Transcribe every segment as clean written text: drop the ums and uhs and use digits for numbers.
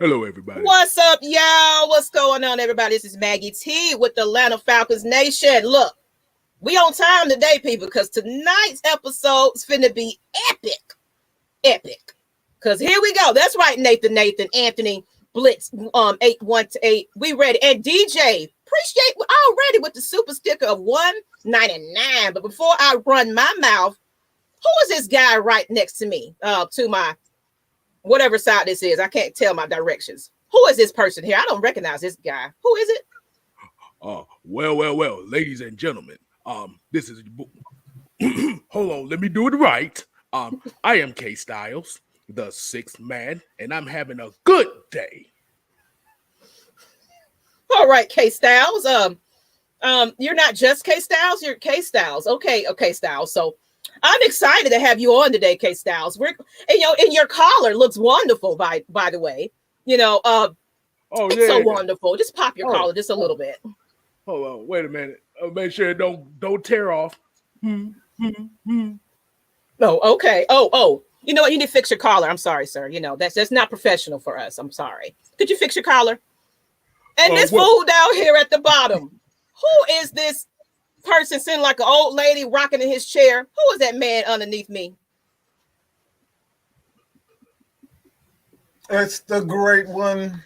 Hello, everybody. What's up, y'all? What's going on, everybody? This is Maggie T with the Atlanta Falcons Nation. Look, we on time today, people, because tonight's episode is finna be epic. Epic. Because here we go. That's right, Nathan, Anthony, Blitz, 818. We ready. And DJ, appreciate already with the super sticker of $1.99. But before I run my mouth, who is this guy right next to me? To my whatever side this is. I can't tell my directions. Who is this person here? I don't recognize this guy. Who is it? Well, ladies and gentlemen. This is hold on, let me do it right. I am Kstlyz, the sixth man, and I'm having a good day. All right, Kstlyz. You're not just Kstlyz, you're Kstlyz. Okay, Styles. So I'm excited to have you on today, Kstlyz. And your collar looks wonderful, by the way. It's so wonderful. Just pop your collar just a little bit. Hold on, wait a minute. Make sure it don't tear off. Oh, okay. Oh. You know what? You need to fix your collar. I'm sorry, sir. That's not professional for us. I'm sorry. Could you fix your collar? And this fool down here at the bottom. Who is this person sitting like an old lady rocking in his chair? Who is that man underneath me? It's the great one.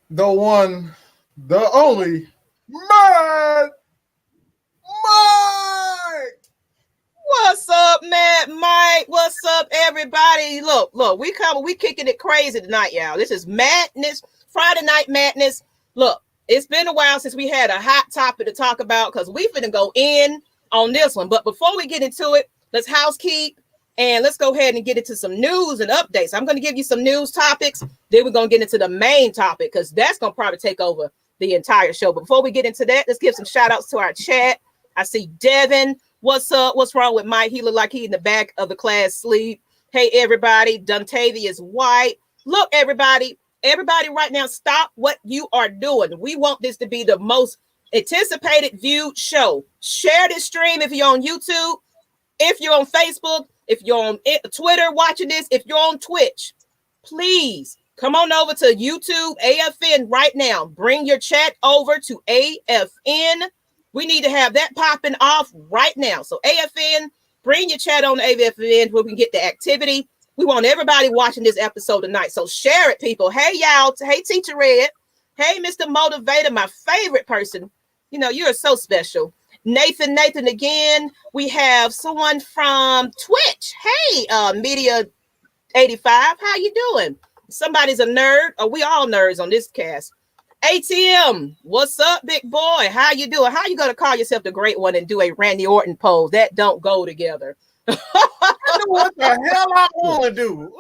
The one, the only, Mike! What's up, Matt? Mike, what's up, everybody? Look, we kicking it crazy tonight, y'all. This is madness, Friday night madness. Look, it's been a while since we had a hot topic to talk about because we finna go in on this one. But before we get into it, let's housekeep and let's go ahead and get into some news and updates. I'm going to give you some news topics. Then we're going to get into the main topic because that's going to probably take over the entire show. But before we get into that, let's give some shout outs to our chat. I see Devin. What's up? What's wrong with Mike? He looked like he in the back of the class sleep. Hey, everybody. Duntavius White. Look, everybody right now, stop what you are doing. We want this to be the most anticipated viewed show. Share this stream if you're on YouTube, if you're on Facebook, if you're on Twitter watching this, if you're on Twitch. Please come on over to YouTube, AFN right now. Bring your chat over to AFN. We need to have that popping off right now. So AFN, bring your chat on AFN where we can get the activity. We want everybody watching this episode tonight. So share it, people. Hey, y'all. Hey, Teacher Red. Hey, Mr. Motivator, my favorite person. You're so special. Nathan again. We have someone from Twitch. Hey, Media 85. How you doing? Somebody's a nerd. Are we all nerds on this cast? ATM, what's up, big boy? How you doing? How you gonna call yourself the great one and do a Randy Orton pose? That don't go together. I know what the hell I want to do.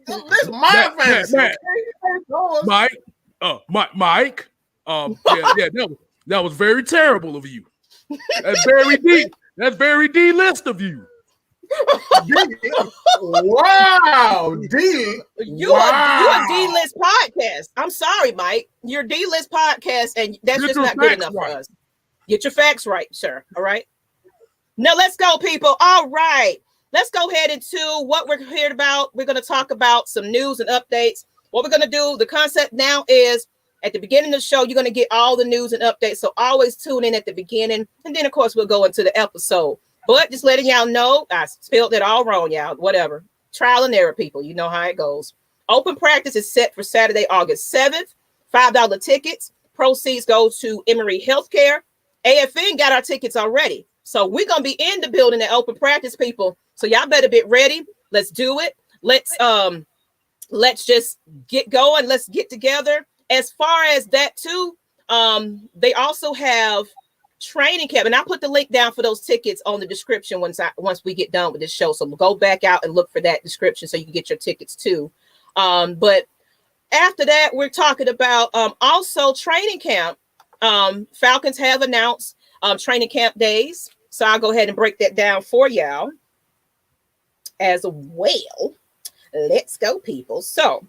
This my fantasy. Mike. That was very terrible of you. That's very deep. That's very D-list of you. Wow, D. You're a D-list podcast. I'm sorry, Mike. You're a D-list podcast, and that's just not good enough for us. Get your facts right, sir. All right. Now let's go, people. All right. Let's go ahead into what we're here about. We're going to talk about some news and updates. What we're going to do, the concept now is at the beginning of the show, you're going to get all the news and updates. So always tune in at the beginning. And then, of course, we'll go into the episode. But just letting y'all know, I spelled it all wrong, y'all. Whatever. Trial and error, people. You know how it goes. Open practice is set for Saturday, August 7th. $5 tickets. Proceeds go to Emory Healthcare. AFN got our tickets already. So we're going to be in the building at open practice, people. So y'all better get ready. Let's do it. Let's just get going. Let's get together. As far as that too, they also have training camp, and I'll put the link down for those tickets on the description once we get done with this show. So go back out and look for that description so you can get your tickets too. But after that, we're talking about also training camp. Falcons have announced training camp days, so I'll go ahead and break that down for y'all as well. Let's go, people. So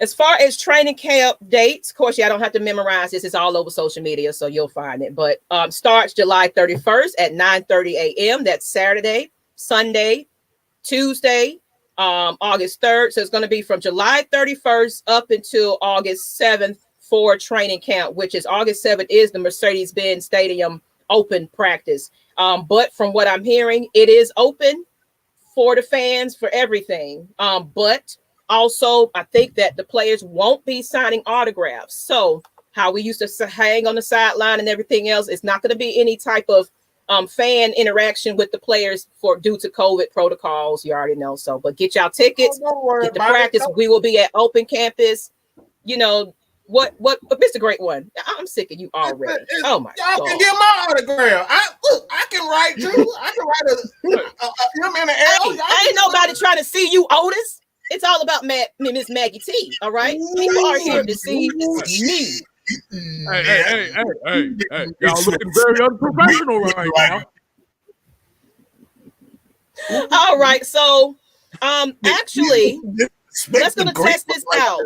as far as training camp dates, of course, y'all don't have to memorize this. It's all over social media, so you'll find it. But starts July 31st at 9:30 a.m. That's Saturday, Sunday, Tuesday, August 3rd. So it's going to be from July 31st up until August 7th for training camp, which is August 7th is the Mercedes-Benz Stadium open practice. But from what I'm hearing, it is open for the fans, for everything. But also, I think that the players won't be signing autographs. So how we used to hang on the sideline and everything else, it's not going to be any type of fan interaction with the players due to COVID protocols. You already know. So, but get y'all tickets, get the practice. We will be at open campus. You know what, Mr. Great One? I'm sick of you already. Oh my God! Y'all can get my autograph. I can write too. I can write him in the L. Ain't nobody trying to see you, Otis. It's all about Miss Maggie T. All right, people are here to see me. Hey! Y'all looking very unprofessional right now. All right, so actually, let's gonna test this out.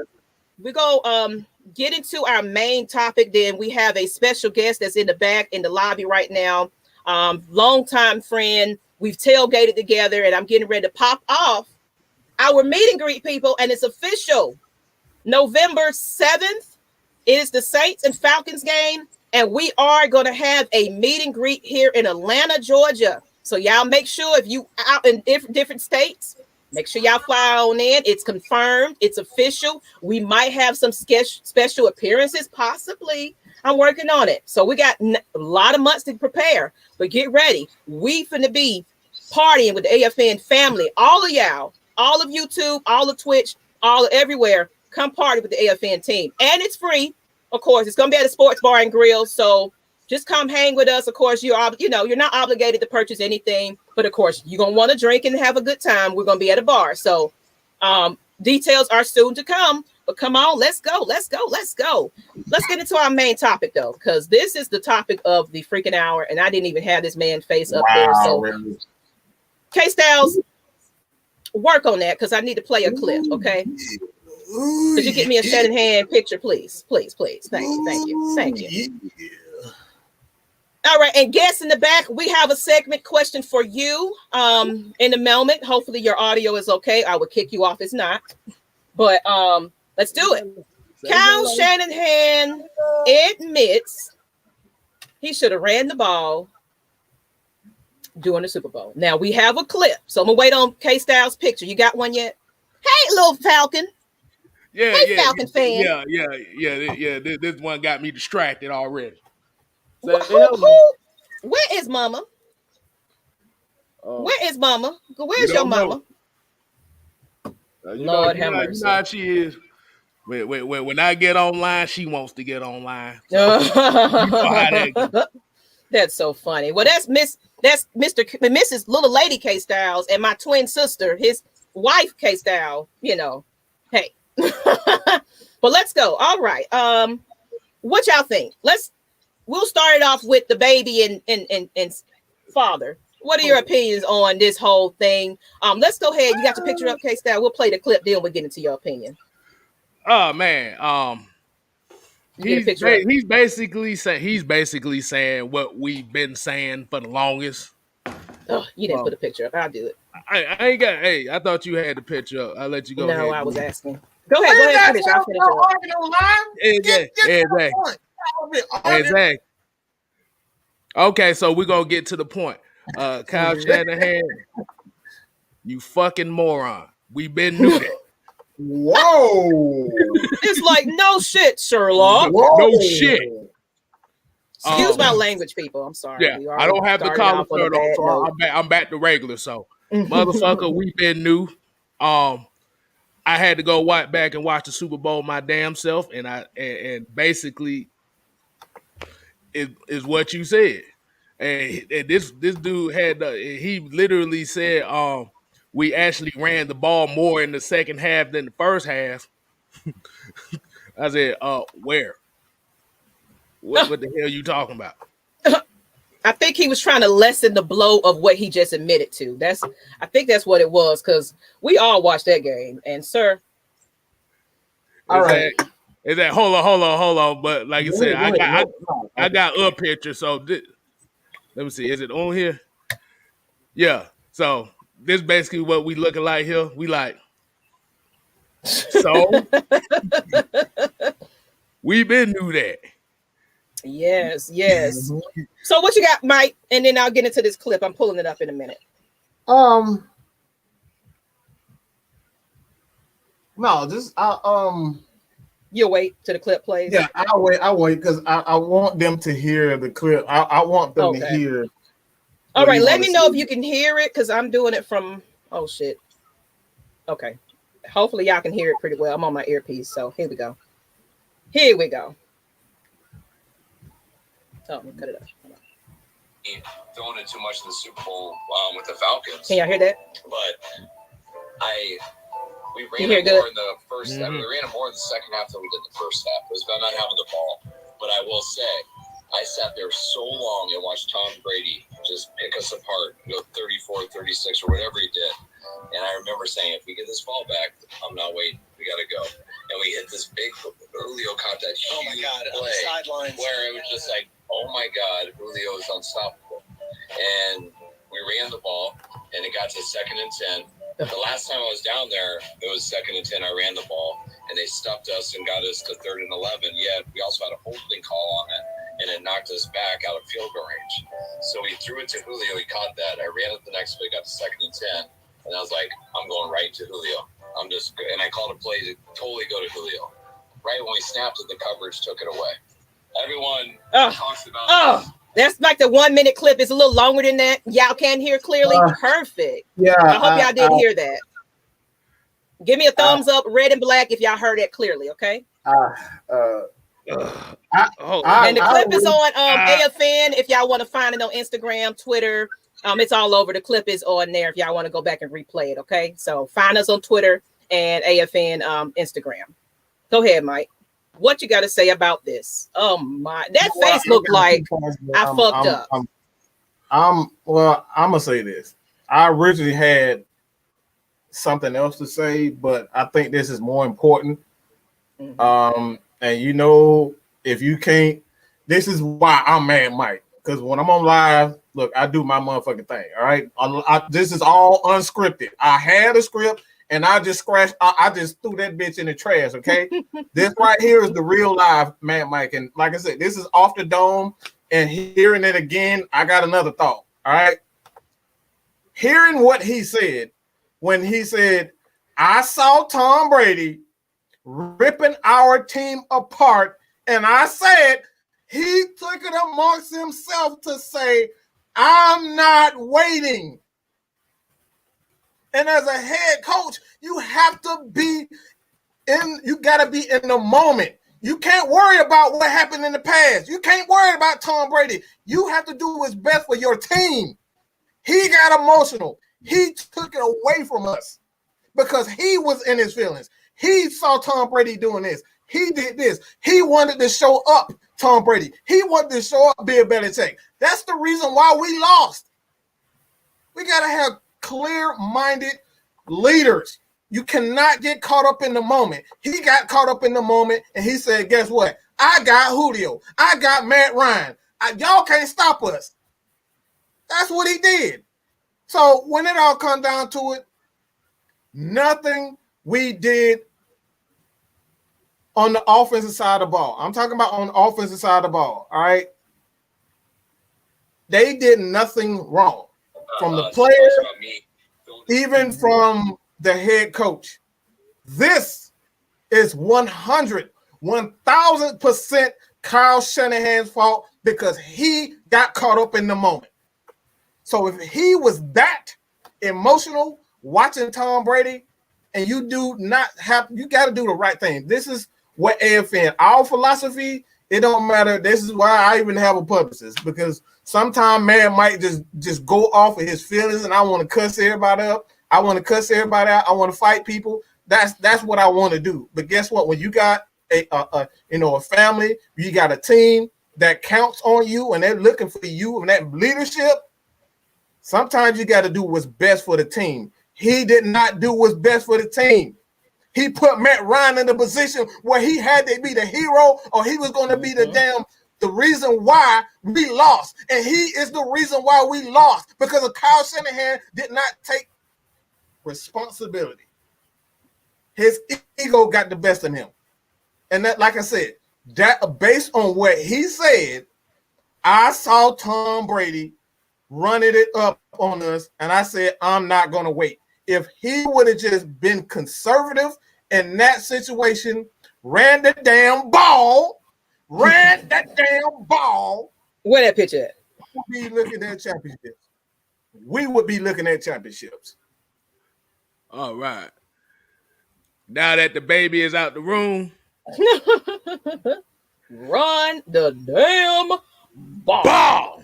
We go get into our main topic. Then we have a special guest that's in the back in the lobby right now. Longtime friend. We've tailgated together, and I'm getting ready to pop off our meet and greet, people, and it's official. November 7th is the Saints and Falcons game, and we are going to have a meet and greet here in Atlanta, Georgia. So y'all make sure if you out in different states, make sure y'all fly on in. It's confirmed. It's official. We might have some special appearances, possibly. I'm working on it. So we got a lot of months to prepare, but get ready. We finna be partying with the AFN family. All of y'all, all of YouTube, all of Twitch, all of everywhere. Come party with the AFN team. And it's free. Of course, it's going to be at a sports bar and grill. So just come hang with us. Of course, you're not obligated to purchase anything. But of course, you're going to want to drink and have a good time. We're going to be at a bar. So details are soon to come. But come on, let's go. Let's get into our main topic, though, because this is the topic of the freaking hour. And I didn't even have this man face up there. So KSTYLZ, work on that because I need to play a clip, okay? Could you get me a Shanahan picture, please? Please. Thank you. All right, and guests in the back, we have a segment question for you in a moment. Hopefully your audio is okay. I would kick you off. It's not. But let's do it. Kyle Shanahan admits he should have ran the ball during the Super Bowl. Now, we have a clip, so I'm going to wait on KSTYLZ picture. You got one yet? Hey, little Falcon. Falcon fan. Yeah. This one got me distracted already. So, where is Mama? Where is Mama? Where's your Mama? Lord have mercy. You know how she is. When I get online, she wants to get online. So, you know how that That's so funny. Well, that's Mrs. Little Lady KSTYLZ and my twin sister, his wife KSTYLZ. You know, hey. But let's go. All right. What y'all think? We'll start it off with the baby and father. What are your opinions on this whole thing? Let's go ahead. You got your picture up, KSTYLZ. We'll play the clip, then we'll get into your opinion. Oh man. He's basically saying what we've been saying for the longest. Oh, you didn't put a picture up. I'll do it. I ain't got. Hey, I thought you had the picture up. I'll let you go. No, I was asking. Go ahead. Finish. I'll finish it up. Exactly. Okay, so we're gonna get to the point. Kyle Shanahan, you fucking moron. We've been knew that. Whoa! It's like no shit, Sherlock. Whoa. No shit. Excuse my language, people. I'm sorry. Yeah, I don't have the collar shirt on, so I'm back to regular. So, motherfucker, we've been new. I had to go back and watch the Super Bowl my damn self, and basically, is what you said. And this dude he literally said, we actually ran the ball more in the second half than the first half. I said, where? What the hell are you talking about? I think he was trying to lessen the blow of what he just admitted to. I think that's what it was, because we all watched that game. And sir, all right. Is that hold on? But like I said, I got a picture. So let me see. Is it on here? Yeah. So this basically what we looking like here. We like, so we been knew that. Yes. So what you got, Mike? And then I'll get into this clip. I'm pulling it up in a minute. No, just You'll wait till the clip plays. Yeah, I'll wait because I want them to hear the clip. I want them to hear. All right, let me know if you can hear it because I'm doing it from. Oh shit. Okay. Hopefully y'all can hear it pretty well. I'm on my earpiece, so here we go. Oh, cut it up. Throwing in too much in the Super Bowl with the Falcons. Can y'all hear that? But we ran it more good? in the first half. We ran it more in the second half than we did the first half. It was about not having the ball. But I will say, I sat there so long and watched Tom Brady just pick us apart, 34, 36, or whatever he did. And I remember saying, if we get this ball back, I'm not waiting. We got to go. And we hit this big Julio caught that huge play where it was just like, oh my God, Julio is unstoppable. And we ran the ball, and it got to 2nd and 10. The last time I was down there, it was 2nd and 10. I ran the ball, and they stuffed us and got us to 3rd and 11. Yet we also had a holding call on it, and it knocked us back out of field goal range. So we threw it to Julio. He caught that. I ran it the next play, got to 2nd and 10, and I was like, I'm going right to Julio. And I called a play to totally go to Julio. Right when we snapped it, the coverage took it away. Everyone talks about this. That's like the 1 minute clip. It's a little longer than that. Y'all can hear clearly. Perfect. Yeah. I hope y'all did hear that. Give me a thumbs up, red and black, if y'all heard it clearly. Okay. And the clip is on AFN. If y'all want to find it on Instagram, Twitter, it's all over. The clip is on there if y'all want to go back and replay it. Okay. So find us on Twitter and AFN Instagram. Go ahead, Mike. What you got to say about this? Oh my, that face looked like I fucked up. I'm gonna say this. I originally had something else to say, but I think this is more important. And if you can't, this is why I'm mad, Mike. Because when I'm on live, look, I do my motherfucking thing. All right, this is all unscripted. I had a script. And I just scratched. I just threw that bitch in the trash. Okay, this right here is the real live man, Mike. And like I said, this is off the dome. And hearing it again, I got another thought. All right, hearing what he said when he said, "I saw Tom Brady ripping our team apart," and I said he took it amongst himself to say, "I'm not waiting." And as a head coach, you have to be you got to be in the moment. You can't worry about what happened in the past. You can't worry about Tom Brady. You have to do what's best for your team. He got emotional. He took it away from us because he was in his feelings. He saw Tom Brady doing this. He did this. He wanted to show up Tom Brady. He wanted to show up Bill Belichick. That's the reason why we lost. We got to have clear-minded leaders. You cannot get caught up in the moment. He got caught up in the moment, and he said, guess what? I got Julio. I got Matt Ryan. Y'all can't stop us. That's what he did. So when it all comes down to it, nothing we did on the offensive side of the ball. I'm talking about on the offensive side of the ball, all right? They did nothing wrong. From the player, even from the head coach. This is 1000% Kyle Shanahan's fault because he got caught up in the moment. So if he was that emotional watching Tom Brady, and you got to do the right thing. This is what AFN, our philosophy, it don't matter. This is why I even have a publicist, because sometimes man might just go off of his feelings, and I want to cuss everybody up. I want to cuss everybody out. I want to fight people. That's what I want to do. But guess what? When you got a family, you got a team that counts on you, and they're looking for you and that leadership. Sometimes you got to do what's best for the team. He did not do what's best for the team. He put Matt Ryan in a position where he had to be the hero, or he was going to be the reason why we lost. And he is the reason why we lost, because of Kyle Shanahan did not take responsibility. His ego got the best of him. And that, like I said, that based on what he said, I saw Tom Brady running it up on us, and I said, I'm not going to wait. If he would have just been conservative in that situation, ran the damn ball, where that picture at? We would be looking at championships. We would be looking at championships. All right. Now that the baby is out the room, run the damn ball.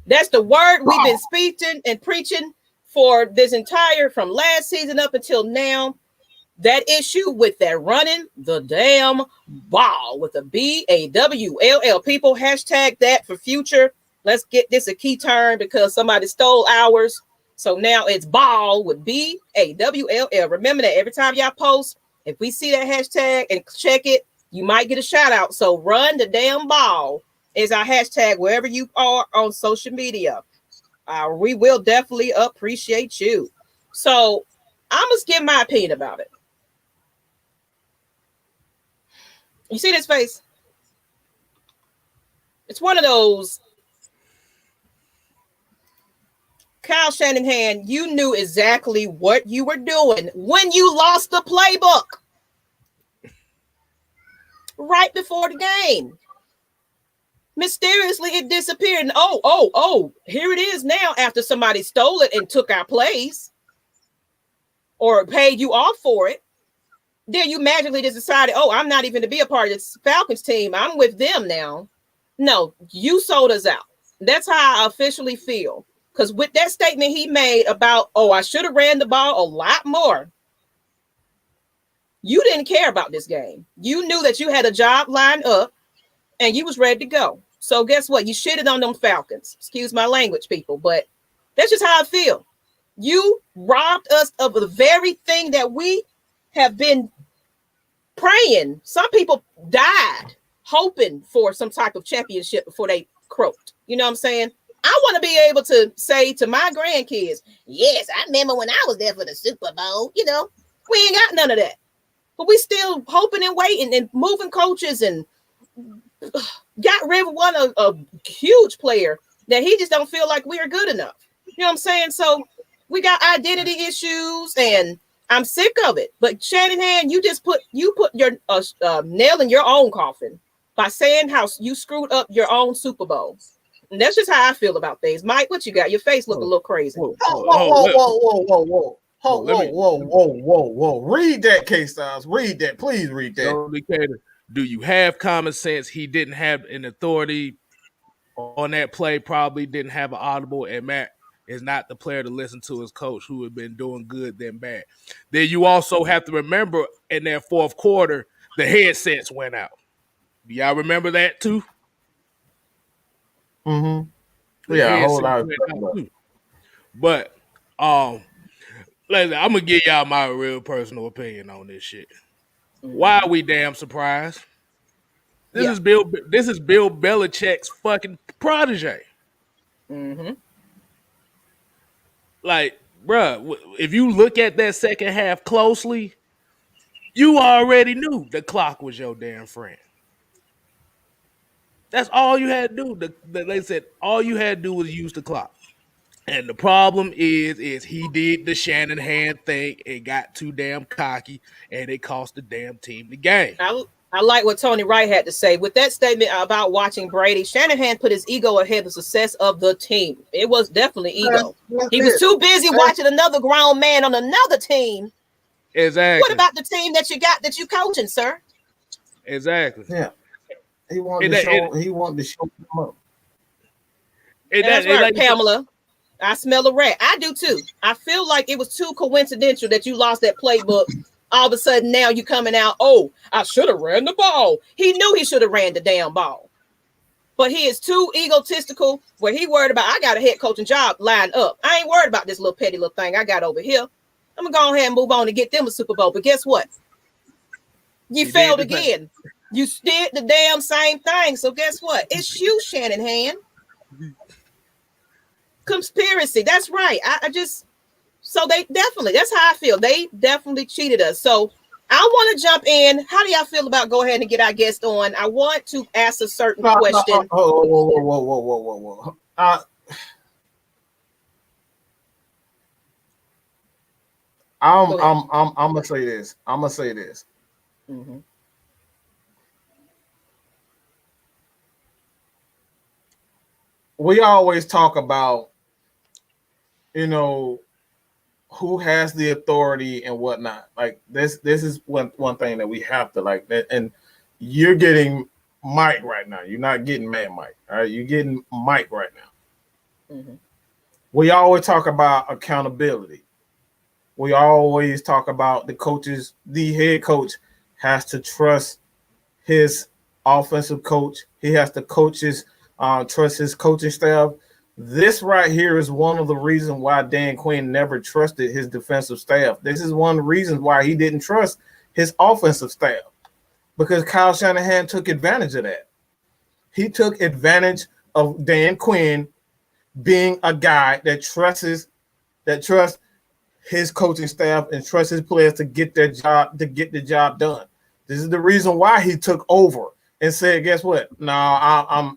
That's the word we've been speaking and preaching for this entire, from last season up until now. That issue with that running the damn ball with a BAWLL. People hashtag that for future. Let's get this a key term because somebody stole ours. So now it's ball with BAWLL. Remember that every time y'all post, if we see that hashtag and check it, you might get a shout out. So run the damn ball is our hashtag wherever you are on social media. We will definitely appreciate you. So I must give my opinion about it. You see this face? It's one of those. Kyle Shanahan, you knew exactly what you were doing when you lost the playbook right before the game. Mysteriously, it disappeared. And here it is now after somebody stole it and took our plays or paid you off for it. Then you magically just decided, I'm not even to be a part of this Falcons team. I'm with them now. No, you sold us out. That's how I officially feel. Because with that statement he made about, I should have ran the ball a lot more. You didn't care about this game. You knew that you had a job lined up and you was ready to go. So guess what? You shitted on them Falcons. Excuse my language, people, but that's just how I feel. You robbed us of the very thing that we have been praying. Some people died hoping for some type of championship before they croaked. You know what I'm saying? I want to be able to say to my grandkids, yes, I remember when I was there for the Super Bowl. You know, we ain't got none of that. But we still hoping and waiting and moving coaches and got rid of a huge player that he just don't feel like we are good enough. You know what I'm saying? So we got identity issues and I'm sick of it. But Shanahan, you put your nail in your own coffin by saying how you screwed up your own Super Bowl. And that's just how I feel about things. Mike, what you got? Your face look a little crazy. Whoa. Read that, KSTYLZ. Read that. Please read that. Do you have common sense? He didn't have an authority on that play, probably didn't have an audible, and Matt is not the player to listen to his coach who had been doing good then bad. Then you also have to remember in that fourth quarter, the headsets went out. Do y'all remember that too? Mm-hmm. Yeah, a whole lot of stuff. But I'm gonna give y'all my real personal opinion on this shit. Why are we damn surprised? This is Bill Belichick's fucking protege. Mm-hmm. Like, bruh, if you look at that second half closely, you already knew the clock was your damn friend. That's all you had to do. They said all you had to do was use the clock. And the problem is he did the Shanahan thing and got too damn cocky, and it cost the damn team the game. I like what Tony Wright had to say. With that statement about watching Brady, Shanahan put his ego ahead of the success of the team. It was definitely ego. He was too busy watching another grown man on another team. Exactly. What about the team that you got that you coaching, sir? Exactly. Yeah. He wanted to show them up. That's right, Pamela. I smell a rat. I do too. I feel like it was too coincidental that you lost that playbook. All of a sudden now you coming out, I should have ran the ball. He knew he should have ran the damn ball. But he is too egotistical where he worried about, I got a head coaching job lined up. I ain't worried about this little petty little thing I got over here. I'm going to go ahead and move on and get them a Super Bowl. But guess what? You failed again. You did the damn same thing. So guess what? It's you, Shanahan. Conspiracy. That's right. I just So they definitely, that's how I feel. They definitely cheated us. So I want to jump in. How do y'all feel about go ahead and get our guest on? I want to ask a certain question. Whoa. I'm gonna say this. Mm-hmm. We always talk about, you know, who has the authority and whatnot. Like this is one thing that we have to like that. And you're getting Mike right now. You're not getting Mad Mike. All right, you're getting Mike right now. Mm-hmm. We always talk about accountability. We always talk about the coaches. The head coach has to trust his offensive coach. He has to trust his coaching staff. This right here is one of the reasons why Dan Quinn never trusted his defensive staff. This is one of the reasons why he didn't trust his offensive staff, because Kyle Shanahan took advantage of that. He took advantage of Dan Quinn being a guy that trusts his coaching staff and trusts his players to get the job done. This is the reason why he took over and said, guess what? I'll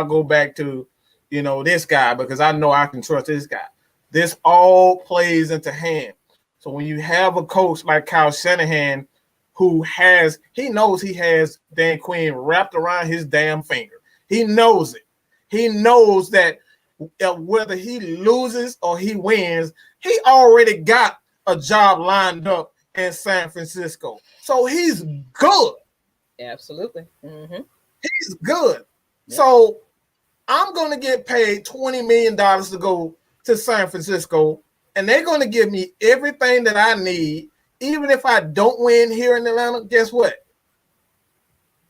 go back to, you know, this guy because I know I can trust this guy. This all plays into hand. So when you have a coach like Kyle Shanahan he knows he has Dan Quinn wrapped around his damn finger. He knows it. He knows that whether he loses or he wins, he already got a job lined up in San Francisco. So he's good. Absolutely. Mm-hmm. He's good. Yeah. So I'm going to get paid $20 million to go to San Francisco, and they're going to give me everything that I need. Even if I don't win here in Atlanta, guess what?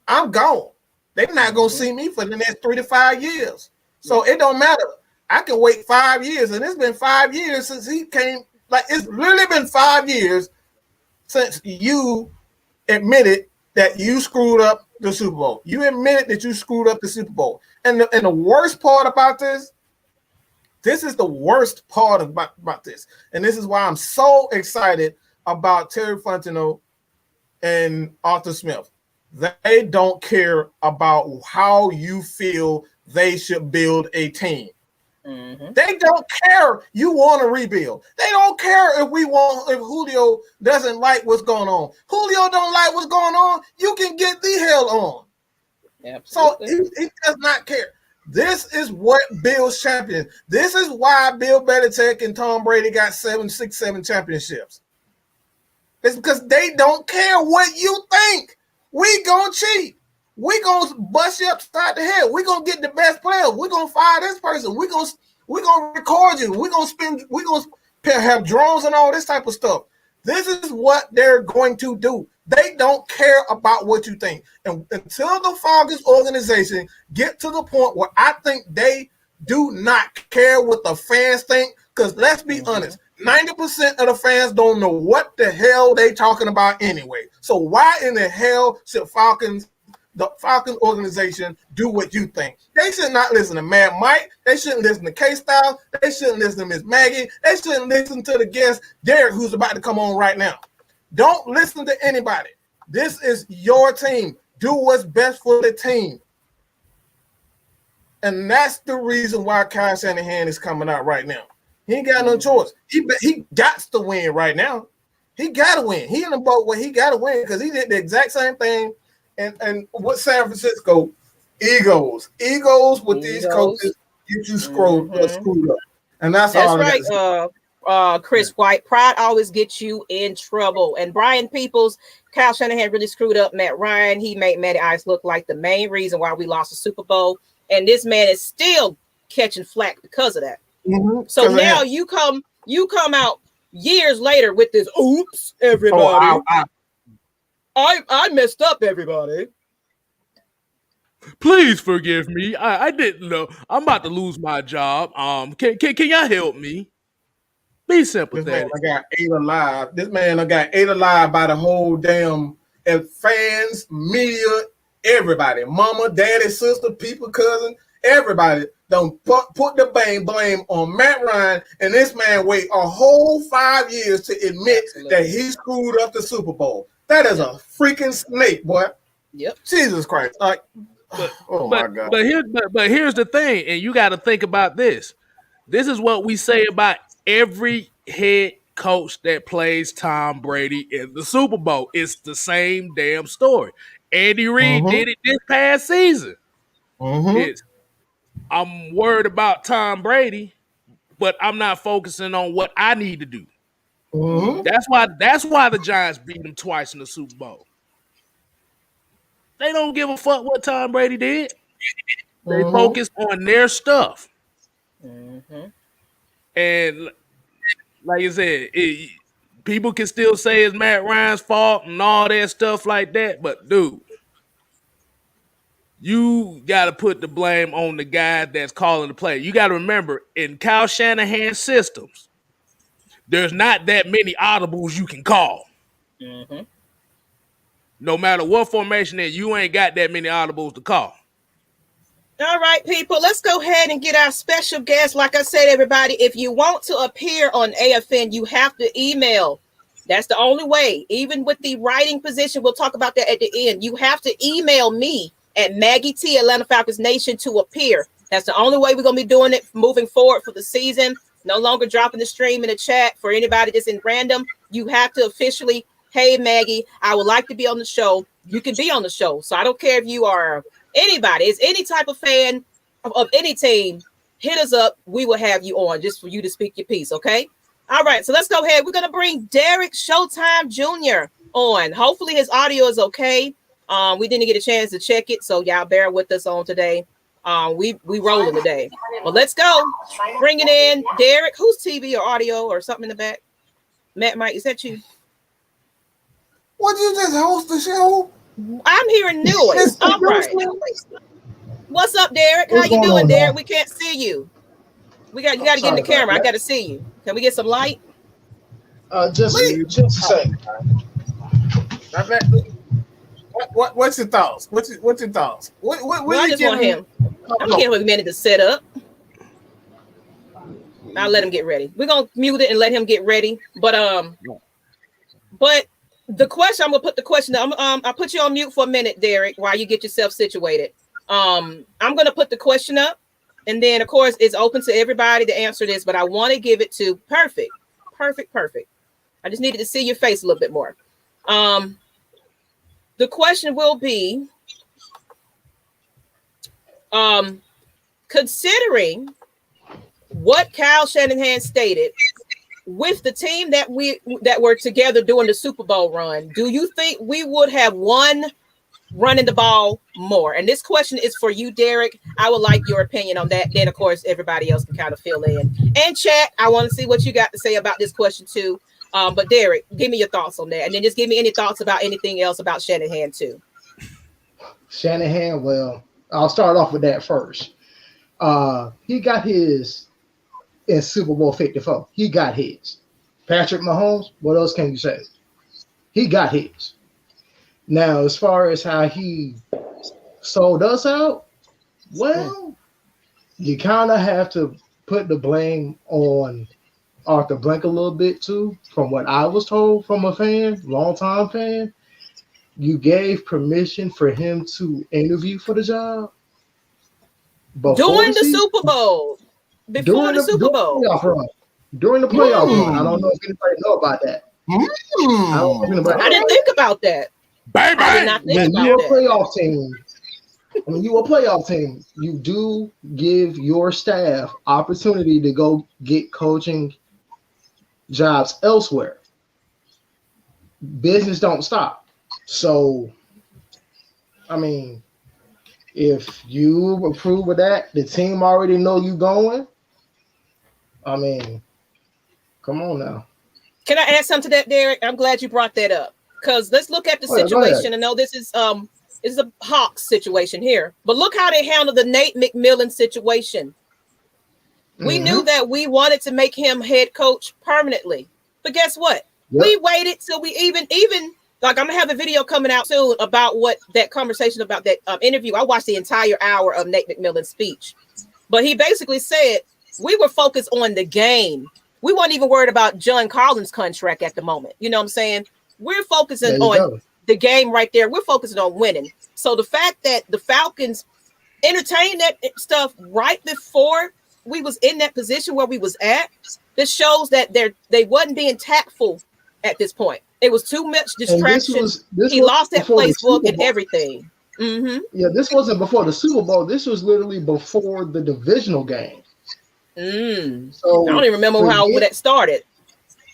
I'm gone. They're not going to see me for the next 3 to 5 years. So it don't matter. I can wait 5 years, and it's been 5 years since he came. Like, it's literally been 5 years since you admitted that you screwed up the Super Bowl. You admitted that you screwed up the Super Bowl. And the worst part about this is the worst part about this. And this is why I'm so excited about Terry Fontenot and Arthur Smith. They don't care about how you feel they should build a team. Mm-hmm. They don't care you want to rebuild. They don't care if Julio doesn't like what's going on. Julio don't like what's going on. You can get the hell on. Absolutely. So he does not care. This is what builds champions. This is why Bill Belichick and Tom Brady got 7 championships. It's because they don't care what you think. We gonna cheat. We gonna bust you upside the head. We gonna get the best player. We gonna fire this person. We gonna record you. We gonna have drones and all this type of stuff. This is what they're going to do. They don't care about what you think. And until the Falcons organization get to the point where I think they do not care what the fans think, because let's be honest, 90% of the fans don't know what the hell they talking about anyway. So why in the hell should the Falcons organization do what you think? They should not listen to Mad Mike. They shouldn't listen to Kstlyz. They shouldn't listen to Miss Maggie. They shouldn't listen to the guest Derek, who's about to come on right now. Don't listen to anybody. This is your team. Do what's best for the team. And that's the reason why Kyle Shanahan is coming out right now. He ain't got no choice. He got to win right now. He got to win. He in the boat where he got to win because he did the exact same thing. And with San Francisco, egos with these coaches, you screwed up. And that's all right. Chris White, pride always gets you in trouble. And Brian Peoples, Kyle Shanahan really screwed up Matt Ryan. He made Matty Ice look like the main reason why we lost the Super Bowl. And this man is still catching flack because of that. Mm-hmm. So now you come out years later with this, oops, everybody. I messed up, everybody. Please forgive me. I didn't know. I'm about to lose my job. Can y'all help me? Be sympathetic. This man I got ate alive by the whole damn fans, media, everybody. Mama, daddy, sister, people, cousin, everybody. don't put the blame on Matt Ryan, and this man wait a whole 5 years to admit that he screwed up the Super Bowl. That is a freaking snake, boy. Yep. Jesus Christ. Like, my God. But here's the thing, and you got to think about this. This is what we say about every head coach that plays Tom Brady in the Super Bowl. It's the same damn story. Andy Reid did it this past season. It's, I'm worried about Tom Brady, but I'm not focusing on what I need to do. That's why the Giants beat them twice in the Super Bowl. They don't give a fuck what Tom Brady did. They focus on their stuff. And like I said, people can still say it's Matt Ryan's fault and all that stuff like that. But, dude, you got to put the blame on the guy that's calling the play. You got to remember, in Kyle Shanahan's systems, there's not that many audibles you can call. No matter what formation is, you ain't got that many audibles to call. All right, people, let's go ahead and get our special guest. Like I said, everybody, if you want to appear on AFN, you have to email. That's the only way. Even with the writing position, we'll talk about that at the end. You have to email me at Maggie T, Atlanta Falcons Nation, to appear. That's the only way we're going to be doing it moving forward for the season. No longer dropping the stream in the chat for anybody that's in random. You have to officially, hey, Maggie, I would like to be on the show. You can be on the show. So I don't care if you are anybody. It's any type of fan of any team. Hit us up. We will have you on just for you to speak your piece, okay? All right, so let's go ahead. We're going to bring Derek Showtime Jr. on. Hopefully his audio is okay. We didn't get a chance to check it, so y'all bear with us on today. We rolling today. Well, let's go. Bring it in. Derek, who's TV or audio or something in the back? Matt, Mike, is that you? What, you just host the show? I'm hearing noise. All right. What's up, Derek? How you doing, Derek? We can't see you. You got to get in the camera. I got to see you. Can we get some light? Just a second. What's your thoughts? What's your thoughts? I just want him. I'm gonna give him a minute to set up. I'll let him get ready. We're gonna mute it and let him get ready. But the question, I'm gonna put the question. I'll put you on mute for a minute, Derek, while you get yourself situated. I'm gonna put the question up, and then of course it's open to everybody to answer this. But I want to give it to perfect. I just needed to see your face a little bit more. The question will be, considering what Kyle Shanahan stated with the team that were together during the Super Bowl run, do you think we would have won running the ball more? And this question is for you, Derek. I would like your opinion on that. Then, of course, everybody else can kind of fill in. And chat, I want to see what you got to say about this question too. But Derek, give me your thoughts on that, and then just give me any thoughts about anything else about Shanahan too. Shanahan, well, I'll start off with that first. He got his in Super Bowl 54. He got his. Patrick Mahomes, what else can you say? He got his. Now, as far as how he sold us out, well, you kind of have to put the blame on Arthur Blank a little bit too, from what I was told from a fan, longtime fan. You gave permission for him to interview for the job during the Super Bowl, before the Super Bowl, during the playoff run. I don't know if anybody know about that. I didn't think about that. I did not think about that. When you're a playoff team, you do give your staff opportunity to go get coaching jobs elsewhere. Business don't stop. So, I mean, if you approve of that, the team already know you going. I mean, come on now. Can I add something to that, Derek? I'm glad you brought that up, because let's look at the situation. I know this is a Hawks situation here, but look how they handled the Nate McMillan situation. We knew that we wanted to make him head coach permanently, but guess what? Yep. We waited till we even like, I'm gonna have a video coming out soon about what that conversation about that interview. I watched the entire hour of Nate McMillan's speech. But he basically said we were focused on the game. We weren't even worried about John Collins' contract at the moment. You know what I'm saying? We're focusing on the game right there. We're focusing on winning. So the fact that the Falcons entertained that stuff right before we was in that position where we was at, this shows that they wasn't being tactful at this point. It was too much distraction. He lost that playbook and everything. Mm-hmm. Yeah, this wasn't before the Super Bowl. This was literally before the divisional game. So I don't even remember how that started.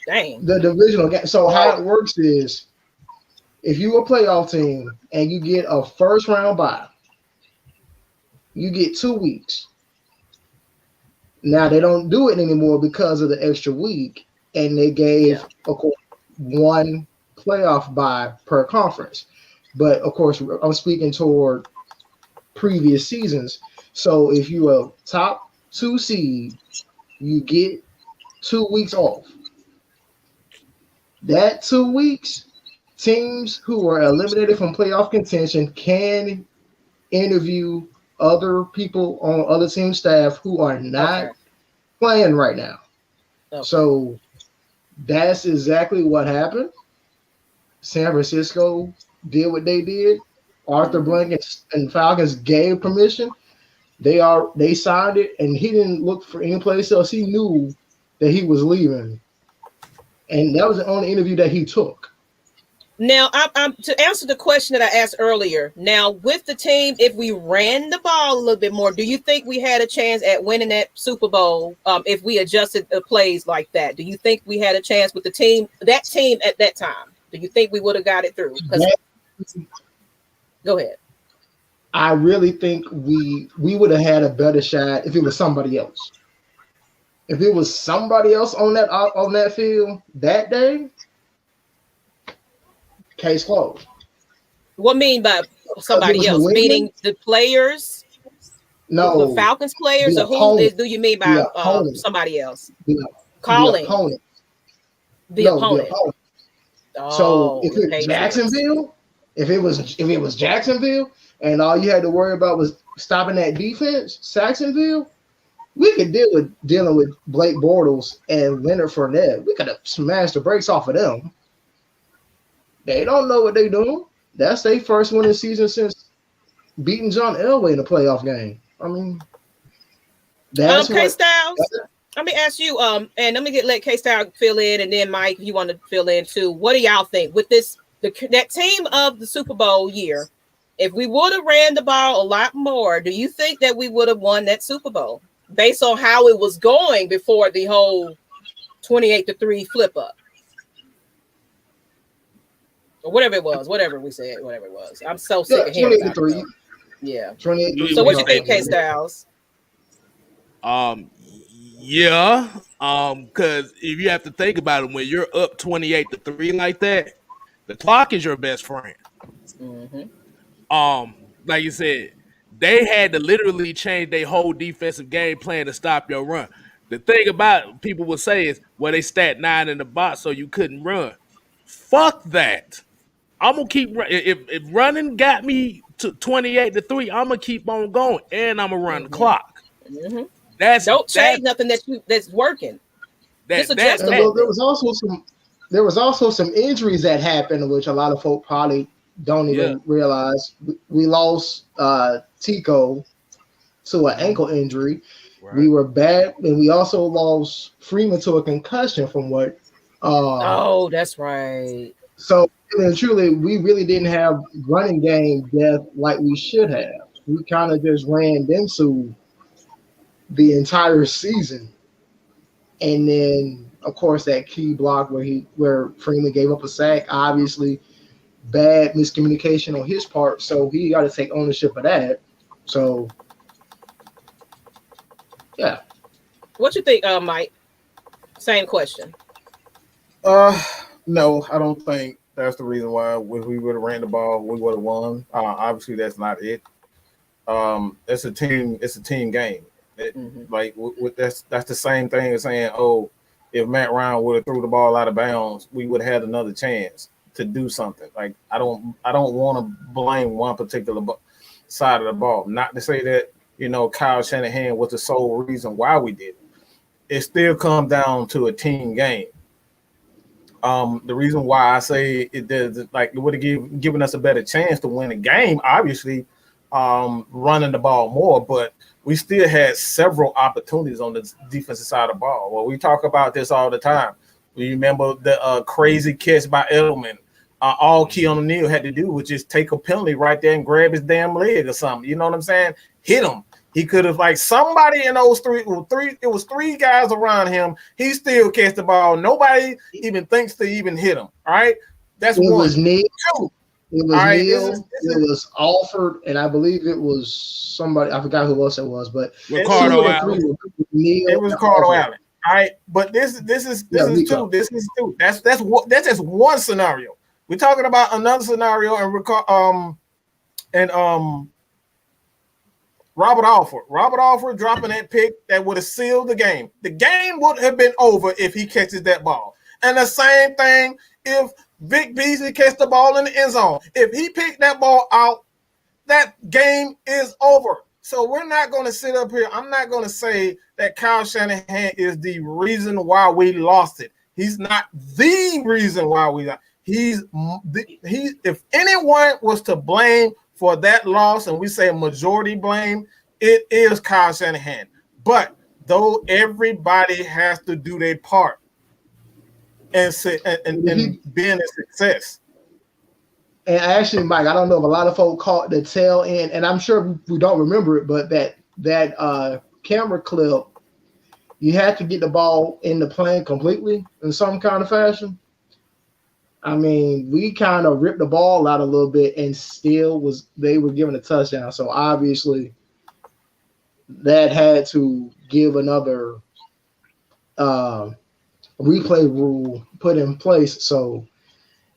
Dang. The divisional game. So how it works is, if you're a playoff team and you get a first round bye, you get 2 weeks. Now they don't do it anymore because of the extra week, and they gave of course one playoff bye per conference. But of course, I'm speaking toward previous seasons. So if you're a top 2 seed, you get 2 weeks off. That 2 weeks, teams who are eliminated from playoff contention can interview other people on other team staff who are not playing right now. So that's exactly what happened. San Francisco did what they did. Arthur Blank and Falcons gave permission. They signed it, and he didn't look for any place else. He knew that he was leaving, and that was the only interview that he took. Now, I'm to answer the question that I asked earlier. Now, with the team, if we ran the ball a little bit more, do you think we had a chance at winning that Super Bowl? If we adjusted the plays like that, do you think we had a chance with the team, that team at that time? Do you think we would have got it through? Go ahead. I really think we would have had a better shot if it was somebody else. If it was somebody else on that field that day, case closed. What mean by somebody else? Meaning the players? No, the Falcons players, or who do you mean by somebody else? Calling the opponent. So if it's Jacksonville, if it was Jacksonville, and all you had to worry about was stopping that defense, Jacksonville, we could dealing with Blake Bortles and Leonard Fournette. We could have smashed the brakes off of them. They don't know what they're doing. That's their first winning season since beating John Elway in a playoff game. I mean, that's Kstlyz. Let me ask you, and let me let Kstlyz fill in, and then Mike, if you want to fill in too. What do y'all think with that team of the Super Bowl year? If we would have ran the ball a lot more, do you think that we would have won that Super Bowl based on how it was going before the whole 28-3 flip up? Or whatever it was, whatever we said, whatever it was. I'm so sick of hearing about it. Yeah. 28-3. So what you think, Kstlyz? Yeah. Because if you have to think about it, when you're up 28-3 like that, the clock is your best friend. Like you said, they had to literally change their whole defensive game plan to stop your run. The thing about people will say is, well, they stat 9 in the box, so you couldn't run. Fuck that. I'm gonna keep running. If running got me to 28-3, I'm gonna keep on going, and I'm gonna run the clock. Don't change nothing that's working. Just adjust a little. There was also some injuries that happened, which a lot of folk probably don't even realize. We lost Tico to an ankle injury. Right. We were bad, and we also lost Freeman to a concussion from what. Oh, that's right. So truly, we really didn't have running game depth like we should have. We kind of just ran into the entire season, and then of course that key block where Freeman gave up a sack, obviously bad miscommunication on his part, so he got to take ownership of that. So yeah, what you think, Mike? Same question. No, I don't think that's the reason why we would have ran the ball, we would have won. Obviously, that's not it. It's a team game. That's the same thing as saying, oh, if Matt Ryan would have threw the ball out of bounds, we would have had another chance to do something. Like I don't want to blame one particular side of the ball. Not to say that Kyle Shanahan was the sole reason why we did it. It still comes down to a team game. The reason why I say it does, like, it would have given us a better chance to win the game, obviously, running the ball more, but we still had several opportunities on the defensive side of the ball. Well, we talk about this all the time. We remember the crazy catch by Edelman. All Keanu Neal had to do was just take a penalty right there and grab his damn leg or something. You know what I'm saying? Hit him. He could have, like, somebody in those three. It was three guys around him. He still catch the ball. Nobody even thinks to even hit him. All right, that's one. Was Neal. Two. It was Neal. It was Alford, and I believe it was somebody. I forgot who else it was, but Ricardo Allen. It was Ricardo Allen. All right, but this is two. This is two. That's just one scenario. We're talking about another scenario, and Robert Alford dropping that pick that would have sealed the game. The game would have been over if he catches that ball. And the same thing if Vic Beasley catches the ball in the end zone. If he picked that ball out, that game is over. So we're not going to sit up here. I'm not going to say that Kyle Shanahan is the reason why we lost it. He's not the reason why we lost. If anyone was to blame for that loss, and we say majority blame, it is Kyle Shanahan. But though everybody has to do their part and being a success. And actually, Mike, I don't know if a lot of folk caught the tail end, and I'm sure we don't remember it, but that camera clip, you had to get the ball in the plane completely in some kind of fashion. I mean, we kind of ripped the ball out a little bit, and still they were given a touchdown. So obviously, that had to give another replay rule put in place. So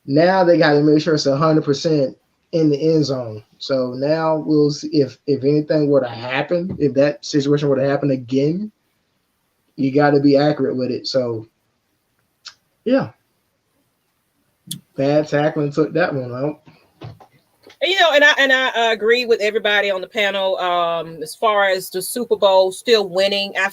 now they got to make sure it's 100% in the end zone. So now we'll see if anything were to happen, if that situation were to happen again, you got to be accurate with it. So yeah. Bad tackling took that one out. And I agree with everybody on the panel. As far as the Super Bowl still winning, I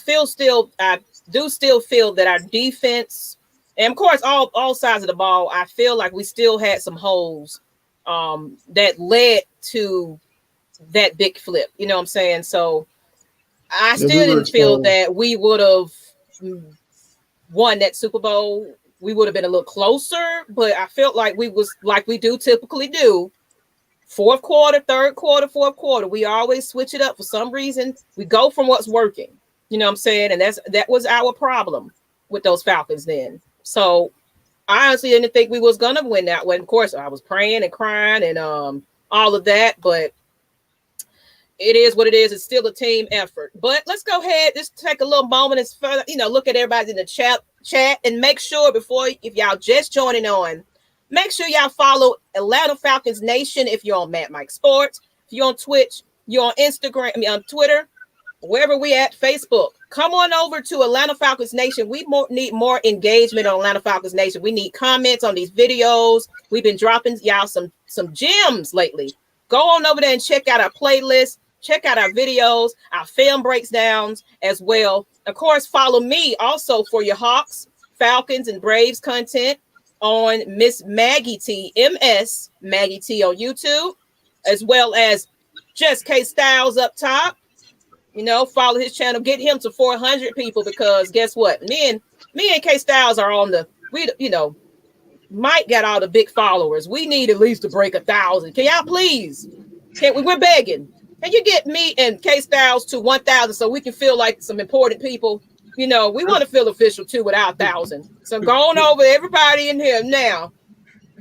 do still feel that our defense, and of course all sides of the ball, I feel like we still had some holes that led to that big flip. You know what I'm saying? So I still didn't feel that we would have won that Super Bowl. We would have been a little closer, but I felt like we was like we do typically do. Fourth quarter, third quarter, fourth quarter. We always switch it up for some reason. We go from what's working. You know what I'm saying? And that was our problem with those Falcons then. So I honestly didn't think we was gonna win that one. Of course, I was praying and crying and all of that, but it is what it is. It's still a team effort. But let's go ahead. Just take a little moment and further, look at everybody in the chat and make sure if y'all just joining on, make sure y'all follow Atlanta Falcons Nation if you're on Mad Mike Sports, if you're on Twitch, you're on Instagram, on Twitter, wherever we at, Facebook. Come on over to Atlanta Falcons Nation. We need more engagement on Atlanta Falcons Nation. We need comments on these videos. We've been dropping y'all some gems lately. Go on over there and check out our playlist. Check out our videos, our film breakdowns as well. Of course, follow me also for your Hawks, Falcons, and Braves content on Miss Maggie T, MS Maggie T on YouTube, as well as just Kstlyz up top. Follow his channel, get him to 400 people, because guess what? Me and Kstlyz are on Mike got all the big followers. We need at least to break 1,000. Can y'all please? We're begging. Can you get me and Kstlyz to 1,000 so we can feel like some important people? We want to feel official too with our 1,000. So going over everybody in here now.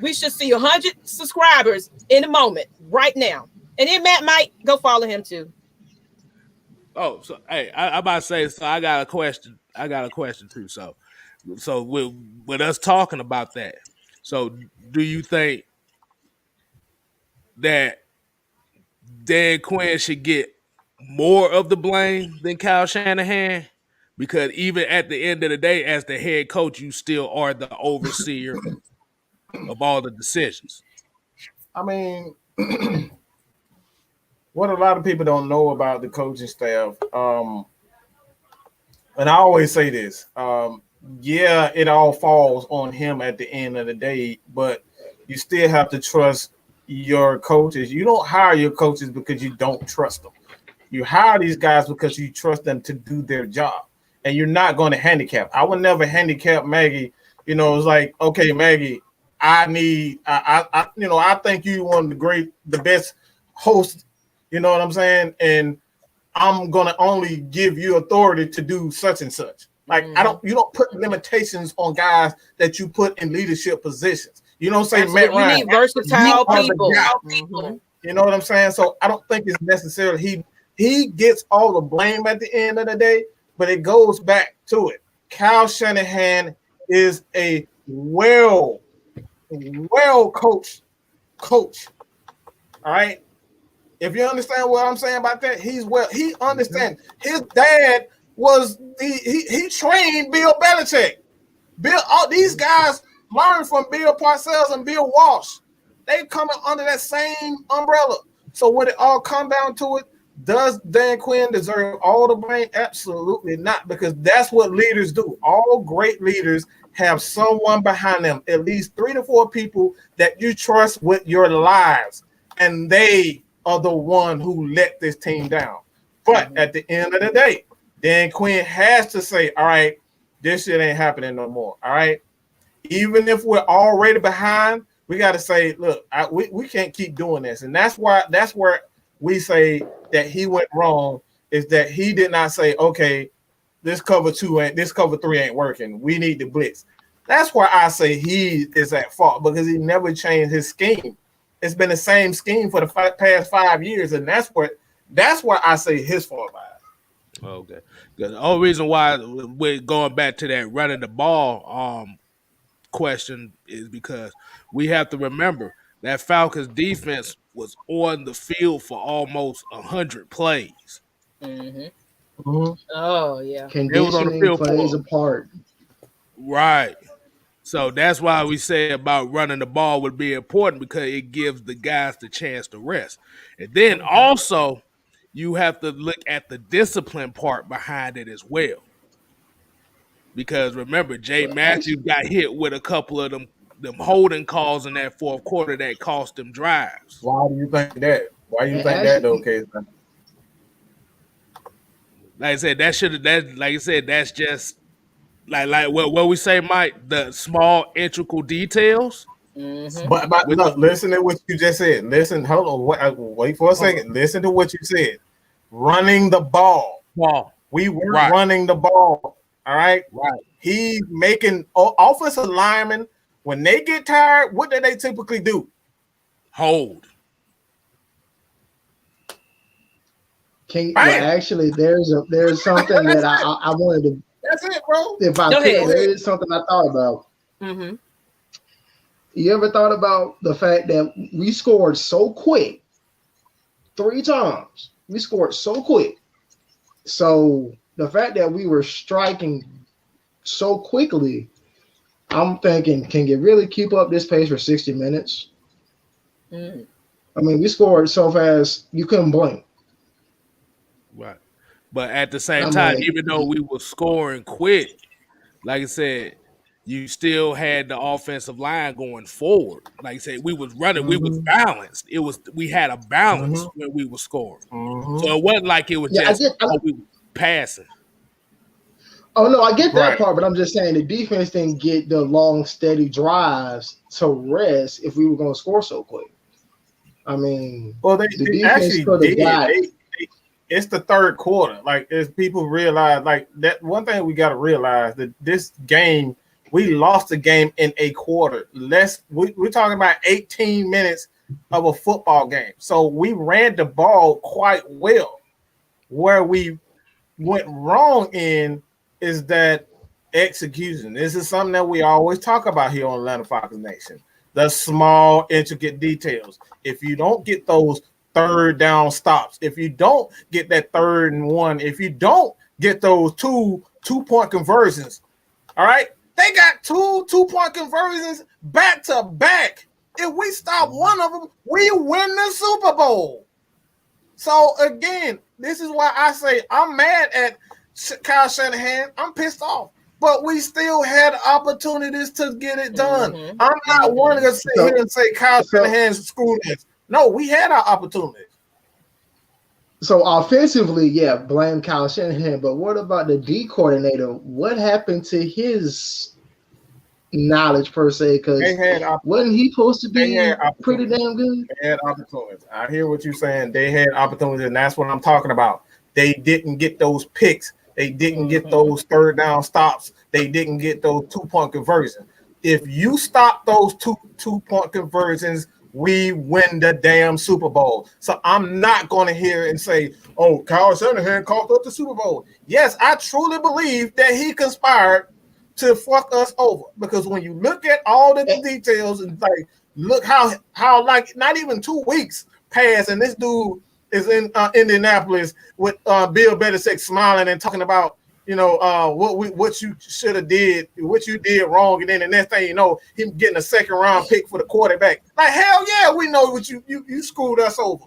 We should see 100 subscribers in a moment right now. And then Matt might go follow him too. Oh, so hey, I about to say, so I got a question. Too. So with us talking about that, so do you think that Dan Quinn should get more of the blame than Kyle Shanahan? Because even at the end of the day, as the head coach, you still are the overseer of all the decisions. I mean, what a lot of people don't know about the coaching staff, and I always say this, yeah, it all falls on him at the end of the day, but you still have to trust your coaches. You don't hire your coaches because you don't trust them. You hire these guys because you trust them to do their job, and you're not going to handicap. I would never handicap Maggie. You know, it's like, okay, Maggie, I think you one of the best hosts. You know what I'm saying? And I'm gonna only give you authority to do such and such. Like you don't put limitations on guys that you put in leadership positions. You don't say Absolutely. Matt Ryan. You need versatile people. Mm-hmm. You know what I'm saying? So I don't think it's necessarily he gets all the blame at the end of the day, but it goes back to it. Kyle Shanahan is a well coached coach. All right. If you understand what I'm saying about that, he understands. His dad was he trained Bill Belichick. All these guys learned from Bill Parcells and Bill Walsh. They come under that same umbrella. So when it all come down to it, does Dan Quinn deserve all the blame? Absolutely not, because that's what leaders do. All great leaders have someone behind them, at least 3 to 4 people that you trust with your lives, and they are the one who let this team down. But at the end of the day, Dan Quinn has to say, all right, this shit ain't happening no more. All right. Even if we're already behind, we got to say, look, we can't keep doing this. And that's where we say that he went wrong, is that he did not say, okay, this cover 3 ain't working. We need the blitz. That's where I say he is at fault, because he never changed his scheme. It's been the same scheme for the past 5 years, and that's where I say his fault lies. Okay. The only reason why we're going back to that running the ball question is because we have to remember that Falcons defense was on the field for almost 100 plays. Mm-hmm. Mm-hmm. Oh yeah, conditioning plays a part. Right. So that's why we say about running the ball would be important, because it gives the guys the chance to rest. And then also you have to look at the discipline part behind it as well. Because remember, Jay Matthews got hit with a couple of them holding calls in that fourth quarter that cost them drives. Why do you think that? Why do you think that though, Kstlyz? Like I said, that's just like what we say, Mike, the small integral details. Mm-hmm. But look, listen to what you just said. Listen, hold on, wait for a second. Listen to what you said. Running the ball. We were running the ball. All right. Right. He's making offensive linemen, when they get tired, what do they typically do? Hold. Actually, there's something that I wanted to. That's it, bro. If I could, there is something I thought about. Mm-hmm. You ever thought about the fact that we scored so quick 3 times? We scored so quick. So the fact that we were striking so quickly, I'm thinking, can you really keep up this pace for 60 minutes? Mm. I mean, we scored so fast, you couldn't blink. Right. But at the same time, even though we were scoring quick, like I said, you still had the offensive line going forward. Like I said, we was running, we was balanced. We had a balance when we were scoring. So it wasn't like it was we were passing. Oh no, I get that part, but I'm just saying the defense didn't get the long, steady drives to rest if we were going to score so quick. I mean, the defense actually did. It's the third quarter. Like, as people realize, like, that one thing we got to realize, that this game, we lost the game in a quarter. We're talking about 18 minutes of a football game. So we ran the ball quite well. Where we went wrong in is that execution. This is something that we always talk about here on Atlanta Falcons Nation. The small, intricate details. If you don't get those third down stops, if you don't get that 3rd and 1, if you don't get those two-point conversions, all right? They got two-point conversions back to back. If we stop one of them, we win the Super Bowl. So again, this is why I say I'm mad at Kyle Shanahan. I'm pissed off, but we still had opportunities to get it done. Mm-hmm. I'm not one to sit here and say Kyle Shanahan screwed us. No, we had our opportunities. So offensively, yeah, blame Kyle Shanahan. But what about the D coordinator? What happened to his knowledge per se? Because wasn't he supposed to be pretty damn good? They had opportunities. I hear what you're saying. They had opportunities, and that's what I'm talking about. They didn't get those picks. They didn't get those third down stops. They didn't get those 2-point conversions. If you stop those two-point conversions, we win the damn Super Bowl. So I'm not going to hear and say, oh, Kyle Shanahan cost up the Super Bowl. Yes, I truly believe that he conspired to fuck us over. Because when you look at all the details and like, look how like not even 2 weeks passed and this dude is in Indianapolis with Bill Belichick smiling and talking about, you know, what you should have did, what you did wrong, and then the next thing you know, him getting a second round pick for the quarterback. Like hell yeah, we know what you screwed us over.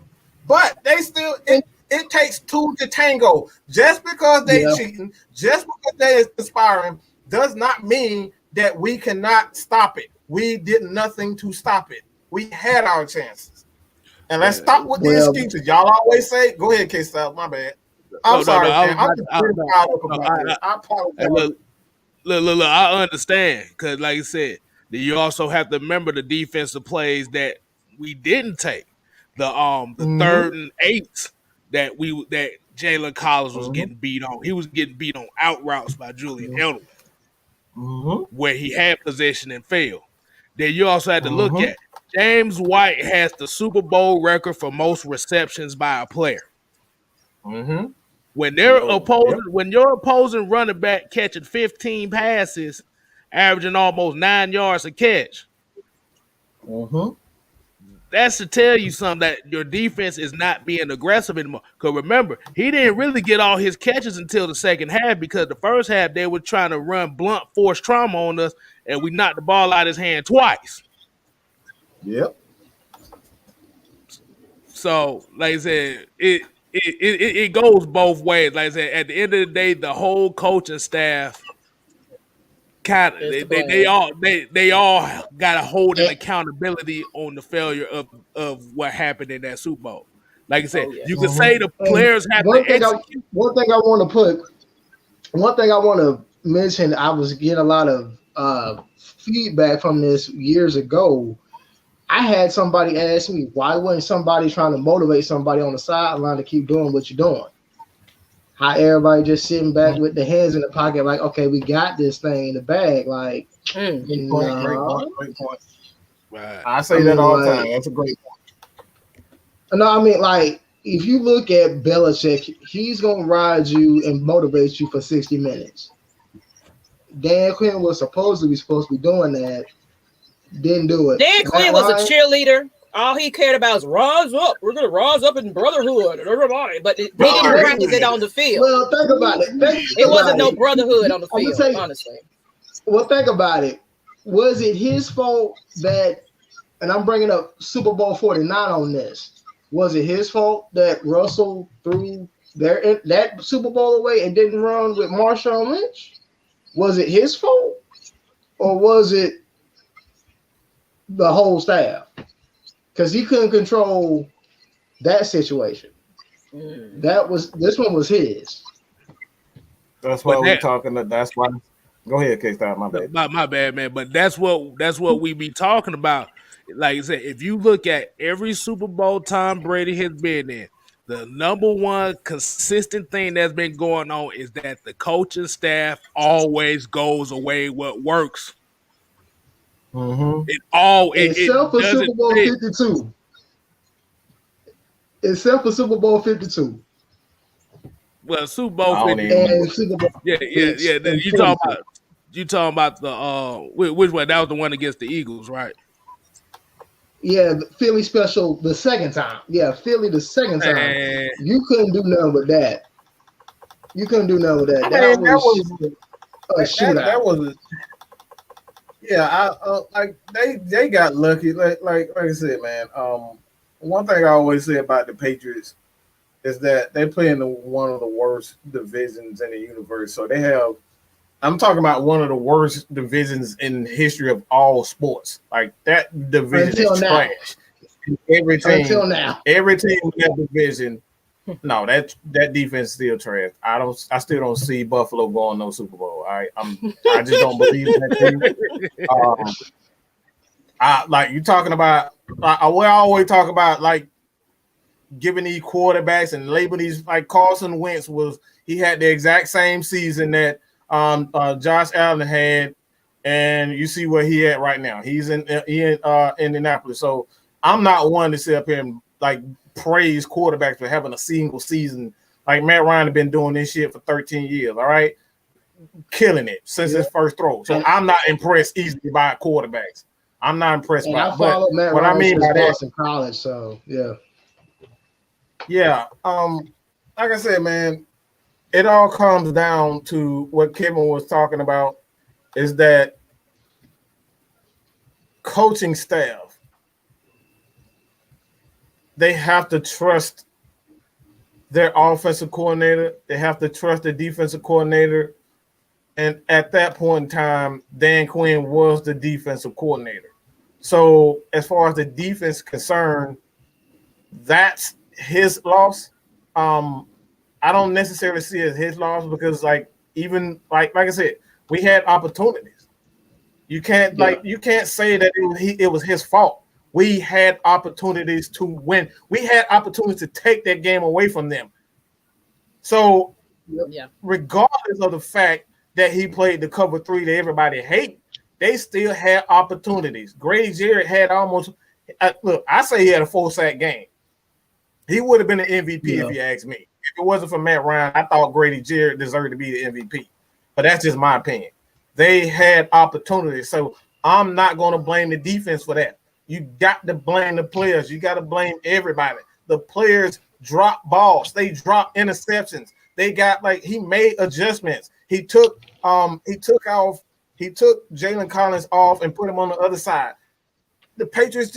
But they still it takes two to tango. Just because they cheating, just because they is conspiring, does not mean that we cannot stop it. We did nothing to stop it. We had our chances. And let's stop with the excuses. Y'all always say, go ahead, KSTYLZ, my bad. I'm sorry, man. I apologize. Look, I understand because, like I said, you also have to remember the defensive plays that we didn't take. The 3rd and 8 that Jalen Collins was getting beat on. He was getting beat on out routes by Julian Edelman, where he had possession and failed. Then you also had to look at James White has the Super Bowl record for most receptions by a player. When when your opposing running back catching 15 passes, averaging almost 9 yards a catch, that's to tell you something that your defense is not being aggressive anymore. Because remember, he didn't really get all his catches until the second half because the first half they were trying to run blunt force trauma on us, and we knocked the ball out of his hand twice. Yep. So, like I said, it goes both ways. Like I said, at the end of the day, the whole coaching staff kind of they all got to hold an accountability on the failure of what happened in that Super Bowl. Like I said, you can say the players have to execute. One thing I want to mention, I was getting a lot of feedback from this years ago. I had somebody ask me, why wasn't somebody trying to motivate somebody on the sideline to keep doing what you're doing? How everybody just sitting back with their hands in the pocket, like, okay, we got this thing in the bag. Like, great point. Right. I say that all the time. That's a great point. No, I mean, like, if you look at Belichick, he's going to ride you and motivate you for 60 minutes. Dan Quinn was supposed to be doing that. Didn't do it. Dan Quinn was a cheerleader. All he cared about is rise up. We're gonna rise up in brotherhood and everybody. But he didn't practice it on the field. Well, think about it. It wasn't no brotherhood on the field, honestly. Well, think about it. Was it his fault that? And I'm bringing up Super Bowl 49 on this. Was it his fault that Russell threw that Super Bowl away and didn't run with Marshawn Lynch? Was it his fault, or was it the whole staff? Because he couldn't control that situation. This one was his. That's why we're talking. That's why. Go ahead, Kstlyz. My bad. My bad, man. But that's what we be talking about. Like I said, if you look at every Super Bowl Tom Brady has been in, the number one consistent thing that's been going on is that the coaching staff always goes away what works. Except for Super Bowl 52. Except for Super Bowl 52. Well, Super Bowl 52. Yeah. You talking about the which one? That was the one against the Eagles, right? Yeah, the Philly special the second time. Yeah, Philly the second time. You couldn't do nothing with that. That was a shootout. That was like they got lucky. Like I said, man. One thing I always say about the Patriots, is that they play in one of the worst divisions in the universe. So they have. I'm talking about one of the worst divisions in the history of all sports. Like that division is trash. Every team in that division. No, that defense is still trash. I still don't see Buffalo going no Super Bowl. I just don't believe that team. Like you talking about. We always talk about like giving these quarterbacks and label these like Carson Wentz he had the exact same season that Josh Allen had, and you see where he at right now. He's in Indianapolis. So I'm not one to sit up here and like praise quarterbacks for having a single season. Like Matt Ryan has been doing this shit for 13 years. All right, killing it since his first throw. So I'm not impressed easily by quarterbacks. I'm not impressed by. I followed Matt what Ryan I mean by that in college. So yeah. Yeah. Like I said, man, it all comes down to what Kevin was talking about is that coaching staff, they have to trust their offensive coordinator. They have to trust the defensive coordinator. And at that point in time, Dan Quinn was the defensive coordinator. So as far as the defense is concerned, that's his loss. I don't necessarily see it as his loss because, like, even like I said, we had opportunities. You can't say that it was his fault. We had opportunities to win. We had opportunities to take that game away from them. So, regardless of the fact that he played the cover 3 that everybody hate, they still had opportunities. Grady Jarrett had almost look. I say he had a 4-sack game. He would have been an MVP if you ask me. If it wasn't for Matt Ryan, I thought Grady Jarrett deserved to be the MVP. But that's just my opinion. They had opportunities. So I'm not going to blame the defense for that. You got to blame the players. You got to blame everybody. The players drop balls. They drop interceptions. They got he made adjustments. He took Jalen Collins off and put him on the other side. The Patriots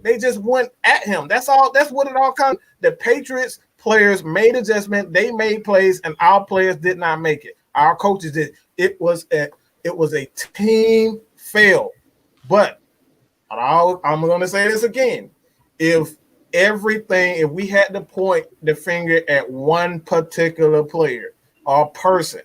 they just went at him. That's all. That's what it all comes. The Patriots players made adjustment. They made plays, and our players did not make it. Our coaches did. It was a team fail. But I'm going to say this again. If we had to point the finger at one particular player or person,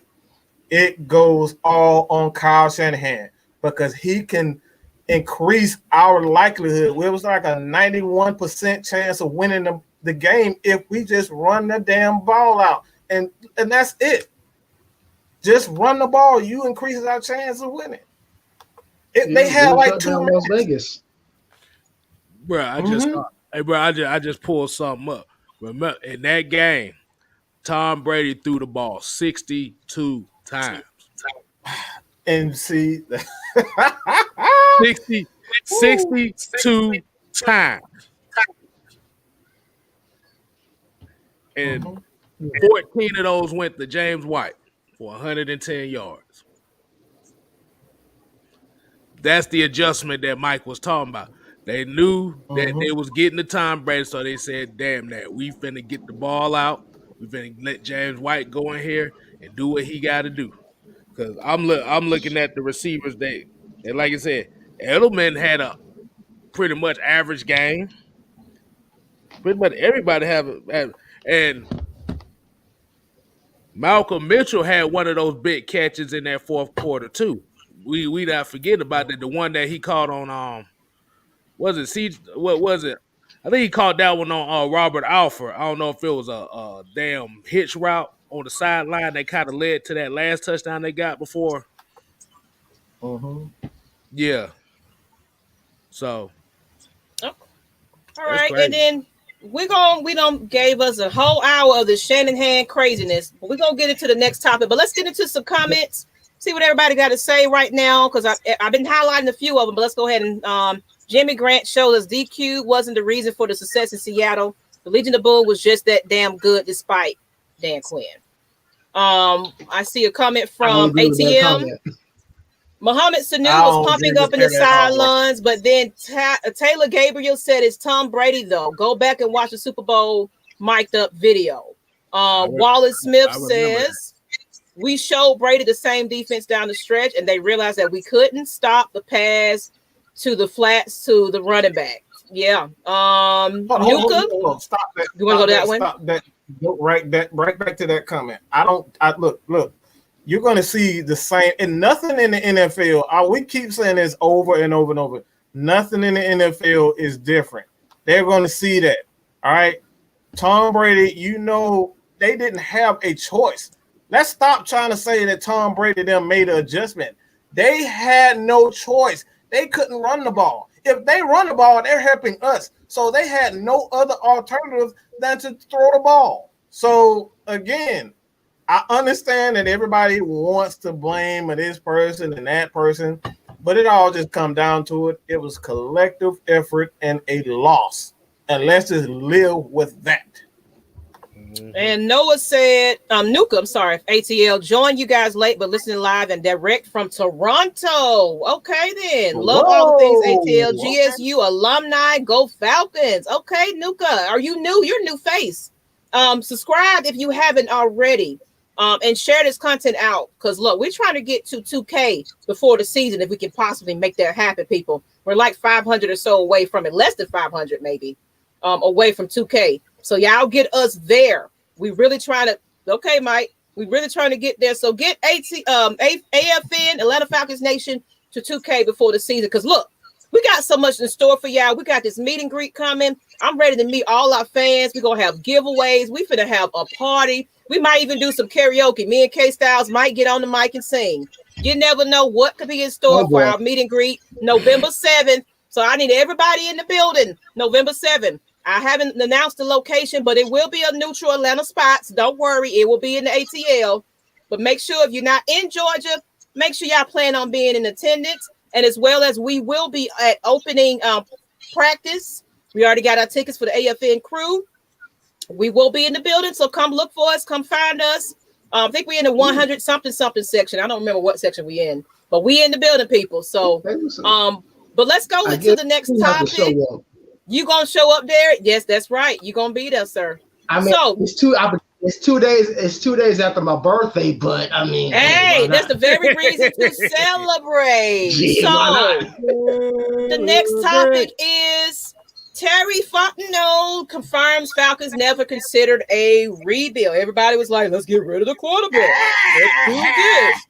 it goes all on Kyle Shanahan because he can increase our likelihood. It was like a 91% chance of winning the game if we just run the damn ball out. And that's it. Just run the ball. You increases our chance of winning. They had like 2 Las Vegas. Bro, I just pulled something up. Remember, in that game, Tom Brady threw the ball 62 times. And see, 62 times. And 14 of those went to James White for 110 yards. That's the adjustment that Mike was talking about. They knew that they was getting the Tom Brady, so they said, damn that. We finna get the ball out. We finna let James White go in here and do what he got to do. Because I'm looking at the receivers. They like I said, Edelman had a pretty much average game. Pretty much everybody and Malcolm Mitchell had one of those big catches in that fourth quarter too. We not forget about that. The one that he caught on what was it? I think he caught that one on Robert Alford. I don't know if it was a damn hitch route on the sideline that kind of led to that last touchdown they got before. Yeah. So. All right, and then we don't gave us a whole hour of the Shanahan craziness. But we're gonna get into the next topic. But let's get into some comments. See what everybody got to say right now, because I've been highlighting a few of them. But let's go ahead and Jimmy Grant showed us DQ wasn't the reason for the success in Seattle. The Legion of Boom was just that damn good, despite Dan Quinn. I see a comment from ATM. Mohamed Sanu was pumping up in the sidelines, but then Taylor Gabriel said it's Tom Brady, though. Go back and watch the Super Bowl mic'd up video. Wallace Smith says we showed Brady the same defense down the stretch, and they realized that we couldn't stop the pass to the flats to the running back. Yeah. Nuka. Stop that. You want to go to that one? Stop that. Go right back to that comment. Look. You're going to see the same, and nothing in the NFL. We keep saying this over and over and over. Nothing in the NFL is different. They're going to see that. All right. Tom Brady, they didn't have a choice. Let's stop trying to say that Tom Brady them made an adjustment. They had no choice. They couldn't run the ball. If they run the ball, they're helping us. So they had no other alternative than to throw the ball. So again, I understand that everybody wants to blame this person and that person, but it all just come down to it. It was collective effort and a loss. And let's just live with that. And Noah said, Nuka, I'm sorry, ATL, join you guys late, but listening live and direct from Toronto. Okay, then. Love all the things ATL, GSU, alumni, go Falcons. Okay, Nuka, are you new? You're a new face. Subscribe if you haven't already. And share this content out. Because, look, we're trying to get to 2K before the season if we can possibly make that happen, people. We're like 500 or so away from it. Less than 500, maybe, away from 2K. So y'all get us there. We really trying to, okay, Mike, we really trying to get there. So get AFN, Atlanta Falcons Nation, to 2K before the season. Because look, we got so much in store for y'all. We got this meet and greet coming. I'm ready to meet all our fans. We're going to have giveaways. We finna have a party. We might even do some karaoke. Me and KSTYLZ might get on the mic and sing. You never know what could be in store for our meet and greet November 7th. So I need everybody in the building November 7th. I haven't announced the location, but it will be a neutral Atlanta spots. Don't worry, it will be in the ATL. But make sure if you're not in Georgia, make sure y'all plan on being in attendance. And as well as we will be at opening practice. We already got our tickets for the AFN crew. We will be in the building, so come look for us. Come find us. I think we're in the 100 something section. I don't remember what section we in, but we in the building, people. So, but let's go into the next topic. You gonna show up there? Yes, that's right. You gonna be there, sir. I mean, so it's 2 days. It's 2 days after my birthday, but I mean, hey, that's the very reason to celebrate. So, the next topic is Terry Fontenot confirms Falcons never considered a rebuild. Everybody was like, "Let's get rid of the quarterback. Let's do this."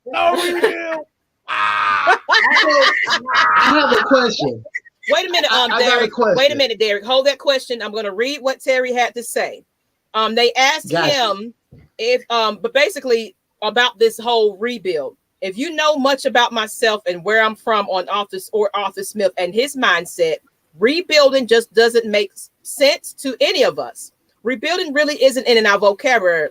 No rebuild. I have a question. Wait a minute, Derek. Wait a minute, Derek. Hold that question. I'm going to read what Terry had to say. They asked him if, but basically about this whole rebuild. If you know much about myself and where I'm from on Arthur Smith and his mindset, rebuilding just doesn't make sense to any of us. Rebuilding really isn't in our vocabulary.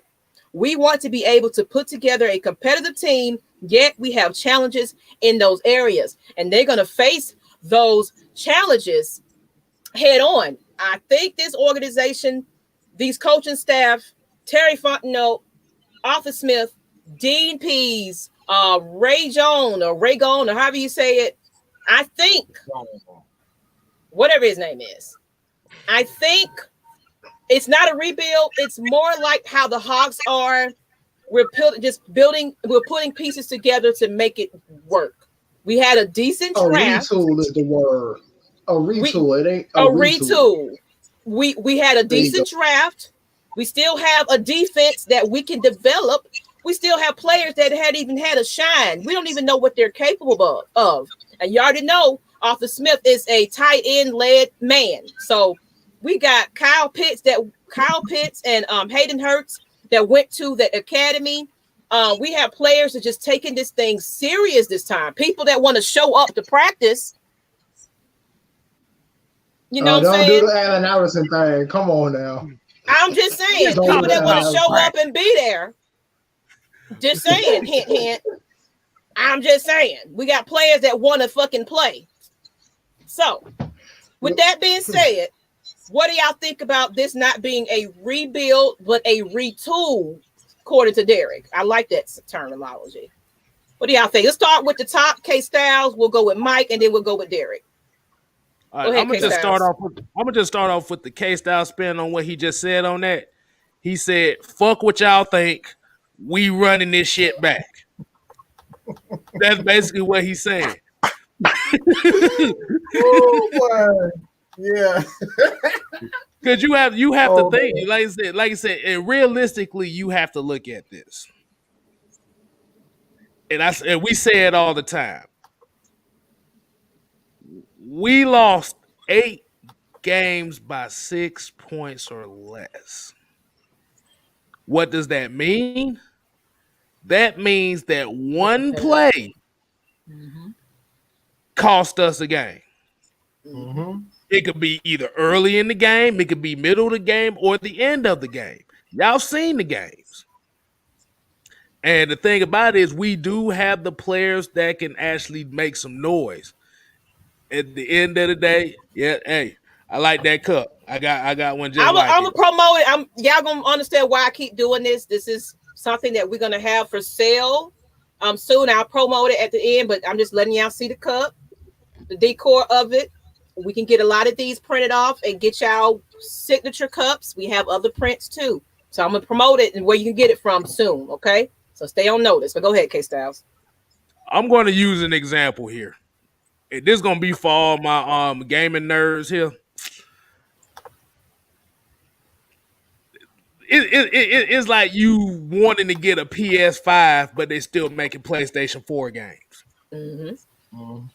We want to be able to put together a competitive team, yet we have challenges in those areas, and they're going to face those challenges head on. I think this organization, these coaching staff, Terry Fontenot, Arthur Smith, Dean Pease, Ray Jones or however you say it, I think, whatever his name is, I think it's not a rebuild. It's more like how the Hawks are. We're putting pieces together to make it work. We had a decent draft. Retool is the word. A retool. It ain't a retool. We had a decent draft. We still have a defense that we can develop. We still have players that hadn't even had a shine. We don't even know what they're capable of. And you already know Arthur Smith is a tight end led man. So we got Kyle Pitts and Hayden Hurst that went to the academy. We have players that just taking this thing serious this time. People that want to show up to practice. You know what I'm saying? Don't do the Allen Iverson thing. Come on now. I'm just saying. People that want to show up and be there. Just saying. Hint, hint. I'm just saying. We got players that want to fucking play. So, with that being said, what do y'all think about this not being a rebuild, but a retool, according to Derek? I like that terminology. What do y'all think? Let's start with the top, KSTYLZ. We'll go with Mike, and then we'll go with Derek. All Go right, ahead, K I'm gonna just start off with the K-Style spin on what he just said on that. He said, "Fuck what y'all think. We running this shit back." That's basically what he's saying. Oh boy. Yeah. Because you have to Oh, think, man. like I said, and realistically, you have to look at this. And we say it all the time. We lost 8 games by 6 points or less. What does that mean? That means that one play cost us a game. Mm-hmm. It could be either early in the game, it could be middle of the game, or the end of the game. Y'all seen the games. And the thing about it is we do have the players that can actually make some noise. At the end of the day, yeah, hey, I like that cup. I got one just I'm like gonna it. promote it. Y'all gonna understand why I keep doing this. This is something that we're gonna have for sale. Soon I'll promote it at the end, but I'm just letting y'all see the cup, the decor of it. We can get a lot of these printed off and get y'all signature cups. We have other prints too. So I'm gonna promote it and where you can get it from soon. Okay. So stay on notice. But go ahead, Kstlyz. I'm going to use an example here. And this is going to be for all my gaming nerds here. It's like you wanting to get a PS5, but they still making PlayStation 4 games. Mm-hmm.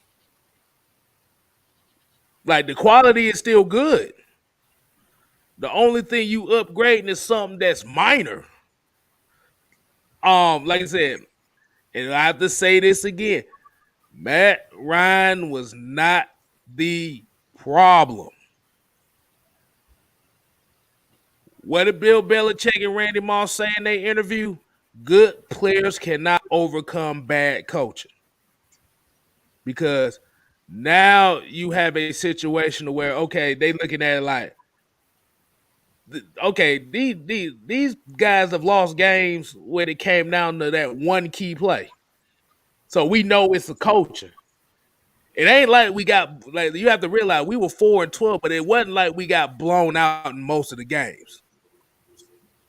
Like the quality is still good. The only thing you upgrading is something that's minor. Like I said, and I have to say this again, Matt Ryan was not the problem. What did Bill Belichick and Randy Moss say in their interview? Good players cannot overcome bad coaching. Because now you have a situation where, okay, they looking at it like, okay, these guys have lost games when it came down to that one key play. So we know it's a coaching. It ain't like we got, like, you have to realize we were 4-12, but it wasn't like we got blown out in most of the games.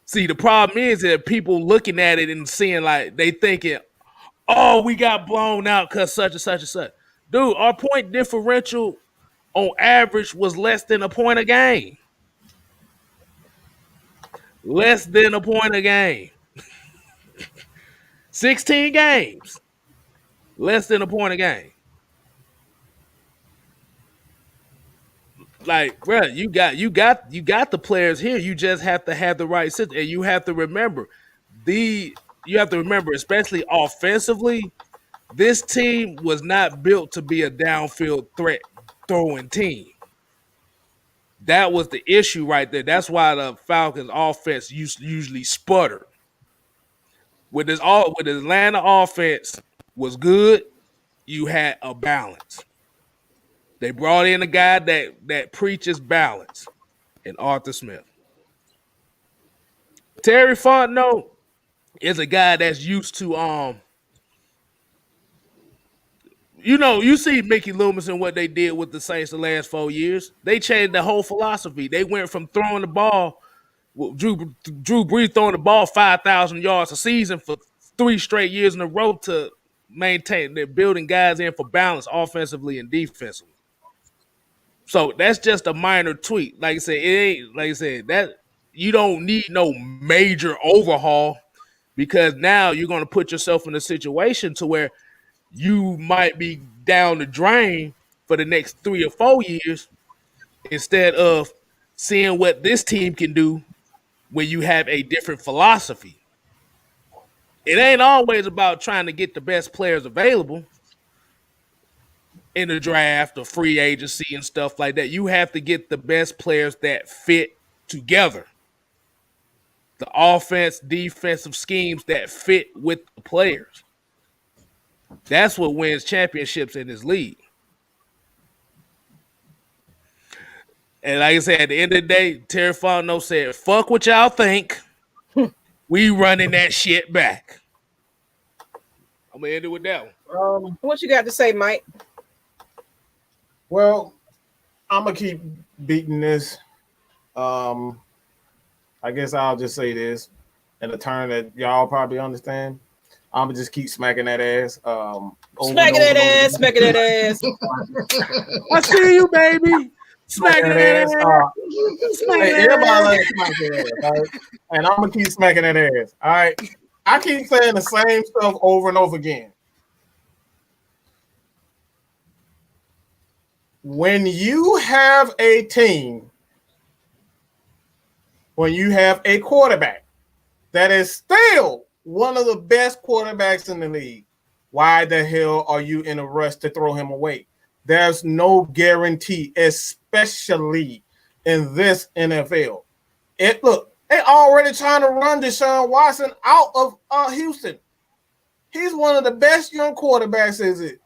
See, the problem is that people looking at it and seeing like they thinking, oh, we got blown out because such and such and such. Dude, our point differential on average was less than a point a game. Less than a point a game. 16 games. Less than a point a game. Like, bro, you got the players here. You just have to have the right system. And you have to remember, especially offensively, this team was not built to be a downfield threat throwing team. That was the issue right there. That's why the Falcons offense usually sputtered. With Atlanta offense was good, you had a balance. They brought in a guy that preaches balance, in Arthur Smith. Terry Fontenot is a guy that's used to you see Mickey Loomis and what they did with the Saints the last 4 years. They changed the whole philosophy. They went from throwing the ball, Drew Brees throwing the ball 5,000 yards a season for 3 straight years in a row to maintain. They're building guys in for balance offensively and defensively. So that's just a minor tweak. Like I said, it ain't like I said that you don't need no major overhaul because now you're going to put yourself in a situation to where you might be down the drain for the next 3 or 4 years instead of seeing what this team can do when you have a different philosophy. It ain't always about trying to get the best players available in the draft or free agency and stuff like that. You have to get the best players that fit together. The offense, defensive schemes that fit with the players. That's what wins championships in this league. And like I said, at the end of the day, Terry Fontenot said, fuck what y'all think. We running that shit back. I'm going to end it with that one. What you got to say, Mike? Well, I'm gonna keep beating this. I guess I'll just say this in a term that y'all probably understand. I'm gonna just keep smacking that ass. Over and Smacking over that and over ass, again. smacking that ass. I see you, baby. Smacking Smacking that that ass. ass. Smacking Hey, that everybody ass. loves to smack that ass, all right? And I'm gonna keep smacking that ass. All right. I keep saying the same stuff over and over again. When you have a team, when you have a quarterback that is still one of the best quarterbacks in the league, why the hell are you in a rush to throw him away? There's no guarantee, especially in this NFL. They already trying to run Deshaun Watson out of Houston. He's one of the best young quarterbacks, is it?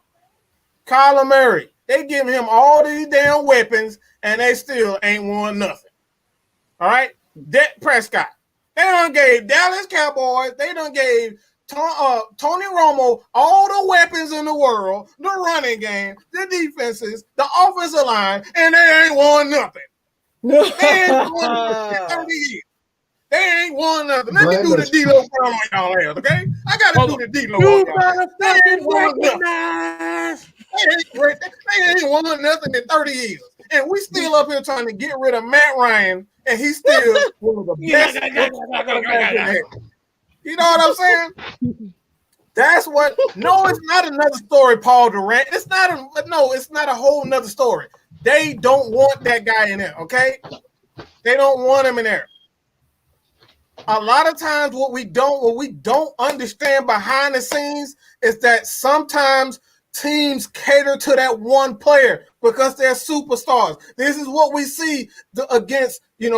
Kyler Murray. They give him all these damn weapons, and they still ain't won nothing. All right? Dak Prescott. They done gave Dallas Cowboys, they done gave Tony Romo all the weapons in the world, the running game, the defenses, the offensive line, and they ain't won nothing. They ain't won nothing in 30 years. They ain't won nothing. Let me do the D-Lo on y'all ass, okay? I got to do the D-Lo You on y'all. better They fucking ain't won nothing. recognize. They ain't won nothing in 30 years. And we still up here trying to get rid of Matt Ryan, and he's still one of the best quarterbacks in there. You know what I'm saying? That's what. No, it's not another story, Paul Durant. It's not a whole nother story. They don't want that guy in there, okay? They don't want him in there. A lot of times what we don't understand behind the scenes is that sometimes teams cater to that one player because they're superstars. This is what we see against the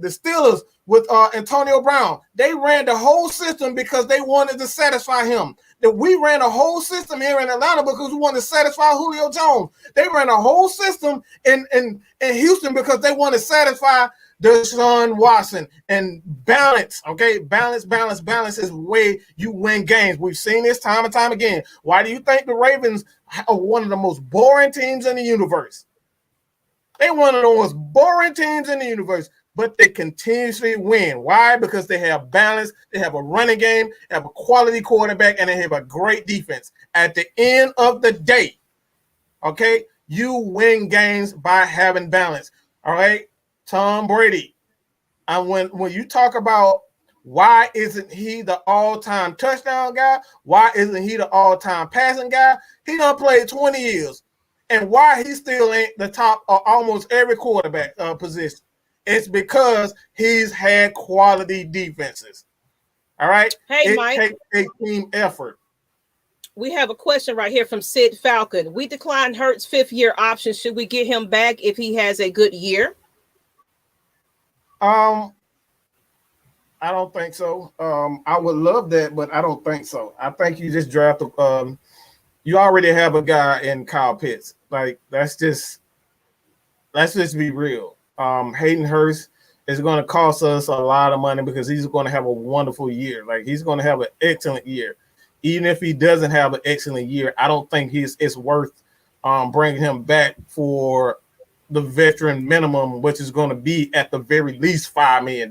Steelers with Antonio Brown. They ran the whole system because they wanted to satisfy him. That we ran a whole system here in Atlanta because we wanted to satisfy Julio Jones. They ran a whole system in Houston because they want to satisfy Deshaun Watson. And balance, okay? Balance is the way you win games. We've seen this time and time again. Why do you think the Ravens are one of the most boring teams in the universe? They're one of the most boring teams in the universe, but they continuously win. Why? Because they have balance, they have a running game, they have a quality quarterback, and they have a great defense. At the end of the day, okay, you win games by having balance. All right, Tom Brady. And when you talk about why isn't he the all-time touchdown guy, why isn't he the all-time passing guy, he done played 20 years. And why he still ain't the top of almost every quarterback position, it's because he's had quality defenses. All right? Hey, Mike. It takes a team effort. We have a question right here from Sid Falcon. We declined Hurts' fifth-year option. Should we get him back if he has a good year? I don't think so. I would love that, but I don't think so. I think you just draft you already have a guy in Kyle Pitts. Like, let's just be real. Hayden Hurst is going to cost us a lot of money because he's going to have a wonderful year. Like, he's going to have an excellent year. Even if he doesn't have an excellent year, I don't think it's worth bringing him back for the veteran minimum, which is going to be at the very least $5 million.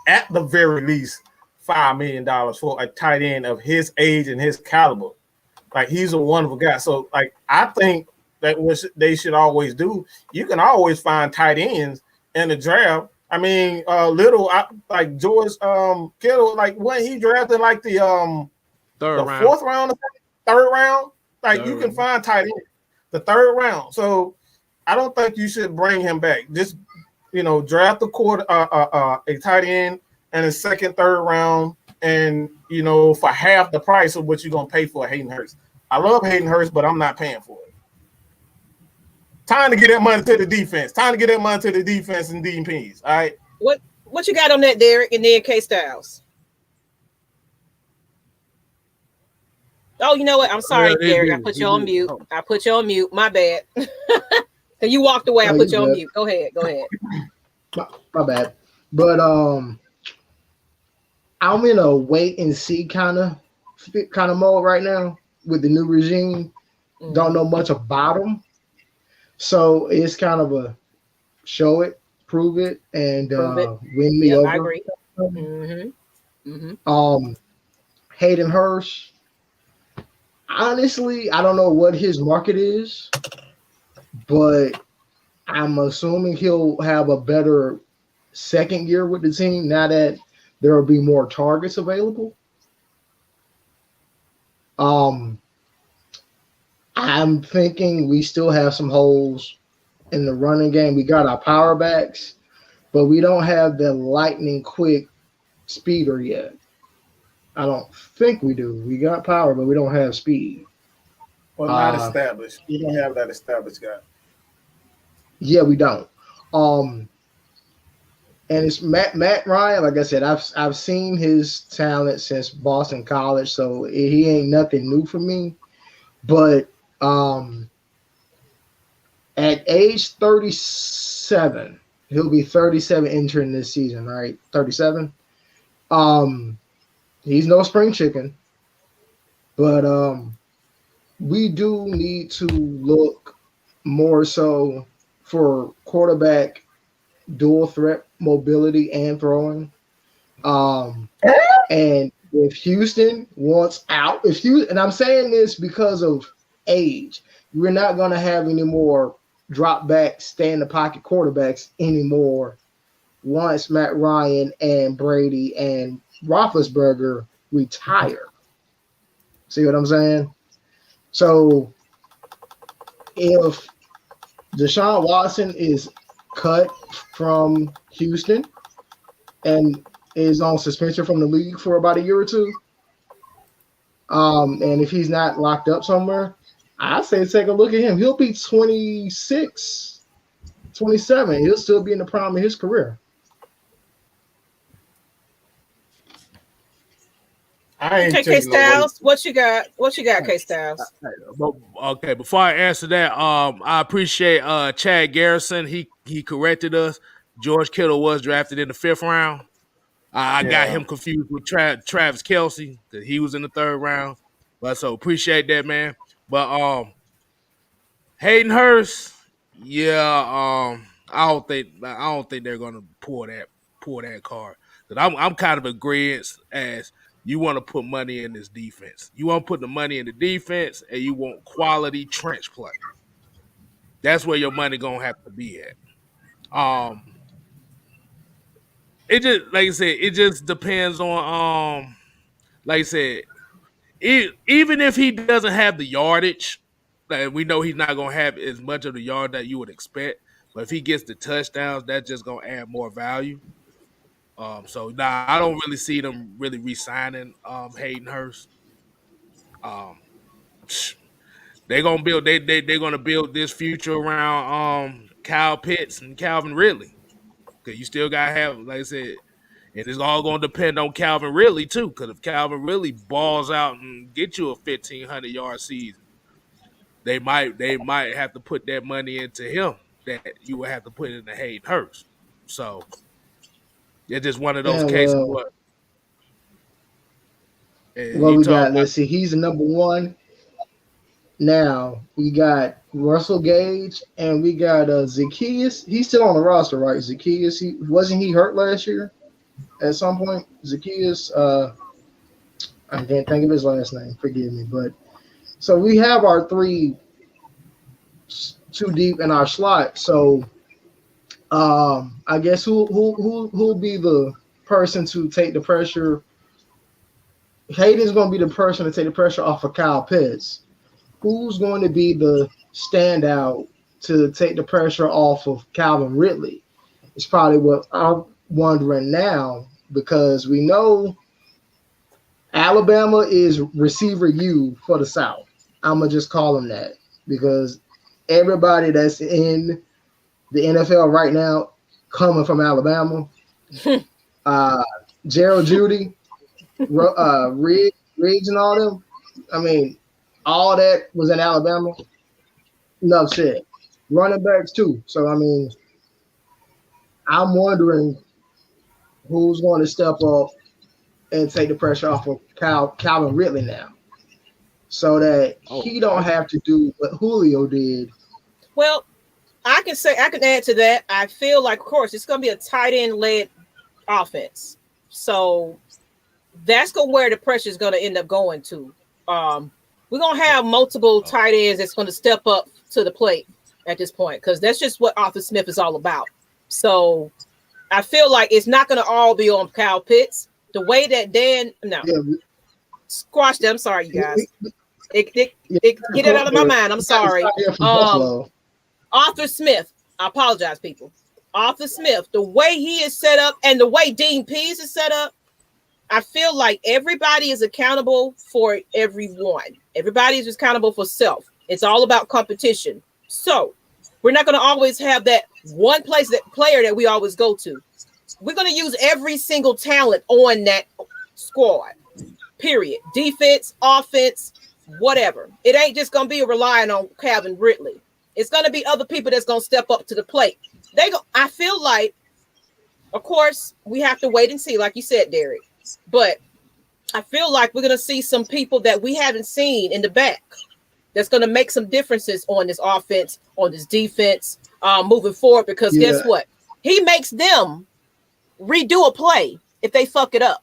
At the very least $5 million for a tight end of his age and his caliber. Like, he's a wonderful guy. So, like, I think that what they should always do, you can always find tight ends in the draft. I mean, like George Kittle, like when he drafted like the fourth round, third round, like you can find tight end the third round. So I don't think you should bring him back. Just draft a tight end in the second, third round, and for half the price of what you're gonna pay for Hayden Hurst. I love Hayden Hurst, but I'm not paying for it. Time to get that money to the defense. Time to get that money to the defense and DPs. All right. What you got on that, Derek, and then Kstlyz? Oh, you know what? I'm sorry, Derek. I put you on mute. My bad. You walked away. I put you on mute. Go ahead. My bad. But I'm in a wait and see kind of mode right now with the new regime. Don't know much about them. So it's kind of a show it, prove it, and Prove it. win me Yep, I over. agree. Mm-hmm. Hayden Hurst. Honestly, I don't know what his market is, but I'm assuming he'll have a better second year with the team now that there will be more targets available. I'm thinking we still have some holes in the running game. We got our power backs, but we don't have the lightning quick speeder yet. I don't think we do. We got power, but we don't have speed. Well, not established. You don't have that established guy. Yeah, we don't. And it's Matt Ryan. Like I said, I've seen his talent since Boston College, so he ain't nothing new for me. But at age 37, he'll be 37 entering this season, right? 37. He's no spring chicken, but we do need to look more so for quarterback dual threat mobility and throwing. And if Houston wants out, and I'm saying this because of age, we're not going to have any more drop back, stay in the pocket quarterbacks anymore once Matt Ryan and Brady and Roethlisberger retire. See what I'm saying? So if Deshaun Watson is cut from Houston and is on suspension from the league for about a year or two, and if he's not locked up somewhere, I say take a look at him. He'll be 26, 27. He'll still be in the prime of his career. Okay, Kstlyz, what you got? What you got, Kstlyz? Okay, before I answer that, I appreciate Chad Garrison. He corrected us. George Kittle was drafted in the 5th round. I got him confused with Travis Kelce because he was in the 3rd round. But so appreciate that, man. But Hayden Hurst, I don't think they're gonna pull that card. Because I'm kind of agreeing as you want to put money in this defense. You want to put the money in the defense, and you want quality trench play. That's where your money gonna have to be at. It just like I said, it just depends on like I said, even if he doesn't have the yardage, like we know he's not gonna have as much of the yard that you would expect. But if he gets the touchdowns, that's just gonna add more value. So I don't really see them really re-signing Hayden Hurst. They're gonna build they're gonna build this future around Kyle Pitts and Calvin Ridley. Cause you still gotta have, like I said, and it's all gonna depend on Calvin Ridley too. Cause if Calvin Ridley balls out and get you a 1,500-yard season, they might have to put that money into him that you would have to put into Hayden Hurst. So it's just one of those cases. What we got? Let's see. He's the number 1. Now we got Russell Gage and we got Zacchaeus. He's still on the roster, right? Zacchaeus. Wasn't he hurt last year at some point? Zacchaeus. I can't think of his last name. Forgive me, but so we have our 3 too deep in our slot. So I guess who'll be the person to take the pressure? Hayden's going to be the person to take the pressure off of Kyle Pitts. Who's going to be the standout to take the pressure off of Calvin Ridley? It's probably what I'm wondering now, because we know Alabama is receiver U for the South. I'm going to just call them that because everybody that's in the NFL right now coming from Alabama. Gerald Judy, Riggs and all them. I mean, all that was in Alabama. Enough said. Running backs too. So I mean, I'm wondering who's going to step up and take the pressure off of Calvin Ridley now, so that he don't have to do what Julio did. Well, I can add to that. I feel like, of course, it's going to be a tight end led offense. So that's where the pressure is going to end up going to. We're going to have multiple tight ends that's going to step up to the plate at this point, because that's just what Arthur Smith is all about. So I feel like it's not going to all be on Kyle Pitts. The way that squash them. I'm sorry, you guys. Get it out of my mind. I'm sorry. Arthur Smith. I apologize, people. Arthur Smith, the way he is set up and the way Dean Pease is set up, I feel like everybody is accountable for everyone. Everybody is accountable for self. It's all about competition. So we're not going to always have that one player that we always go to. We're going to use every single talent on that squad, period. Defense, offense, whatever. It ain't just going to be relying on Calvin Ridley. It's going to be other people that's going to step up to the plate. I feel like, of course, we have to wait and see, like you said, Derek. But I feel like we're going to see some people that we haven't seen in the back that's going to make some differences on this offense, on this defense, moving forward. Because guess what? He makes them redo a play if they fuck it up.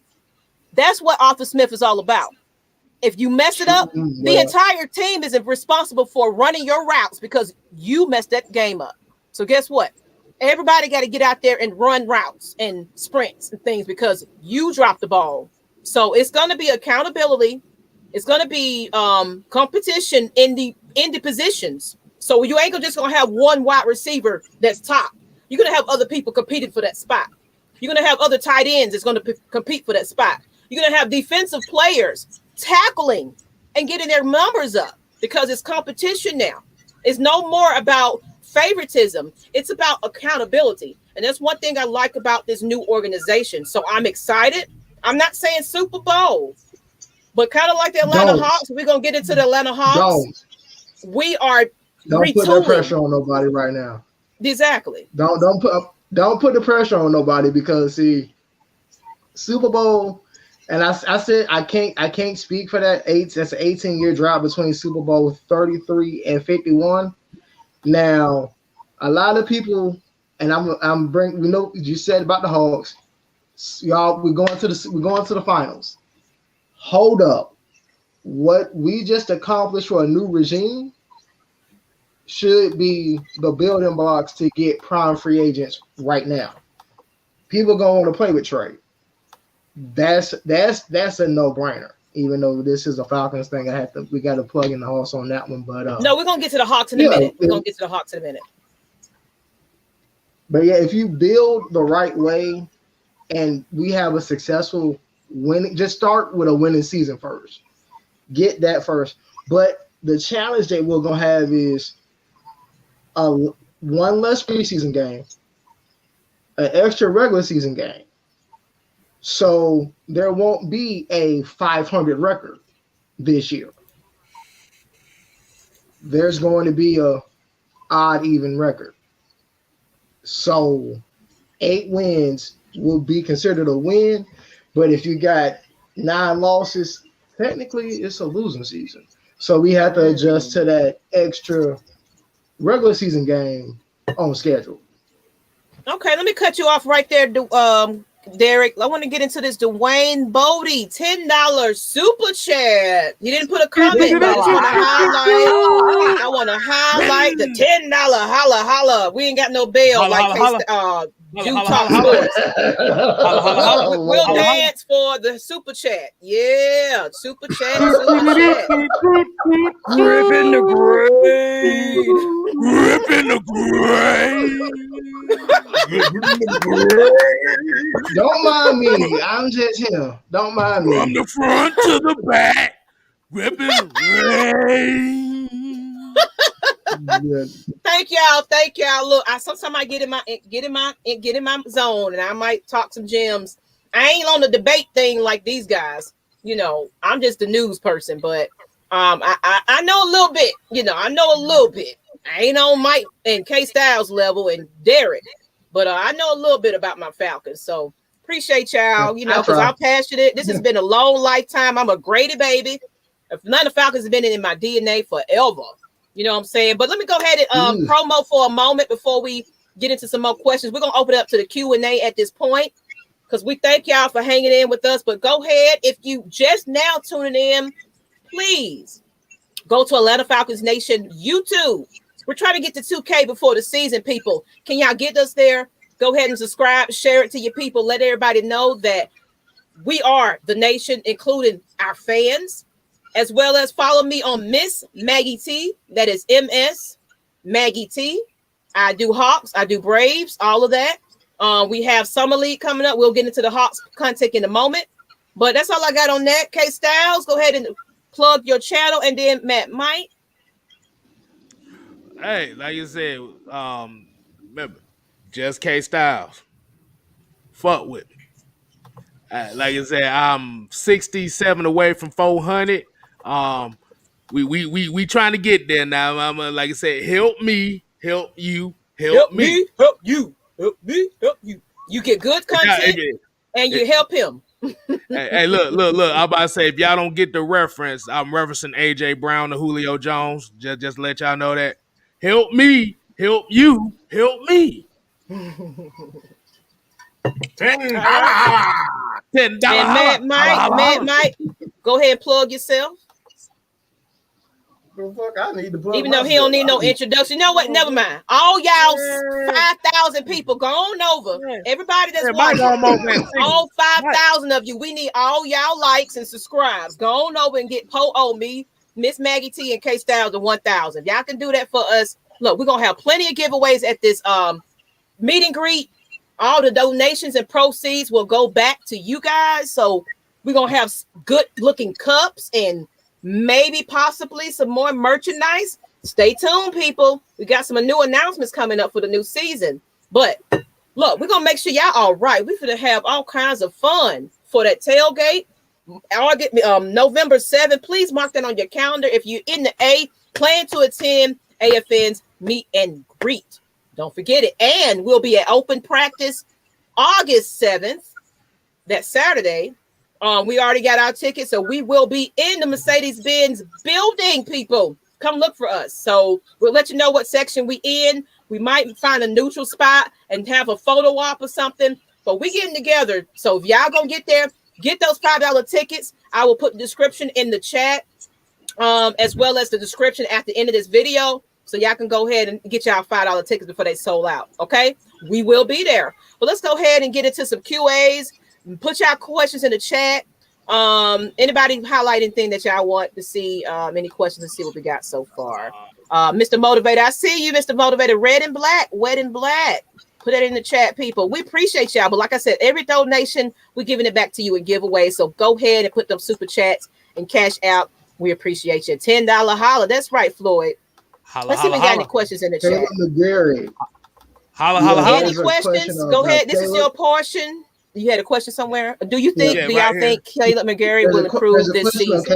That's what Arthur Smith is all about. If you mess it up, the entire team is responsible for running your routes because you messed that game up. So guess what? Everybody got to get out there and run routes and sprints and things because you dropped the ball. So it's going to be accountability. It's going to be competition in the positions. So you ain't just going to have one wide receiver that's top. You're going to have other people competing for that spot. You're going to have other tight ends that's going to compete for that spot. You're going to have defensive players tackling and getting their numbers up because it's competition now. It's no more about favoritism. It's about accountability. And that's one thing I like about this new organization. So I'm excited. I'm not saying Super Bowl, but kind of like the Atlanta Hawks. We're going to get into the Atlanta Hawks. We are Don't put that pressure on nobody right now. Exactly. Don't put the pressure on nobody because see, Super Bowl, and I said I can't speak for that. That's an 18-year drought between Super Bowl 33 and 51. Now, a lot of people, and we know you said about the Hawks, y'all. We're going to the finals. Hold up, what we just accomplished for a new regime should be the building blocks to get prime free agents right now. People gonna want to play with Trey. That's a no-brainer. Even though this is a Falcons thing, we got to plug in the Hawks on that one. But no, we're gonna get to the Hawks in a minute. We're gonna get to the Hawks in a minute. But yeah, if you build the right way, and we have a successful winning, just start with a winning season first. Get that first. But the challenge that we're gonna have is one less preseason game, an extra regular season game. So there won't be a 500 record this year. There's going to be a odd even record. So 8 wins will be considered a win, but if you got 9 losses, technically it's a losing season. So we have to adjust to that extra regular season game on schedule. Okay, let me cut you off right there, Derek. I want to get into this. Dwayne Bodie, $10 super chat. He didn't put a comment, but I want to highlight the $10 holla. We ain't got no bail Utah Sports. We'll dance for the super chat. Yeah, super chat. Ripping the grave. Don't mind me. I'm just him. Don't mind me. From the front to the back, ripping the grave. Thank y'all. Look, sometimes I get in my zone, and I might talk some gems. I ain't on the debate thing like these guys. You know, I'm just a news person, but I know a little bit. I know a little bit. I ain't on Mike and KSTYLZ level and Derek, but I know a little bit about my Falcons. So appreciate y'all. Because I'm passionate. This has been a long lifetime. I'm a Grady baby. Atlanta Falcons have been in my DNA forever. You know what I'm saying? But let me go ahead and promo for a moment before we get into some more questions. We're going to open it up to the Q&A at this point because we thank y'all for hanging in with us. But go ahead. If you just now tuning in, please go to Atlanta Falcons Nation YouTube. We're trying to get to 2K before the season, people. Can y'all get us there? Go ahead and subscribe, share it to your people. Let everybody know that we are the nation, including our fans, as well as follow me on Miss Maggie T. That is MS Maggie T. I do Hawks, I do Braves, all of that. We have Summer League coming up. We'll get into the Hawks content in a moment. But that's all I got on that. KSTYLZ, go ahead and plug your channel. And then Matt Mike. Hey, like you said, remember, just KSTYLZ. Fuck with me. Like I said, I'm 67 away from 400. We trying to get there now. I'm like I said, help me, help you, help me, help you, help me, help you. You get good content and you help him. Hey, look. I'm about to say, if y'all don't get the reference, I'm referencing AJ Brown to Julio Jones. Just to let y'all know that. Help me, help you, help me. $10. And Matt Mike, go ahead and plug yourself. Fuck, I need to plug even though he don't need no introduction. You know what? Never mind. All y'all 5,000 people, go on over. Everybody that's watching, all 5,000 of you, we need all y'all likes and subscribes. Go on over and get me, Miss Maggie T, and KSTYLZ to 1,000. Y'all can do that for us. Look, we're gonna have plenty of giveaways at this meet and greet. All the donations and proceeds will go back to you guys. So we're gonna have good looking cups and maybe possibly some more merchandise. Stay tuned, people. We got some new announcements coming up for the new season. But look, we're gonna make sure y'all all right. We're gonna have all kinds of fun for that tailgate. November 7th. Please mark that on your calendar. If you're in the A, plan to attend AFN's meet and greet. Don't forget it. And we'll be at open practice August 7th, that Saturday. We already got our tickets, so we will be in the Mercedes-Benz building, people. Come look for us. So we'll let you know what section we in. We might find a neutral spot and have a photo op or something, but we getting together. So if y'all gonna get there, get those $5 tickets. I will put the description in the chat, as well as the description at the end of this video. So y'all can go ahead and get y'all $5 tickets before they sold out. Okay, we will be there. But let's go ahead and get into some QAs. Put y'all questions in the chat. Anybody highlight anything that y'all want to see? Any questions to see what we got so far? Mr. Motivator, I see you, Mr. Motivator. Red and black, wet and black. Put that in the chat, people. We appreciate y'all. But like I said, every donation, we're giving it back to you in giveaway. So go ahead and put them super chats and cash out. We appreciate you. $10 holla. That's right, Floyd. Let's see if we got any questions in the chat. Holla. Any questions? Go ahead. This is your portion. You had a question somewhere. Do y'all think Caleb McGarry will improve this season?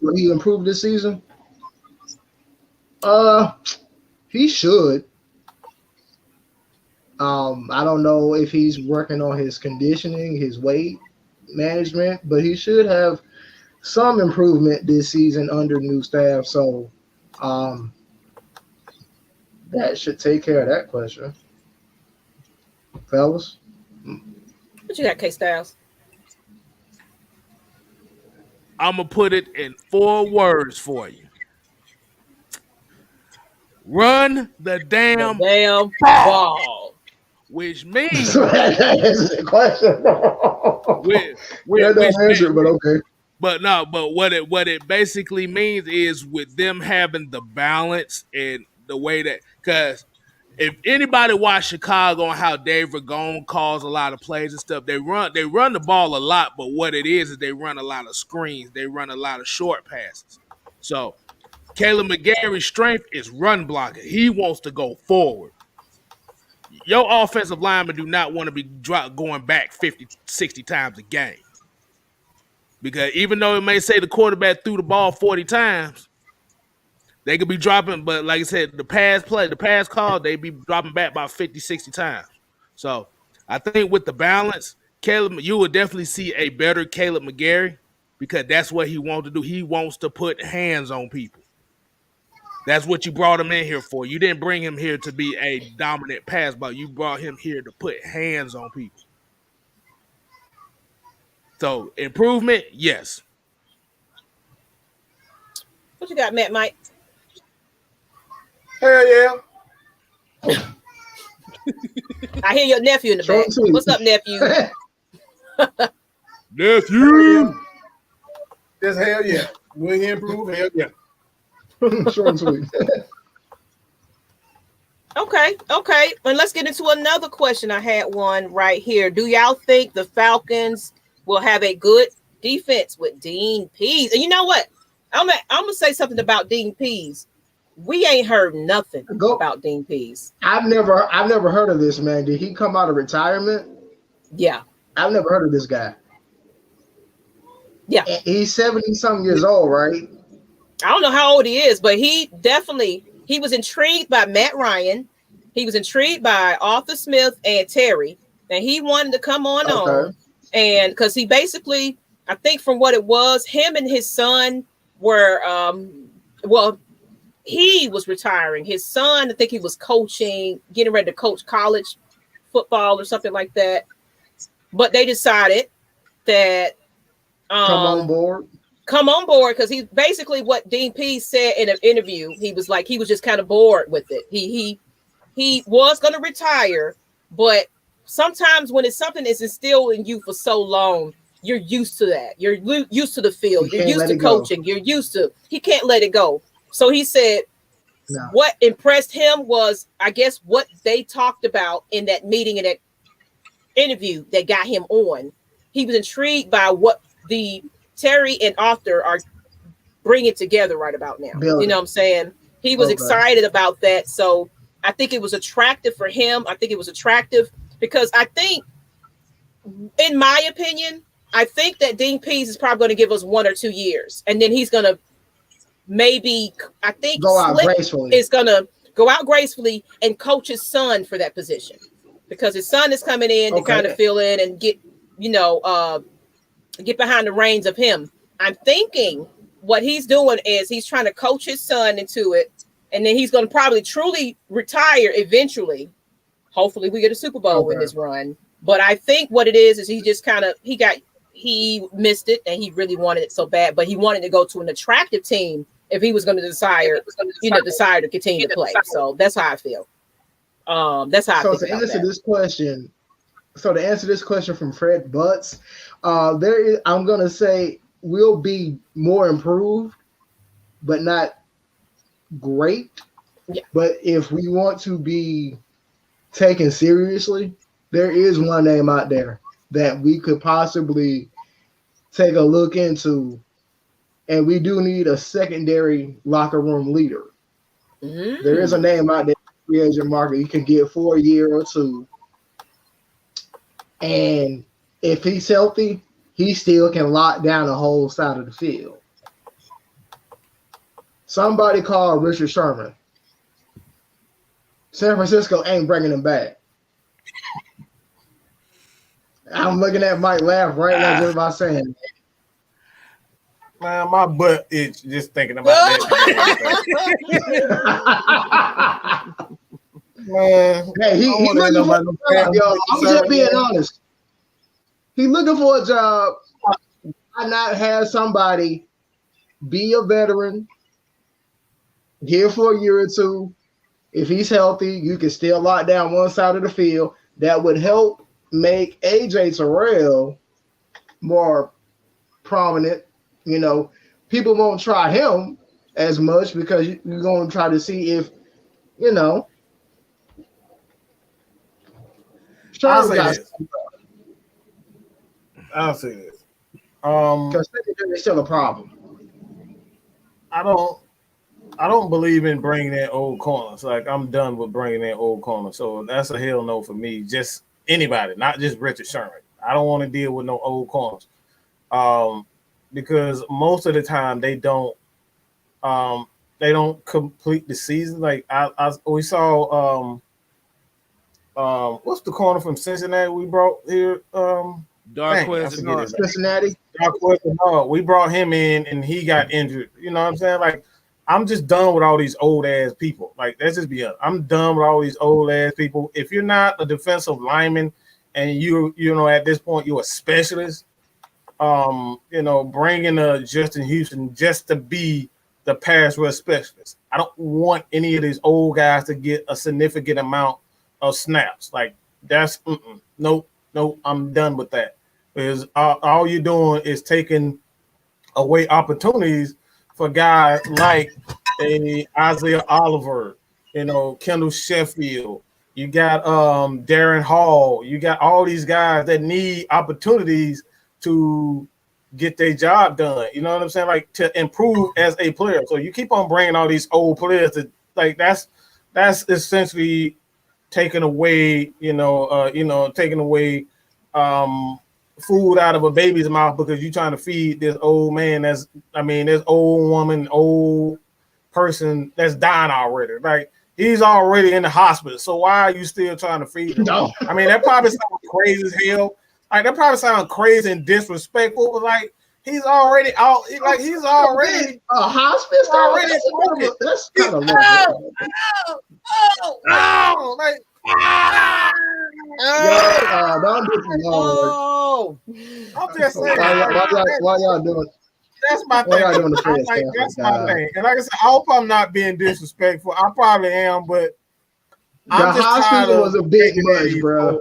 Will he improve this season? He should. I don't know if he's working on his conditioning, his weight management, but he should have some improvement this season under new staff. So that should take care of that question. Fellas? What you got, KSTYLZ? I'm going to put it in 4 words for you. Run the damn ball. Which means... That's the question. But okay. But what it basically means is with them having the balance and the way that... Because if anybody watch Chicago and how Dave Ragone calls a lot of plays and stuff, they run the ball a lot, but what it is they run a lot of screens. They run a lot of short passes. So Caleb McGarry's strength is run blocking. He wants to go forward. Your offensive linemen do not want to be going back 50, 60 times a game. Because even though it may say the quarterback threw the ball 40 times, they could be dropping, but like I said, the pass call, they be dropping back about 50, 60 times. So I think with the balance, Caleb, you will definitely see a better Caleb McGarry because that's what he wants to do. He wants to put hands on people. That's what you brought him in here for. You didn't bring him here to be a dominant pass, but you brought him here to put hands on people. So improvement, yes. What you got, Matt Mike? Hell yeah. I hear your nephew in the back. What's up, nephew? Nephew. Just hell yeah. Will he improve? Hell yeah. Short and sweet. Okay. And let's get into another question. I had one right here. Do y'all think the Falcons will have a good defense with Dean Pease? And you know what? I'm gonna say something about Dean Pease. We ain't heard nothing about Dean Pease. I've never heard of this man. Did he come out of retirement? Yeah. I've never heard of this guy. Yeah. And he's 70-something years old, right? I don't know how old he is, but he was intrigued by Matt Ryan. He was intrigued by Arthur Smith and Terry, and he wanted to come on. And because he basically, I think from what it was, him and his son were, he was retiring. His son, I think he was coaching, getting ready to coach college football or something like that. But they decided that come on board because he's basically what Dean Pease said in an interview. He was like, he was just kind of bored with it. He was going to retire, but sometimes when it's something that's instilled in you for so long, you're used to that. You're used to the field. You're used to coaching. You're used to. He can't let it go. So he said, what impressed him was, I guess, what they talked about in that meeting, in that interview that got him on. He was intrigued by what the Terry and Arthur are bringing together right about now. You know what I'm saying? He was excited about that. So I think it was attractive for him. I think it was attractive because I think, in my opinion, I think that Dean Pease is probably going to give us 1 or 2 years. And then he's going to maybe, I think, go out gracefully. Is going to go out gracefully and coach his son for that position. Because his son is coming in to kind of fill in and get, get behind the reins of him. I'm thinking what he's doing is he's trying to coach his son into it. And then he's going to probably truly retire eventually. Hopefully we get a Super Bowl in this run. But I think what it is he just kind of, he missed it and he really wanted it so bad, but he wanted to go to an attractive team if he was going to desire to continue to play. So that's how I feel. That's how I feel. To answer this question from Fred Butts, I'm going to say we'll be more improved, but not great. Yeah. But if we want to be taken seriously, there is one name out there that we could possibly take a look into, and we do need a secondary locker room leader. Mm. There is a name out there, free agent market, you can get for a year or two, and if he's healthy, he still can lock down the whole side of the field. Somebody called Richard Sherman. San Francisco ain't bringing him back. I'm looking at Mike laugh right now just by saying that. Man, my butt itch just thinking about that. Man, hey, he looking for a job, y'all. I'm just being honest. He looking for a job. Why not have somebody be a veteran here for a year or two? If he's healthy, you can still lock down one side of the field. That would help make AJ Terrell more prominent. People won't try him as much because you're going to try to see if, I'll say this. Because it's still a problem. I don't believe in bringing in old corners. Like, I'm done with bringing in old corners. So that's a hell no for me. Just anybody, not just Richard Sherman. I don't want to deal with no old corners. Because most of the time they don't complete the season. Like we saw what's the corner from Cincinnati we brought here? Cincinnati. We brought him in and he got injured. You know what I'm saying? Like, I'm just done with all these old ass people. Like, let's just be honest. I'm done with all these old ass people. If you're not a defensive lineman and you know at this point you're a specialist, bringing a Justin Houston just to be the pass rush specialist. I don't want any of these old guys to get a significant amount of snaps. Like, that's nope. I'm done with that. Because all you're doing is taking away opportunities for guys like a Isaiah Oliver, Kendall Sheffield. You got Darren Hall. You got all these guys that need opportunities to get their job done. You know what I'm saying? Like, to improve as a player. So you keep on bringing all these old players that, like, that's essentially taking away, taking away food out of a baby's mouth because you're trying to feed this old man this old woman, old person that's dying already. Like, he's already in the hospital. So why are you still trying to feed him? No. I mean, that probably sounds crazy as hell. Like, that probably sounds crazy and disrespectful, but like, he's already out. Like, he's already a hospice. That's kind of low. Like, don't do it. Oh, I'm just saying. Why y'all doing? That's my thing. That's my thing. And like I said, I hope I'm not being disrespectful. I probably am, but the hospital was a big much, bro.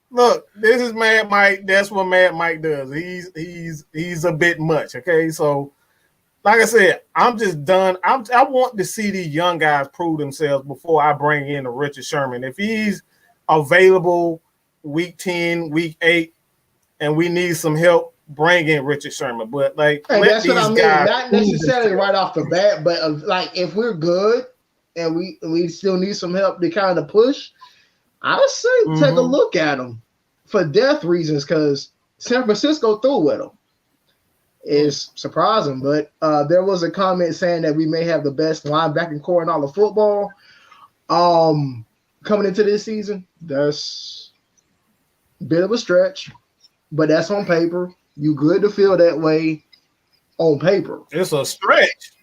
Look, this is Mad Mike. That's what Mad Mike does. He's a bit much. Okay, so like I said, I'm just done. I want to see these young guys prove themselves before I bring in a Richard Sherman. If he's available week 10, week 8, and we need some help, bring in Richard Sherman. But like, that's what I mean. Not necessarily right off the bat, but like, if we're good and we still need some help to kind of push, I'd say take a look at him for depth reasons, because San Francisco threw with him. It's surprising, but there was a comment saying that we may have the best linebacking core in all of football coming into this season. That's a bit of a stretch, but that's on paper. You good to feel that way on paper. It's a stretch.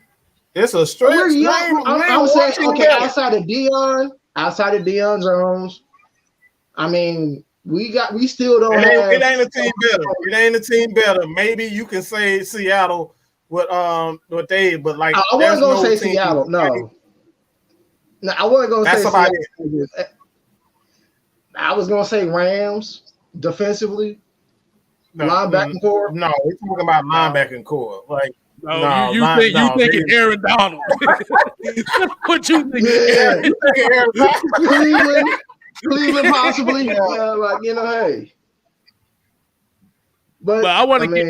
It's a stretch. I'm saying, okay, outside of Deion Jones, I mean, we still don't have. It ain't a team better. It ain't a team better. Maybe you can say Seattle with Dave, but like, I wasn't gonna say Seattle. No, I wasn't gonna say Seattle. I was gonna say Rams defensively. Linebacking core. No, we're talking about linebacking core. Like, you thinking Aaron Donald? What you thinking? Yeah. Aaron Cleveland possibly. Hey. But I want to get.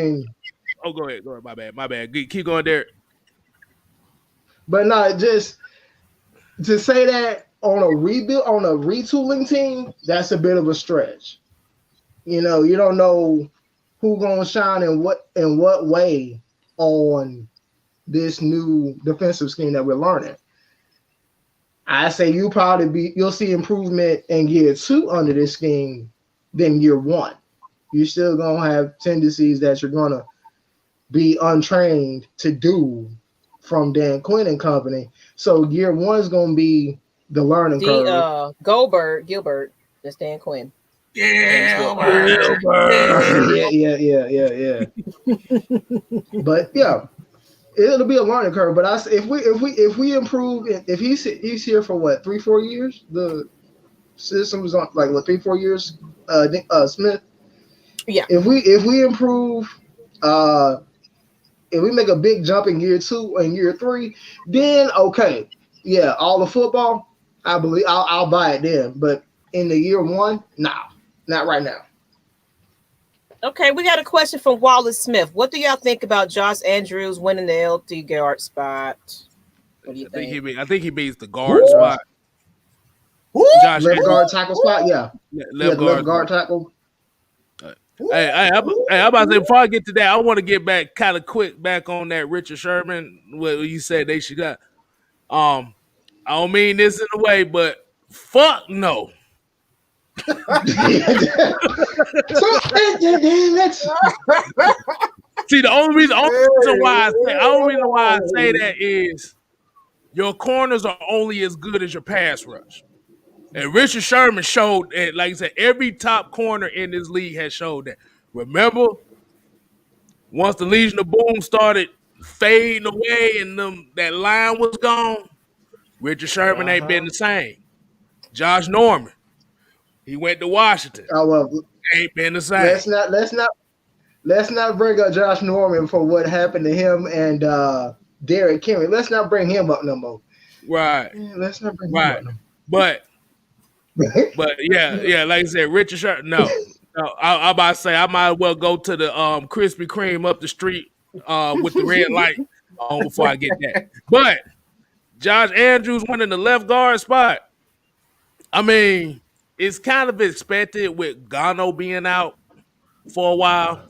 Oh, go ahead. My bad. Keep going, Derek. But no, just to say that on a rebuild, on a retooling team, that's a bit of a stretch. You don't know who gonna shine in what way on this new defensive scheme that we're learning. I say you'll see improvement in year 2 under this scheme than year 1. You're still gonna have tendencies that you're gonna be untrained to do from Dan Quinn and company. So year 1 is gonna be the learning curve. Gilbert, that's Dan Quinn. Yeah. But yeah, it'll be a learning curve. But if we improve, if he's here for what, 3-4 years, the system is on like what, 3-4 years. Smith. Yeah. If we improve, if we make a big jump in year 2 and year 3, then okay, yeah, all the football, I believe I'll buy it then. But in the year 1, nah. Not right now. Okay, we got a question from Wallace Smith. What do y'all think about Josh Andrews winning the LT guard spot? What do you think? I think he beats the guard spot. Josh left guard tackle spot, yeah. Left guard tackle. Hey, I'm about to say, before I get to that, I want to get back kind of quick back on that Richard Sherman. What you said they should got. I don't mean this in a way, but fuck no. See, the only reason why I say that is your corners are only as good as your pass rush. And Richard Sherman showed that, like I said, every top corner in this league has showed that. Remember, once the Legion of Boom started fading away and that line was gone, Richard Sherman ain't been the same. Josh Norman, he went to Washington. Oh well, ain't been the same. Let's not bring up Josh Norman for what happened to him and Derrick Henry. Let's not bring him up no more. Right. Let's not bring him up no more. But yeah, like I said, Richard Sherman. No, I'm about to say I might as well go to the Krispy Kreme up the street with the red light on before I get that. But Josh Andrews winning the left guard spot. I mean, it's kind of expected with Gano being out for a while,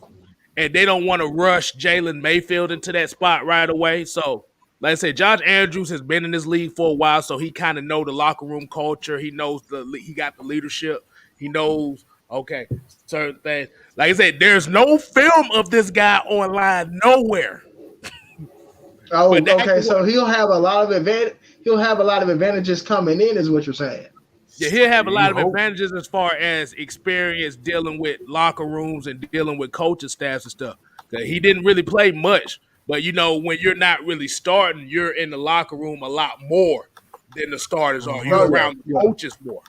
and they don't want to rush Jalen Mayfield into that spot right away. So, like I said, Josh Andrews has been in this league for a while, so he kind of know the locker room culture. He knows he got the leadership. He knows, okay, certain things. Like I said, there's no film of this guy online nowhere. Oh, okay. So he'll have a lot of advantages coming in, is what you're saying. Yeah, he'll have a lot of advantages as far as experience dealing with locker rooms and dealing with coaching staffs and stuff. He didn't really play much, but when you're not really starting, you're in the locker room a lot more than the starters are. You're around the coaches more.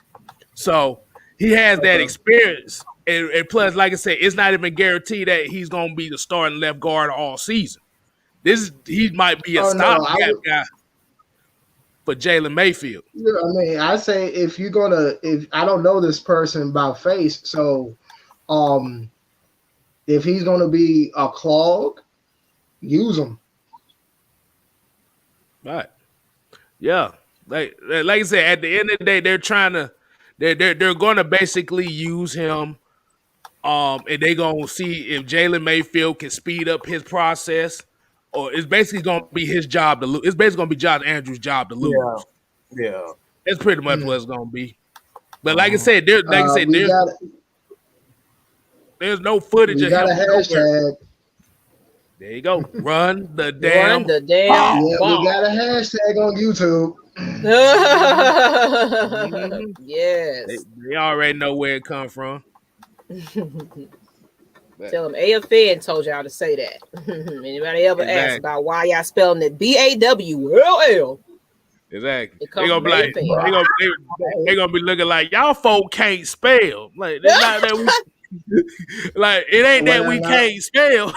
So he has that experience. And plus, like I said, it's not even guaranteed that he's going to be the starting left guard all season. He might be a stopgap guy for Jalen Mayfield. Yeah, I mean, I say if I don't know this person by face, so if he's gonna be a clog, use him. Right. Yeah. Like I said, at the end of the day, they're gonna basically use him. And they're gonna see if Jalen Mayfield can speed up his process. Or it's basically going to be his job to lose. It's basically going to be Josh Andrews' job to lose. Yeah. That's pretty much what it's going to be. But like I said, there's no footage of him. Hashtag. There you go. Run the damn ball. Yeah, we got a hashtag on YouTube. Yes. They already know where it come from. Tell them AFN told y'all to say that. Anybody ever ask about why y'all spelling it BAWLL? Exactly. They're gonna be like, they're gonna be looking like y'all folk can't spell. Like it's not that we like it ain't that we can't spell.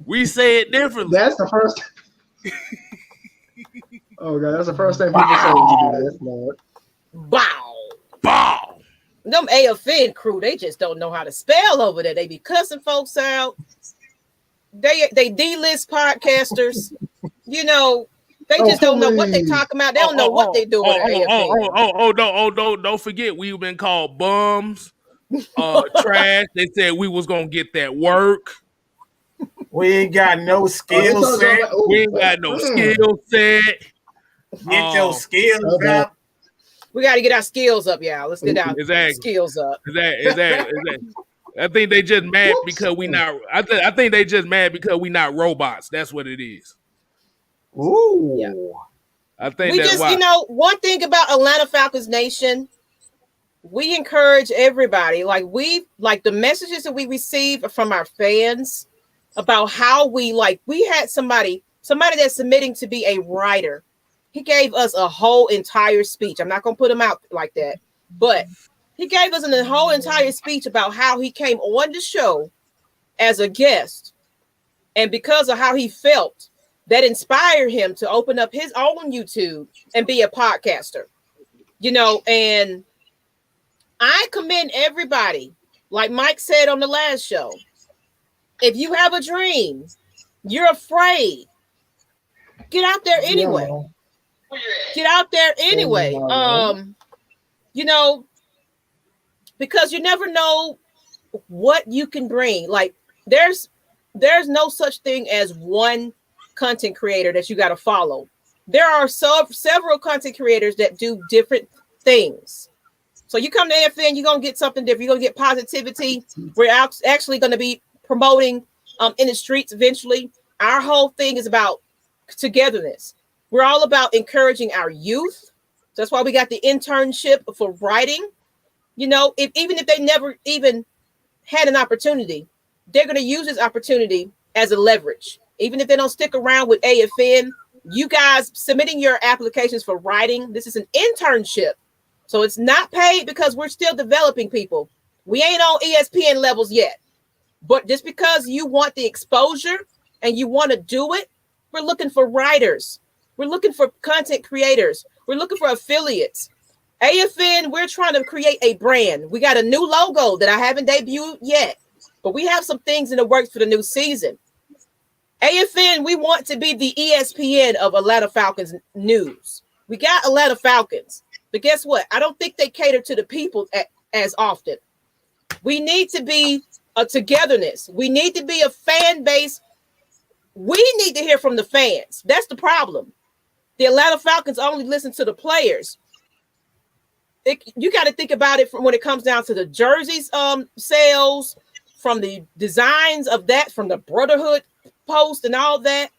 We say it differently. That's the first. Oh god, that's the first thing people say when you do this, Lord. Bow. Them AFN crew, they just don't know how to spell over there. They be cussing folks out. They D-list podcasters. They just don't know what they talking about. They don't know what they doing. Don't forget we've been called bums, trash. They said we was gonna get that work. We ain't got no skill set. We ain't got no skill set. Get your skills up. We got to get our skills up, y'all. Let's get our skills up. Exactly. I think they just mad because we not. I think they just mad because we not robots. That's what it is. Ooh. Yeah. I think we that's just, why. one thing about Atlanta Falcons Nation, we encourage everybody. Like the messages that we receive from our fans about how we had somebody that's submitting to be a writer. He gave us a whole entire speech. I'm not going to put him out like that, but he gave us a whole entire speech about how he came on the show as a guest. And because of how he felt, that inspired him to open up his own YouTube and be a podcaster, and I commend everybody. Like Mike said on the last show, if you have a dream, you're afraid, get out there anyway. Yeah. Get out there anyway. Because you never know what you can bring. Like there's no such thing as one content creator that you got to follow. There are several content creators that do different things. So you come to AFN, you're going to get something different. You're going to get positivity. We're actually going to be promoting in the streets eventually. Our whole thing is about togetherness. We're all about encouraging our youth. So that's why we got the internship for writing. You know, even if they never even had an opportunity, they're going to use this opportunity as a leverage. Even if they don't stick around with AFN, you guys submitting your applications for writing, this is an internship. So it's not paid because we're still developing people. We ain't on ESPN levels yet. But just because you want the exposure and you want to do it, we're looking for writers. We're looking for content creators. We're looking for affiliates. AFN, we're trying to create a brand. We got a new logo that I haven't debuted yet, but we have some things in the works for the new season. AFN, we want to be the ESPN of Atlanta Falcons news. We got Atlanta Falcons, but guess what? I don't think they cater to the people as often. We need to be a togetherness. We need to be a fan base. We need to hear from the fans. That's the problem. The Atlanta Falcons only listen to the players. You got to think about it from when it comes down to the jerseys sales, from the designs of that, from the Brotherhood post and all that.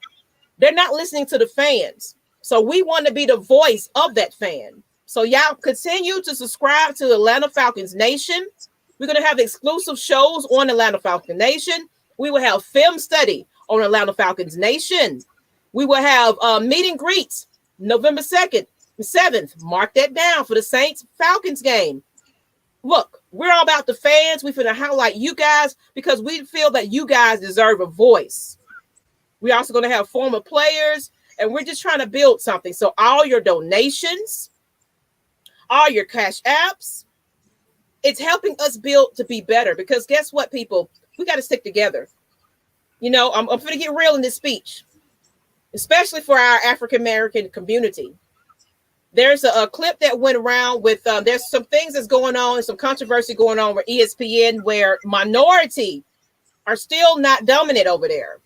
They're not listening to the fans. So we want to be the voice of that fan. So y'all continue to subscribe to Atlanta Falcons Nation. We're going to have exclusive shows on Atlanta Falcons Nation. We will have film study on Atlanta Falcons Nation. We will have meet and greets November 2nd and 7th. Mark that down for the Saints Falcons game. Look, we're all about the fans. We're going to highlight you guys because we feel that you guys deserve a voice. We're also going to have former players, and we're just trying to build something. So all your donations, all your cash apps, it's helping us build to be better because guess what, people? We got to stick together. You know, I'm going to get real in this speech, especially for our African-American community. There's a clip that went around with, there's some things that's going on, some controversy going on with ESPN where minority are still not dominant over there.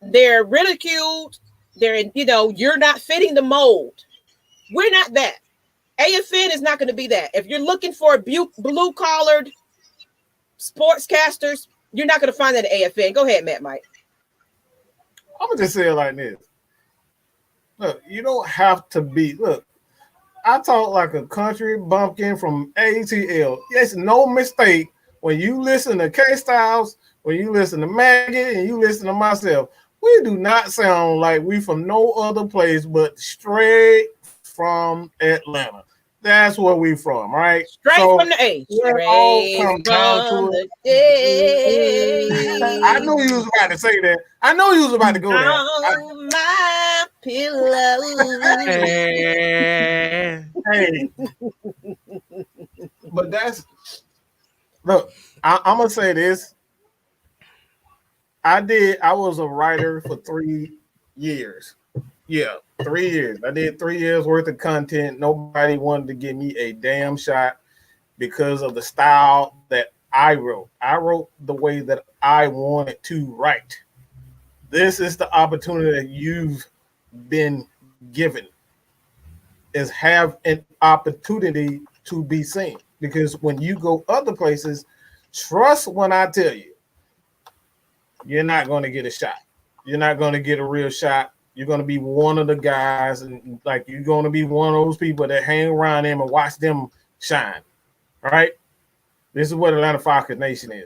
They're ridiculed. They're, you know, you're not fitting the mold. We're not that. AFN is not going to be that. If you're looking for blue-collared sportscasters, you're not going to find that at AFN. Go ahead, Matt Mike. I'm going to just say it like this. Look, you don't have to be, look, I talk like a country bumpkin from A to L. It's no mistake when you listen to KSTYLZ, when you listen to Maggie, and you listen to myself. We do not sound like we from no other place but straight from Atlanta. That's where we from, right? Straight from the A. Straight from the A. I knew you was about to say that. I know you was about to go there. On my pillow. Hey. But that's, look, I'm going to say this. I was a writer for 3 years. Yeah, 3 years. I did 3 years worth of content. Nobody wanted to give me a damn shot because of the style that I wrote. I wrote the way that I wanted to write. This is the opportunity that you've been given, is have an opportunity to be seen. Because when you go other places, trust when I tell you, you're not going to get a shot. You're not going to get a real shot. You're going to be one of the guys, and like you're going to be one of those people that hang around them and watch them shine. All right? This is what Atlanta Falcons Nation is.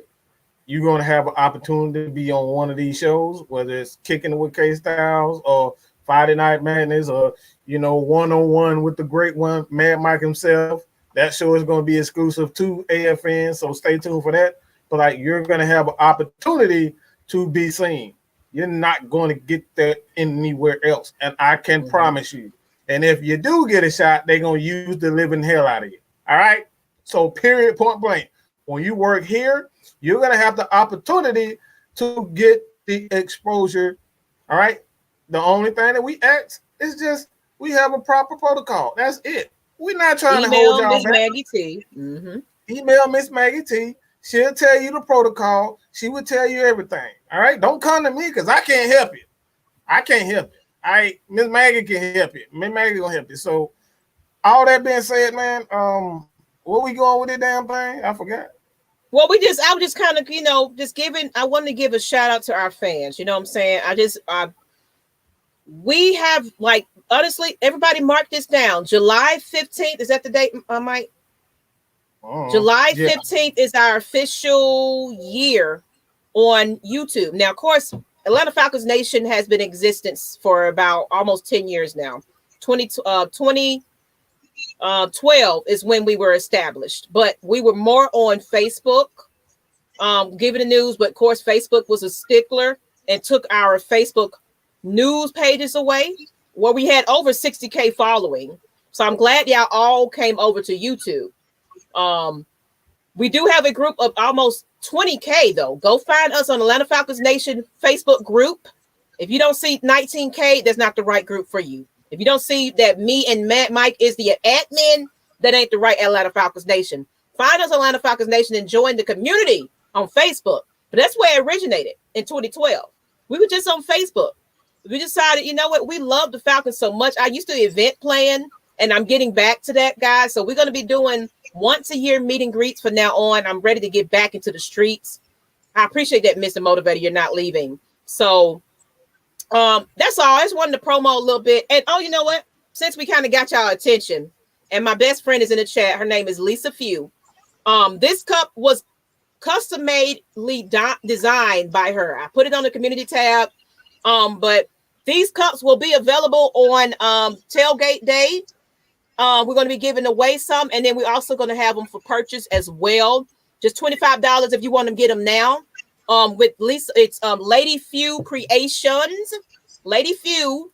You're going to have an opportunity to be on one of these shows, whether it's Kicking It with KSTYLZ or Friday Night Madness or, you know, one-on-one with the great one, Mad Mike himself. That show is going to be exclusive to AFN, so stay tuned for that. But like, you're going to have an opportunity to be seen. You're not going to get that anywhere else, and I can promise you. And if you do get a shot, they're going to use the living hell out of you. All right? So period, point blank. When you work here, you're going to have the opportunity to get the exposure. All right? The only thing that we ask is just we have a proper protocol. That's it. We're not trying to hold y'all Miss back. Maggie T. Mm-hmm. Email Miss Maggie T. She'll tell you the protocol. She will tell you everything. All right? Don't come to me because I can't help you. I can't help you. All right? Miss Maggie can help you. Miss Maggie gonna help you. So all that being said, man, where we going with this damn thing? I forgot. Well, I was just kind of, I wanted to give a shout out to our fans. You know what I'm saying? We have, like, honestly, everybody mark this down. July 15th, is that the date, Mike? July 15th is our official year on YouTube. Now, of course, Atlanta Falcons Nation has been in existence for about almost 10 years now. 2012 is when we were established, but we were more on Facebook, giving the news. But of course, Facebook was a stickler and took our Facebook news pages away, where we had over 60K following. So I'm glad y'all all came over to YouTube. We do have a group of almost 20K though. Go find us on Atlanta Falcons Nation Facebook group. If you don't see 19K, that's not the right group for you. If you don't see that me and Mike is the admin, that ain't the right Atlanta Falcons Nation. Find us on Atlanta Falcons Nation and join the community on Facebook. But that's where it originated in 2012. We were just on Facebook. We decided, you know what? We love the Falcons so much. I used to event plan, and I'm getting back to that, guys. So we're going to be doing once a year meet and greets from now on. I'm ready to get back into the streets. I appreciate that, Mr. Motivator. You're not leaving. So that's all. I just wanted to promo a little bit. And you know what? Since we kind of got y'all attention, and my best friend is in the chat. Her name is Lisa Few. This cup was custom madely designed by her. I put it on the community tab. But these cups will be available on tailgate day. We're going to be giving away some, and then we're also going to have them for purchase as well. Just $25 if you want to get them now. With Lisa, it's Lady Few Creations. Lady Few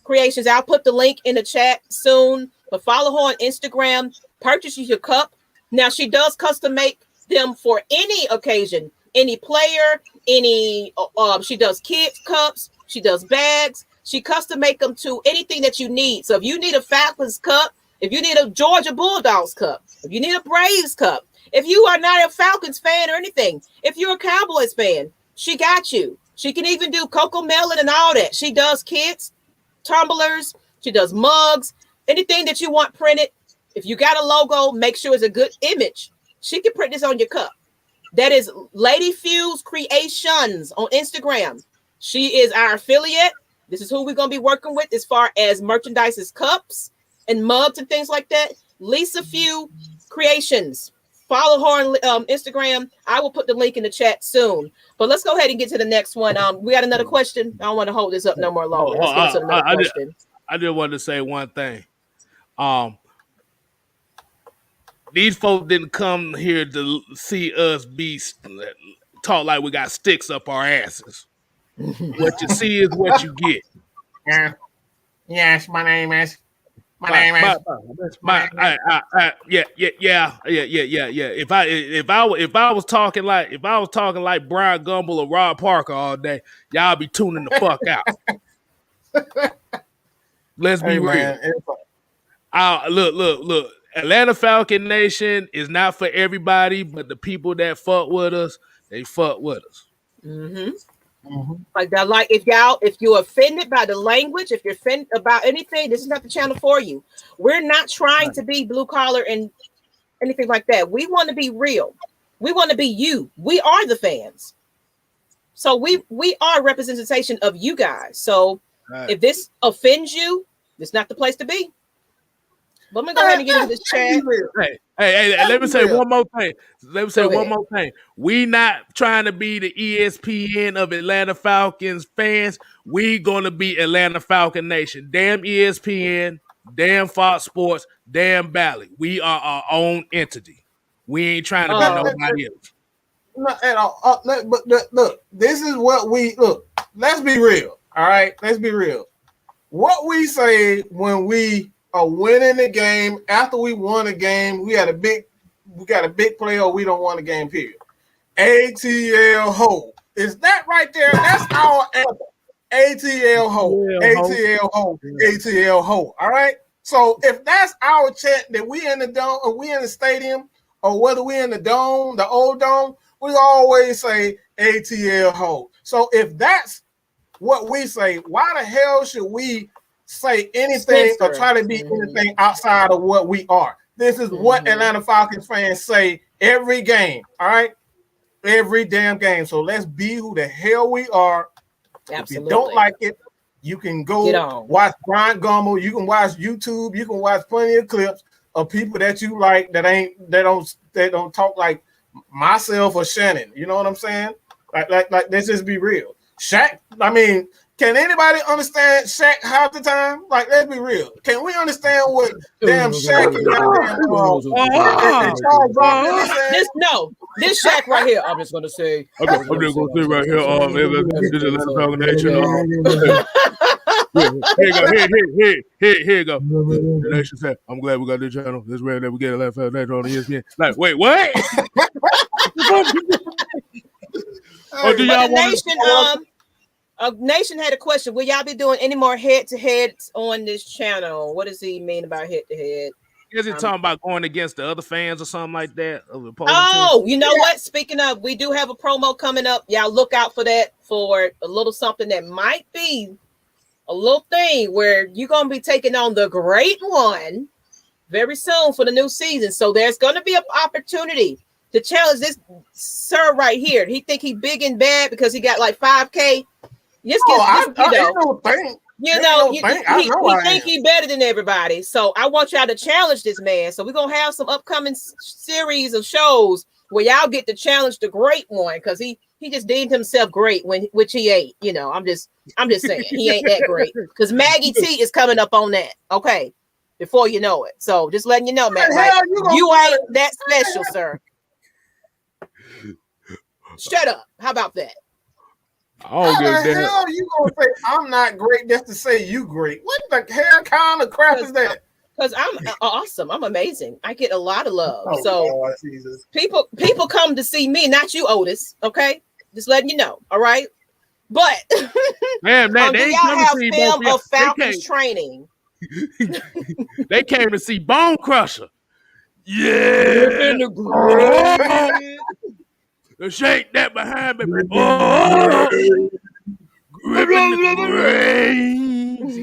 Creations. I'll put the link in the chat soon. But follow her on Instagram. Purchase your cup. Now she does custom make them for any occasion, any player, any. She does kids cups. She does bags. She custom make them to anything that you need. So if you need a Falcons cup, if you need a Georgia Bulldogs cup, if you need a Braves cup, if you are not a Falcons fan or anything, if you're a Cowboys fan, she got you. She can even do Cocoa Melon and all that. She does kids, tumblers. She does mugs, anything that you want printed. If you got a logo, make sure it's a good image. She can print this on your cup. That is Lady Few's Creations on Instagram. She is our affiliate. This is who we're going to be working with as far as merchandises, cups and mugs and things like that. Lisa Few Creations. Follow her on Instagram. I will put the link in the chat soon. But let's go ahead and get to the next one. We got another question. I don't want to hold this up no more longer. Let's get to another question. I just wanted to say one thing. These folks didn't come here to see us be talk like we got sticks up our asses. What you see is what you get. Yeah. Yes, my name is. Yeah. If I was talking like Brian Gumble or Rob Parker all day, y'all be tuning the fuck out. Let's be real. Look. Atlanta Falcon Nation is not for everybody, but the people that fuck with us, they fuck with us. Mm-hmm. Like if you're offended by the language, if you're offended about anything, this is not the channel for you. We're not trying to be blue collar and anything like that. We want to be real. We want to be you. We are the fans. So we are representation of you guys. So if this offends you, it's not the place to be. But I'm gonna go ahead and get into this chat. Hey, let me say one more thing. We not trying to be the ESPN of Atlanta Falcons fans. We gonna be Atlanta Falcon Nation. Damn ESPN, damn Fox Sports, damn Bally. We are our own entity. We ain't trying to be nobody else. Not at all. But look, this is what we look. Let's be real. All right, let's be real. What we say when we are winning the game, after we won a game, we got a big play or we don't want a game, period. ATL ho. Is that right there? That's our anthem. ATL ho. ATL ho. ATL ho. All right. So if that's our chant that we in the dome or we in the stadium or whether we in the dome, the old dome, we always say ATL ho. So if that's what we say, why the hell should we say anything or try to be anything outside of what we are? This is what Atlanta Falcons fans say every game. All right. every damn game. So let's be who the hell we are. Absolutely. If you don't like it, you can go watch Brian Gumbel. You can watch YouTube. You can watch plenty of clips of people that you like that don't talk like myself or Shannon. You know what I'm saying? Like let's just be real. Shaq, I mean, can anybody understand Shaq half the time? Like, let's be real. Can we understand what damn Shaq and this Shaq right here. I'm just gonna say. I'm just gonna say right here. This is Atlanta Falcon Nation. Here you go. The nation said, "I'm glad we got this channel. This rare that we get Atlanta Falcon Nation on ESPN." Like, wait, what? Do y'all want Nation had a question. Will y'all be doing any more head-to-heads on this channel? What does he mean about head-to-head? Is he talking about going against the other fans or something like that? You know what? Speaking of, we do have a promo coming up. Y'all look out for that, for a little something that might be a little thing where you're going to be taking on the great one very soon for the new season. So there's going to be an opportunity to challenge this sir right here. He think he big and bad because he got like 5K. He think he better than everybody. So I want y'all to challenge this man. So we're gonna have some upcoming series of shows where y'all get to challenge the great one, because he just deemed himself great which he ain't. You know, I'm just saying he ain't that great, because Maggie T is coming up on that. Okay, before you know it. So just letting you know, Matt, you ain't that special, sir. Shut up. How about that? How the hell are you gonna say I'm not great just to say you great? What the hell kind of crap is that? Because I'm awesome. I'm amazing. I get a lot of love. People come to see me, not you, Otis. Okay, just letting you know. All right, but man, do y'all have film of Falcons training? They came to see Bone Crusher. Yeah. Shake that behind me. See,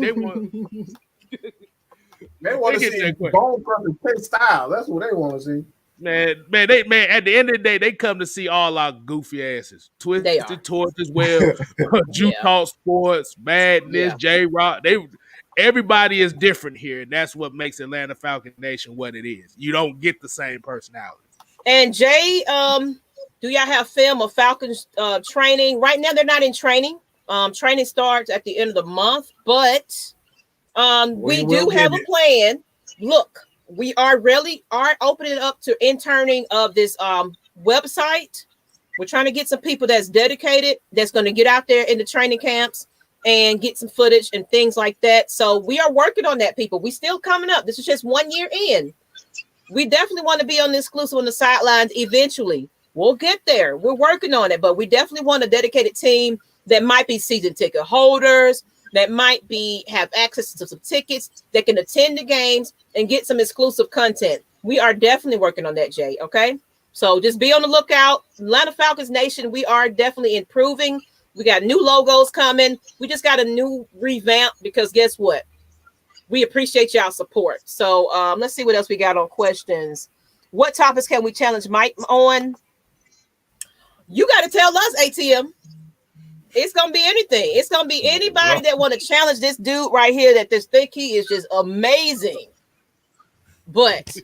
they want to see Bone Crusher Kstlyz. That's what they want to see. Man, at the end of the day, they come to see all our goofy asses. Twisted Torch as well. Juke Talk Sports, Madness, J-Rock. Everybody is different here, and that's what makes Atlanta Falcon Nation what it is. You don't get the same personality. And Jay, do y'all have film of Falcons training? Right now, they're not in training. Training starts at the end of the month, but we do have a plan. Look, we are opening up to interning of this website. We're trying to get some people that's dedicated, that's going to get out there in the training camps and get some footage and things like that. So we are working on that, people. We still coming up. This is just 1 year in. We definitely want to be on the exclusive on the sidelines eventually. We'll get there. We're working on it, but we definitely want a dedicated team that might be season ticket holders, that might have access to some tickets, that can attend the games and get some exclusive content. We are definitely working on that, Jay. Okay, so just be on the lookout. Atlanta Falcons Nation, we are definitely improving. We got new logos coming. We just got a new revamp, because guess what? We appreciate y'all support. So let's see what else we got on questions. What topics can we challenge Mike on? You got to tell us, ATM. It's going to be anything. It's going to be anybody that want to challenge this dude right here that just think he is just amazing. But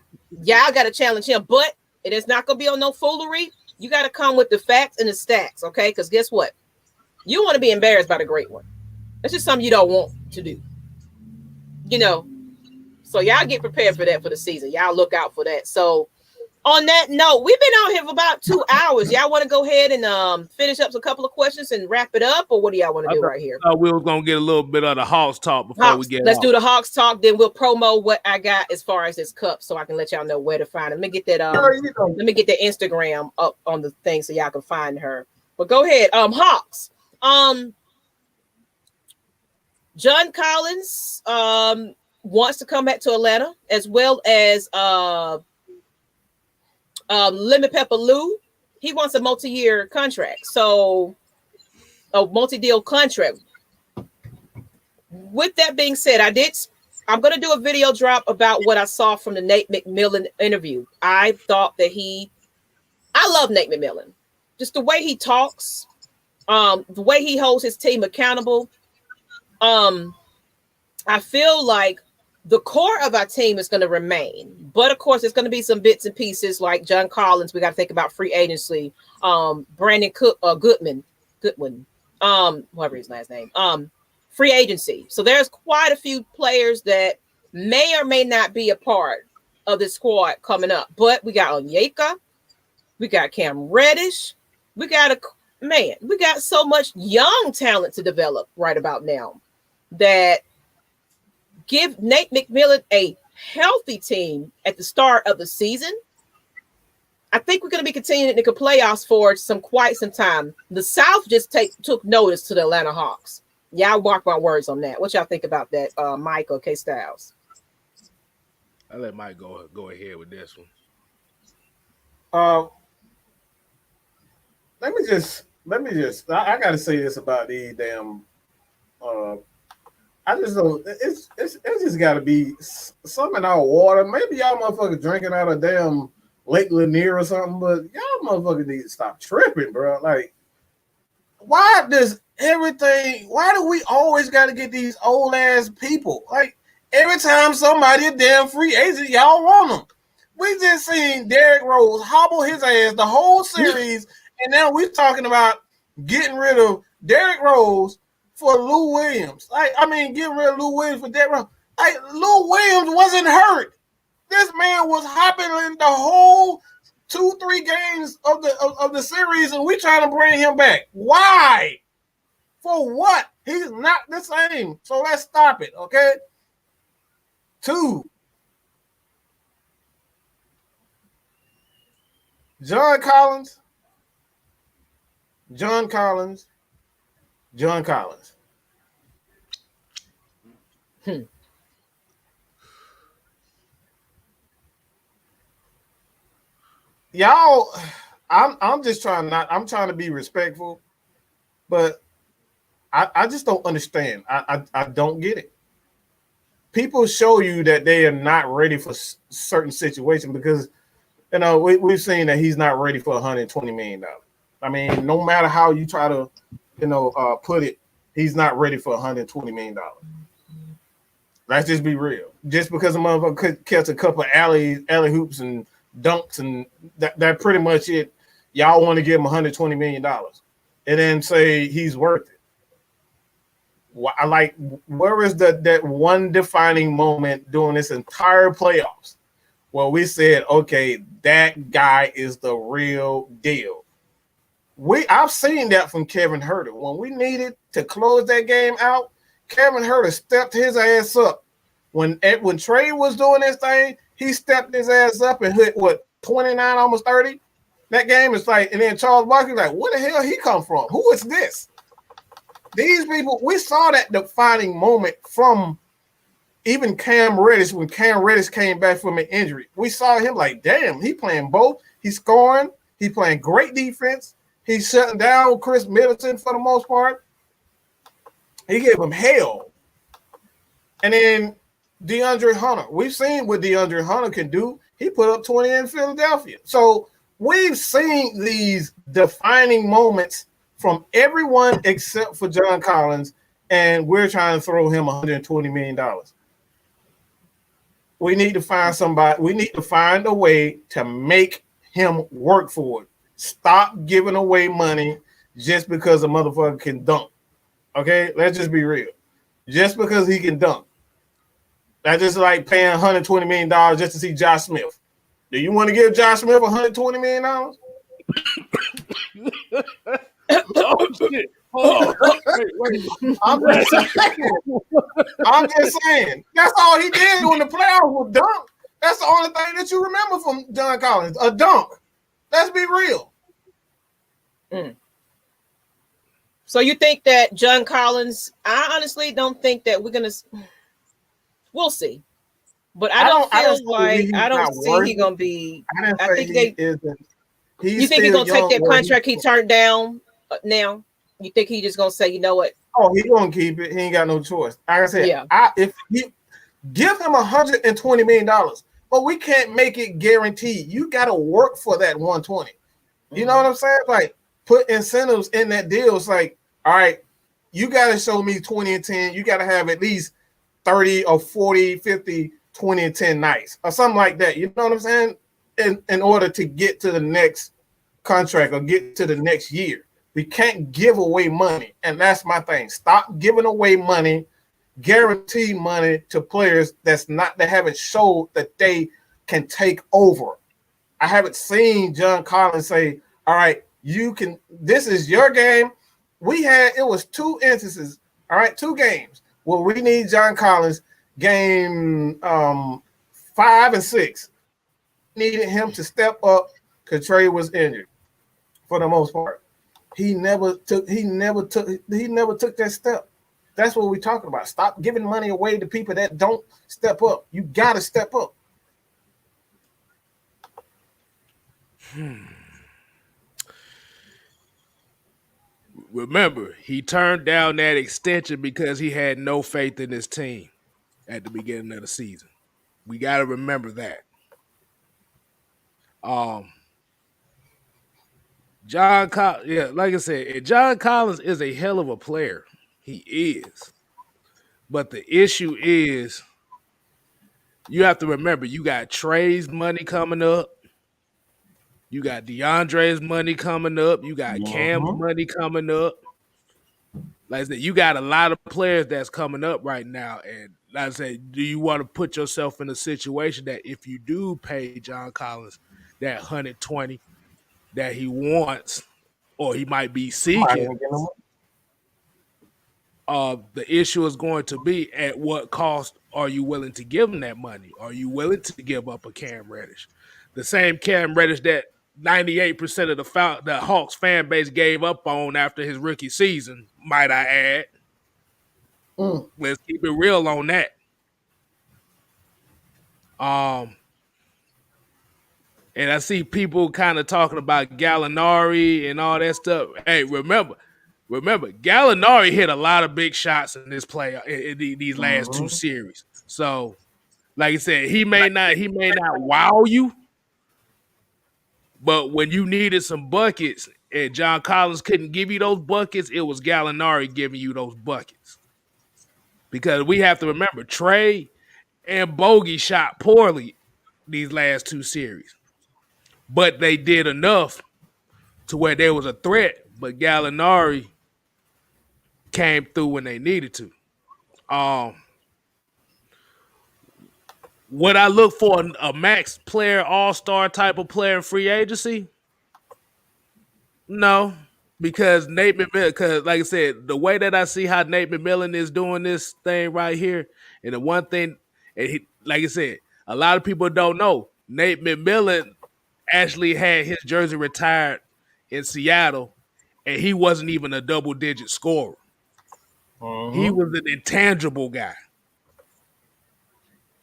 y'all got to challenge him. But it is not going to be on no foolery. You got to come with the facts and the stats, okay? Because guess what? You want to be embarrassed by the great one. That's just something you don't want to do. You know, so y'all get prepared for that for the season. Y'all look out for that. So on that note, we've been out here for about 2 hours. Y'all want to go ahead and finish up a couple of questions and wrap it up, or what do y'all want to do right here? We were going to get a little bit of the Hawks talk before we get Let's do the Hawks talk, then we'll promo what I got as far as this cup, so I can let y'all know where to find it. Let me get that let me get the Instagram up on the thing so y'all can find her. But go ahead. Hawks. John Collins wants to come back to Atlanta, as well as Lemon Pepper Lou. He wants a multi-year contract, so a multi-deal contract. With that being said, I'm going to do a video drop about what I saw from the Nate McMillan interview. I thought that I love Nate McMillan. just the way he talks, the way he holds his team accountable. I feel like the core of our team is going to remain, but of course, there's going to be some bits and pieces like John Collins. We got to think about free agency. Brandon Goodwin, whatever his last name. Free agency. So there's quite a few players that may or may not be a part of this squad coming up. But we got Onyeka, we got Cam Reddish, we got so much young talent to develop right about now that give Nate McMillan a healthy team at the start of the season. I think we're going to be continuing to playoffs for quite some time. The South just took notice to the Atlanta Hawks. Y'all mark my words on that. What y'all think about that, Mike or Kstlyz? I let Mike go ahead with this one. Let me just. I got to say this about these damn. I just don't. It's just got to be some in our water. Maybe y'all motherfuckers drinking out of damn Lake Lanier or something, but y'all motherfuckers need to stop tripping, bro. Like, why do we always got to get these old ass people? Like, every time somebody a damn free agent, y'all want them. We just seen Derrick Rose hobble his ass the whole series, and now we're talking about getting rid of Derrick Rose for Lou Williams. Getting rid of Lou Williams for Derrick Rose. Like, Lou Williams wasn't hurt. This man was hopping in the whole 2-3 games of the series, and we trying to bring him back. Why? For what? He's not the same. So let's stop it, okay? 2. John Collins. Y'all, I'm just trying to be respectful, but I just don't understand. I don't get it. People show you that they are not ready for certain situations because, we've seen that he's not ready for $120 million. I mean, no matter how you try to, put it, he's not ready for $120 million. Let's just be real. Just because a motherfucker could catch a couple of alley hoops and dunks and that pretty much it. Y'all want to give him $120 million and then say he's worth it. Where is that one defining moment during this entire playoffs where we said, okay, that guy is the real deal? I've seen that from Kevin Huerter. When we needed to close that game out, Kevin Huerter stepped his ass up. When Trey was doing this thing, he stepped his ass up and hit 29, almost 30. That game is like, and then Charles Barkley's like, where the hell he come from? Who is this? These people, we saw that defining moment from even Cam Reddish when Cam Reddish came back from an injury. We saw him like, damn, he playing both. He's scoring. He's playing great defense. He's shutting down Chris Middleton for the most part. He gave him hell. And then DeAndre Hunter. We've seen what DeAndre Hunter can do. He put up 20 in Philadelphia. So we've seen these defining moments from everyone except for John Collins, and we're trying to throw him $120 million. We need to find somebody. We need to find a way to make him work for it. Stop giving away money just because a motherfucker can dunk. Okay? Let's just be real. Just because he can dunk. That's just like paying $120 million just to see Josh Smith. Do you want to give Josh Smith $120 million? Oh, shit. Oh, wait. I'm just saying. That's all he did when the playoffs was dunk. That's the only thing that you remember from John Collins, a dunk. Let's be real. So you think that John Collins? I honestly don't think that we're gonna. We'll see, but I don't see he gonna be. I think they. You think he's gonna take that contract he turned down? Now you think he just gonna say, you know what? Oh, he's gonna keep it. He ain't got no choice. Like I said, yeah. If he give him $120 million, but we can't make it guaranteed. You got to work for that 120. You know what I'm saying? Like put incentives in that deal. It's like, all right, you got to show me 20 and 10. You got to have at least 30 or 40, 50, 20 and 10 nights or something like that. You know what I'm saying? In order to get to the next contract or get to the next year. We can't give away money. And that's my thing. Stop giving away money, guarantee money to players that haven't showed that they can take over. I haven't seen John Collins say, all right, you can, this is your game. It was 2 instances, all right, 2 games where we need John Collins, game 5 and 6. Needed him to step up because Trey was injured for the most part. He never took that step. That's what we're talking about. Stop giving money away to people that don't step up. You gotta step up. Remember, he turned down that extension because he had no faith in his team at the beginning of the season. We got to remember that. John Collins, yeah, like I said, John Collins is a hell of a player. He is. But the issue is you have to remember you got Trey's money coming up. You got DeAndre's money coming up. You got Cam's money coming up. Like I said, you got a lot of players that's coming up right now. And like I said, do you want to put yourself in a situation that if you do pay John Collins that 120 that he wants, or he might be seeking, the issue is going to be at what cost are you willing to give him that money? Are you willing to give up a Cam Reddish? The same Cam Reddish that 98% of the Hawks fan base gave up on after his rookie season, might I add. Let's keep it real on that. And I see people kind of talking about Gallinari and all that stuff. Hey, remember, Gallinari hit a lot of big shots in this play in these last 2 series. So, like I said, he may not wow you, but when you needed some buckets and John Collins couldn't give you those buckets, it was Gallinari giving you those buckets. Because we have to remember, Trey and Bogey shot poorly these last 2 series. But they did enough to where there was a threat, but Gallinari came through when they needed to. Would I look for a max player, all-star type of player in free agency? No, because Nate McMillan, because like I said, the way that I see how Nate McMillan is doing this thing right here, and the one thing, and like I said, a lot of people don't know, Nate McMillan actually had his jersey retired in Seattle, and he wasn't even a double-digit scorer. He was an intangible guy.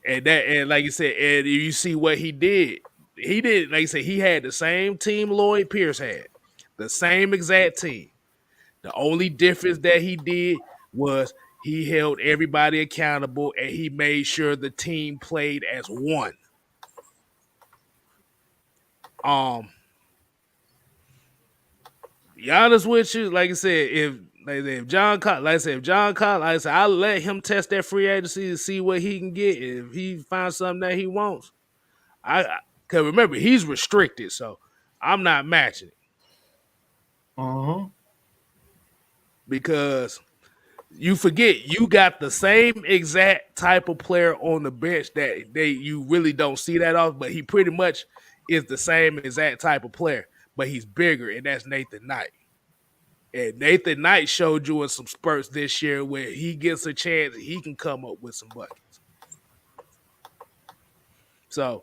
And like you said, and you see what he did. He did, like I said, he had the same team Lloyd Pierce had. The same exact team. The only difference that he did was he held everybody accountable and he made sure the team played as one. Be honest with you, like I said, if John Collins, I'll let him test that free agency to see what he can get. If he finds something that he wants, because remember, he's restricted, so I'm not matching it. Because you forget you got the same exact type of player on the bench that you really don't see that often, but he pretty much is the same exact type of player, but he's bigger, and that's Nathan Knight. And Nathan Knight showed you in some spurts this year where he gets a chance, he can come up with some buckets. So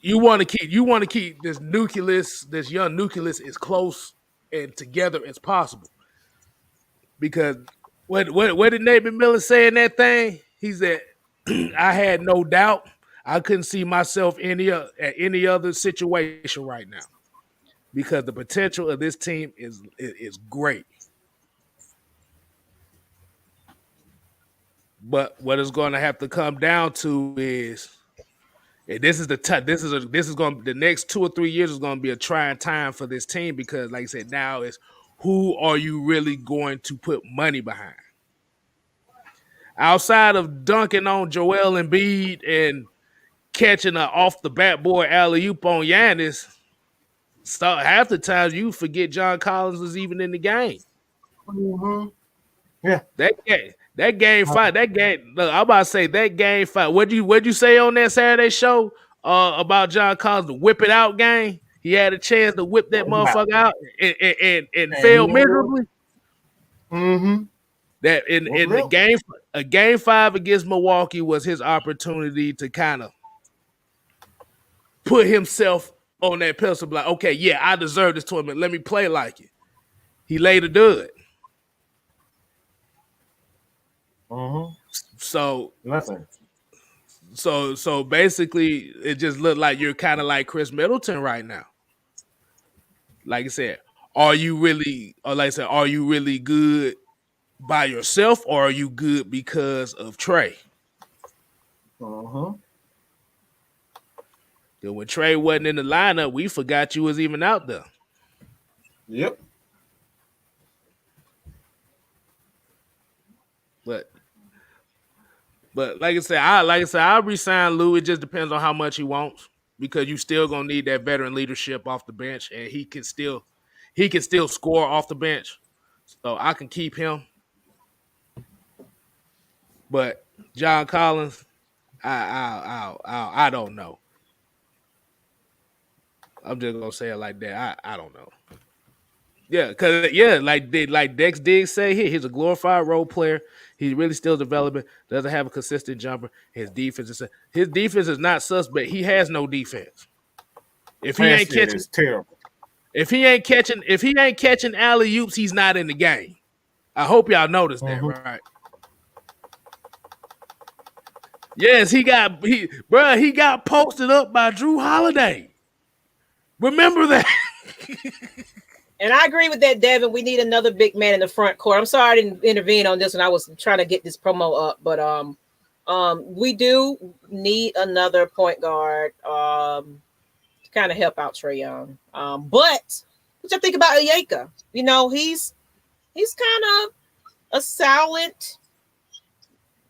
you want to keep this nucleus, this young nucleus, as close and together as possible. Because what did Nate McMillan say in that thing? He said, "I had no doubt. I couldn't see myself at any other situation right now, because the potential of this team is great." But what it's going to have to come down to is And this is the next 2 or 3 years is gonna be a trying time for this team because, like I said, now is who are you really going to put money behind? Outside of dunking on Joel Embiid and catching an off the backboard alley oop on Giannis, half the times you forget John Collins was even in the game. Mm-hmm. Yeah, that game fight. Look, I'm about to say that game fight. What'd you say on that Saturday show about John Collins, the whip it out game? He had a chance to whip that motherfucker out and failed miserably. Mm-hmm. That in the game 5 against Milwaukee was his opportunity to kind of put himself on that pedestal. Like, okay, yeah, I deserve this tournament. Let me play like it. He laid a dud. Mm-hmm. So nothing. So basically, it just looked like you're kind of like Chris Middleton right now. Like I said, are you really good by yourself, or are you good because of Trey? Mm-hmm. When Trey wasn't in the lineup, we forgot you was even out there. Yep. But like I said, I'll resign Lou. It just depends on how much he wants, because you still gonna need that veteran leadership off the bench, and he can still score off the bench. So I can keep him. But John Collins, I don't know. I'm just gonna say it like that. I don't know. Yeah, like Dex did say here, he's a glorified role player. He's really still developing. Doesn't have a consistent jumper. His defense is not suspect. He has no defense. If he ain't catching, it's terrible. If he ain't catching alley oops, he's not in the game. I hope y'all noticed that, right? Yes, he got posted up by Drew Holiday. Remember that. And I agree with that, Devin. We need another big man in the front court. I'm sorry I didn't intervene on this, and I was trying to get this promo up, but we do need another point guard to kind of help out Trae Young. But what you think about Onyeka? You know, he's kind of a silent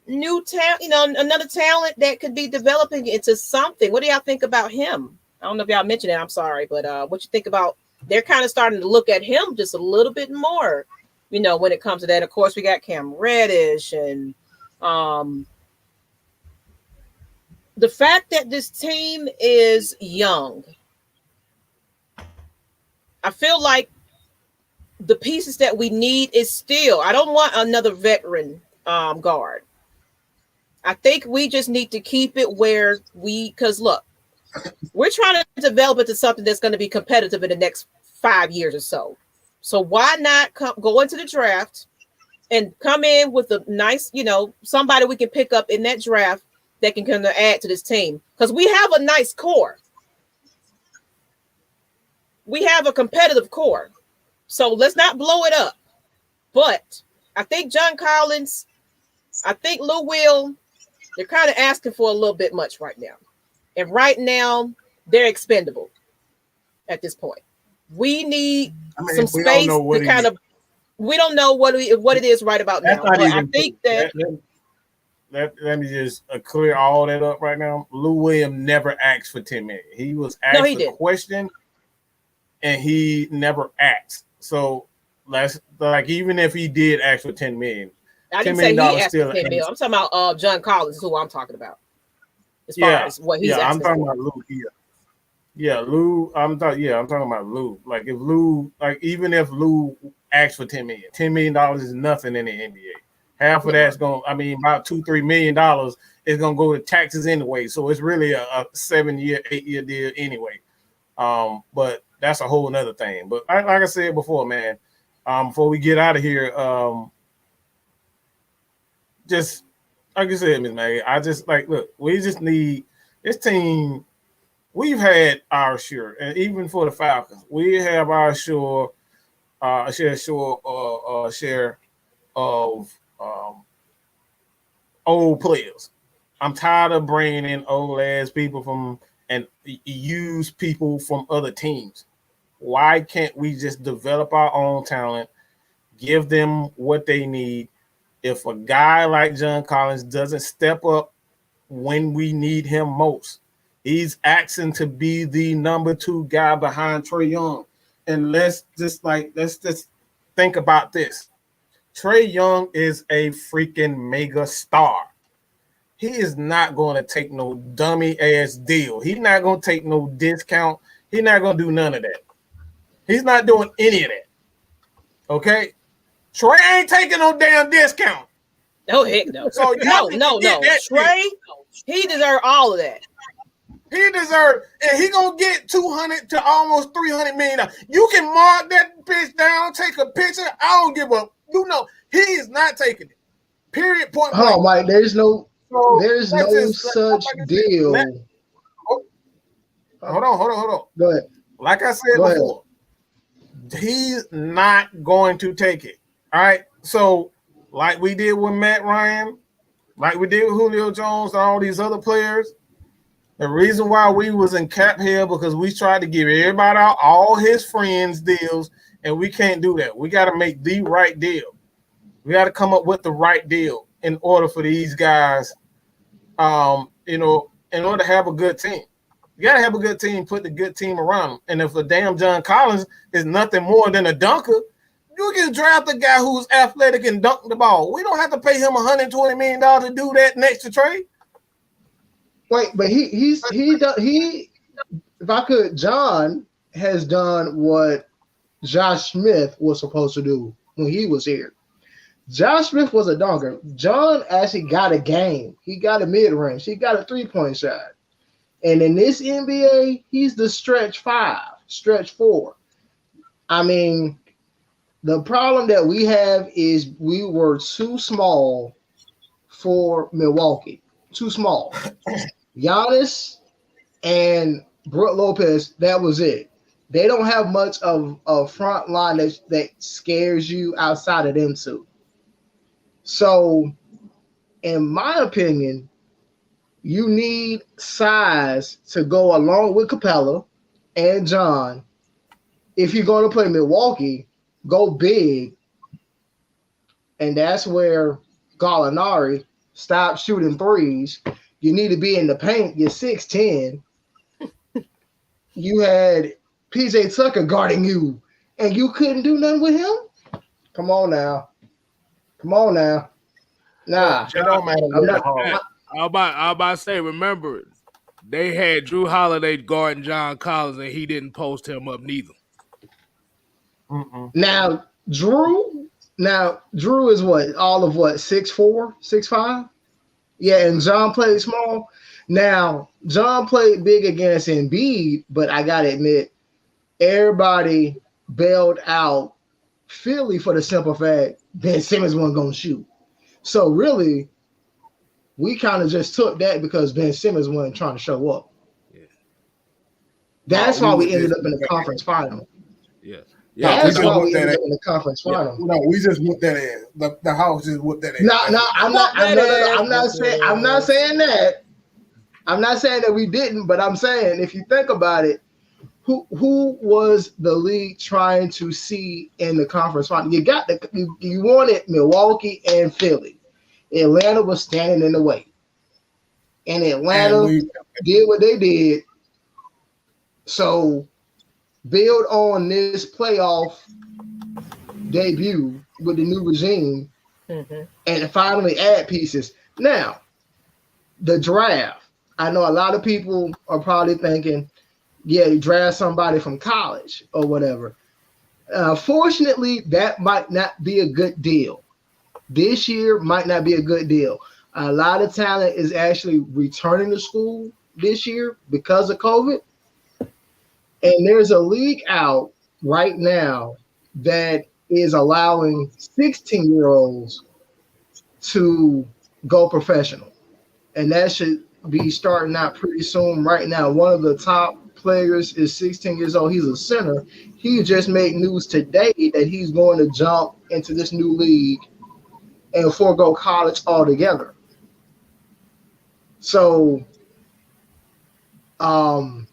new talent. You know, another talent that could be developing into something. What do y'all think about him? I don't know if y'all mentioned it. I'm sorry, but what you think about? They're kind of starting to look at him just a little bit more, you know, when it comes to that. Of course, we got Cam Reddish, and the fact that this team is young, I feel like the pieces that we need is still, I don't want another veteran guard. I think we just need to keep it where because look, we're trying to develop it to something that's going to be competitive in the next 5 years or so. So why not go into the draft and come in with a nice, you know, somebody we can pick up in that draft that can kind of add to this team? Because we have a nice core. We have a competitive core. So let's not blow it up. But I think John Collins, I think Lou Will, they're kind of asking for a little bit much right now. And right now, they're expendable at this point. We need some space to kind of. We don't know what it is right about now. But I think that. Let me just clear all that up right now. Lou Williams never asked for 10 million. He was asked a question, and he never asked. So let's even if he did ask for 10 million, I didn't say he asked for 10 million. I'm talking about John Collins, is who I'm talking about. As far as what he's asking I'm talking for. about Lou here. Yeah, Lou. I'm talking about Lou. Like if Lou, even if Lou asked for $10 million is nothing in the NBA. Half of that's about $2-3 million is gonna go to taxes anyway. So it's really a 7-year, 8-year deal anyway. But that's a whole nother thing. But like I said before, man, before we get out of here, just like you said, Ms. Maggie, I just look, we just need this team. We've had our share, and even for the Falcons, we have our share of old players. I'm tired of bringing in old ass people from and use people from other teams. Why can't we just develop our own talent, give them what they need? If a guy like John Collins doesn't step up when we need him most, he's asking to be the number 2 guy behind Trae Young. And let's just think about this. Trae Young is a freaking mega star. He is not going to take no dummy ass deal. He's not going to take no discount. He's not going to do none of that. He's not doing any of that. Okay? Trae ain't taking no damn discount. Oh, heck no. So no. Trae, he deserves all of that. He deserves, and he gonna get $200 to almost $300 million. You can mark that bitch down, take a picture. I don't give up. You know, he is not taking it. Period. Point. Oh, Mike, there's no such deal. Hold on. Go ahead. Like I said before, he's not going to take it. All right. So, like we did with Matt Ryan, like we did with Julio Jones and all these other players. The reason why we was in cap hell because we tried to give everybody all his friends deals, and we can't do that. We got to make the right deal. We got to come up with the right deal in order for these guys, in order to have a good team. You got to have a good team, put the good team around them. And if a damn John Collins is nothing more than a dunker, you can draft a guy who's athletic and dunk the ball. We don't have to pay him $120 million to do that next to Trae. Wait, but John has done what Josh Smith was supposed to do when he was here. Josh Smith was a dunker. John actually got a game. He got a mid-range. He got a 3-point shot. And in this NBA, he's the stretch 5, stretch 4. I mean, the problem that we have is we were too small for Milwaukee. Too small. Giannis and Brook Lopez, that was it. They don't have much of a front line that scares you outside of them two. So, in my opinion, you need size to go along with Capella and John. If you're going to play Milwaukee, go big. And that's where Gallinari stopped shooting threes. You need to be in the paint. You're 6'10". You had PJ Tucker guarding you, and you couldn't do nothing with him? Come on now. Nah. It don't matter. I'm about to say, remember, they had Drew Holiday guarding John Collins, and he didn't post him up neither. Now, Drew is what? All of what? 6'4", 6'5"? Yeah, and John played small. Now, John played big against Embiid, but I got to admit, everybody bailed out Philly for the simple fact Ben Simmons wasn't going to shoot. So, really, we kind of just took that because Ben Simmons wasn't trying to show up. Yeah. That's why we ended up in the conference final. Yeah. That's why we ended up in the conference final. No, we just whooped that ass. The house just whooped that ass. No, I'm not saying that. I'm not saying that we didn't, but I'm saying if you think about it, who was the league trying to see in the conference final? You wanted Milwaukee and Philly. Atlanta was standing in the way. And Atlanta did what they did. So build on this playoff debut with the new regime and finally add pieces. Now, the draft. I know a lot of people are probably thinking, yeah, you draft somebody from college or whatever. Fortunately, that might not be a good deal. This year might not be a good deal. A lot of talent is actually returning to school this year because of COVID. And there's a league out right now that is allowing 16-year-olds to go professional. And that should be starting out pretty soon. Right now, one of the top players is 16 years old. He's a center. He just made news today that he's going to jump into this new league and forego college altogether. So, I'm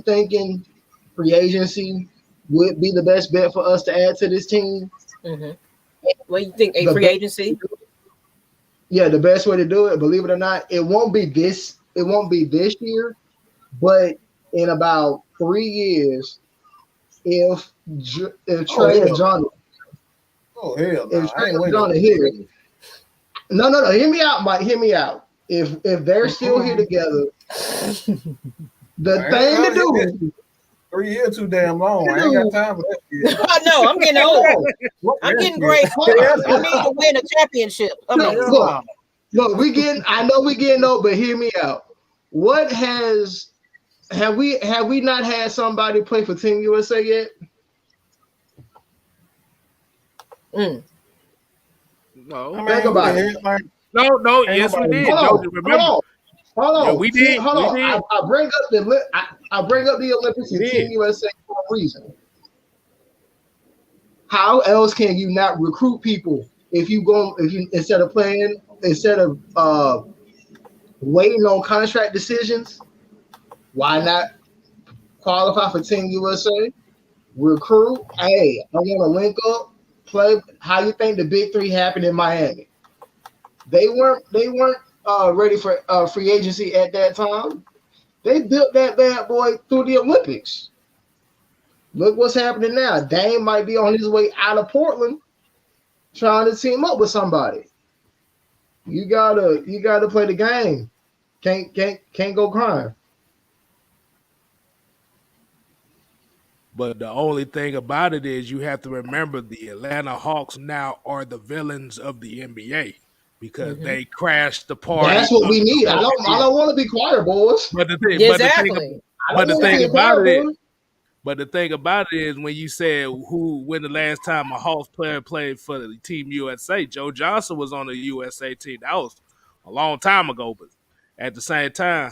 thinking free agency would be the best bet for us to add to this team. Mm-hmm. What do you think? A free agency? Yeah, the best way to do it. Believe it or not, it won't be this. It won't be this year, but in about 3 years, if Trey and John, here, no, hear me out, Mike. Hear me out. If they're still here together, the thing to do. 3 years too damn long. I ain't got time for that. I know. I'm getting old. I'm getting great. I need to win a championship. I mean, look, I know we getting old, but hear me out. What have we not had somebody play for Team USA yet? No. Think about it. No. Yes, we did. Hold on. Yeah, we did. Hold on. I bring up the Olympics and Team USA for a reason. How else can you not recruit people if you instead of waiting on contract decisions? Why not qualify for Team USA? Recruit. Hey, I want to link up. Play. How you think the Big Three happened in Miami? They weren't ready for free agency at that time. They built that bad boy through the Olympics. Look what's happening now. Dame might be on his way out of Portland, trying to team up with somebody. You gotta play the game. Can't go crying. But the only thing about it is you have to remember the Atlanta Hawks now are the villains of the NBA because they crashed the party. That's what we need. I don't want to be quiet, boys. But the thing about it is when you said when the last time a Hawks player played for the Team USA, Joe Johnson was on the USA team. That was a long time ago, but at the same time,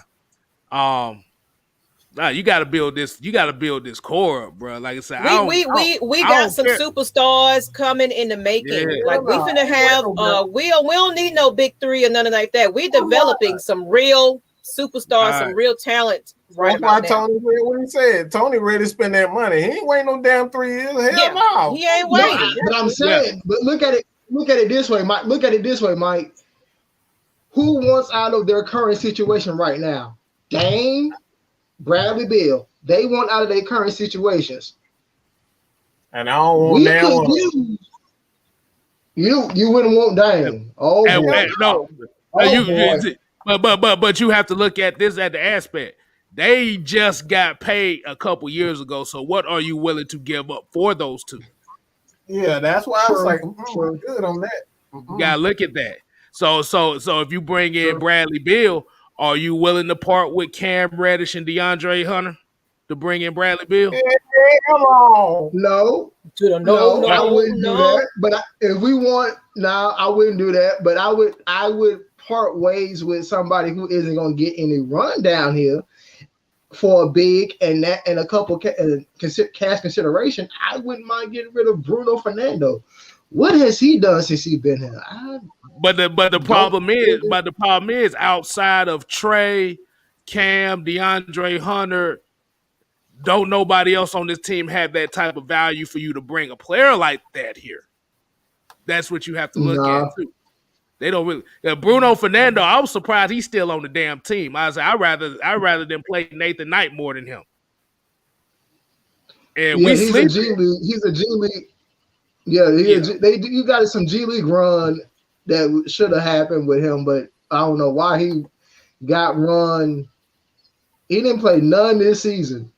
you got to build this. You got to build this core up, bro. Like I said, we got some superstars coming in the making. Yeah. Like we finna have. We don't need no Big Three or nothing like that. We developing some real superstars, some real talent. Right. That's why Tony said what he said. Tony ready to spend that money. He ain't waiting no damn 3 years. Hell no. He ain't waiting. No, but I'm saying, but look at it this way, Mike. Look at it this way, Mike. Who wants out of their current situation right now? Dame, Bradley Beal. They want out of their current situations. And I don't want that one. You wouldn't want Dame. Oh, no. But you have to look at this at the aspect. They just got paid a couple years ago. So what are you willing to give up for those two? Yeah, that's why I was like, good on that. You gotta look at that. So if you bring in Bradley Beal, are you willing to part with Cam Reddish and DeAndre Hunter to bring in Bradley Beal? No, I wouldn't do that. But if we want, I wouldn't do that. But I would part ways with somebody who isn't going to get any run down here for a big and a couple cash consideration. I wouldn't mind getting rid of Bruno Fernando. What has he done since he's been here? But the problem is outside of Trey, Cam, DeAndre Hunter, don't nobody else on this team have that type of value for you to bring a player like that here. That's what you have to look at too. They don't really. Bruno Fernando, I was surprised he's still on the damn team. I was like, I'd rather them play Nathan Knight more than him. And he's a G League. He's a G League. Yeah, you got some G League run that should have happened with him, but I don't know why he got run. He didn't play none this season,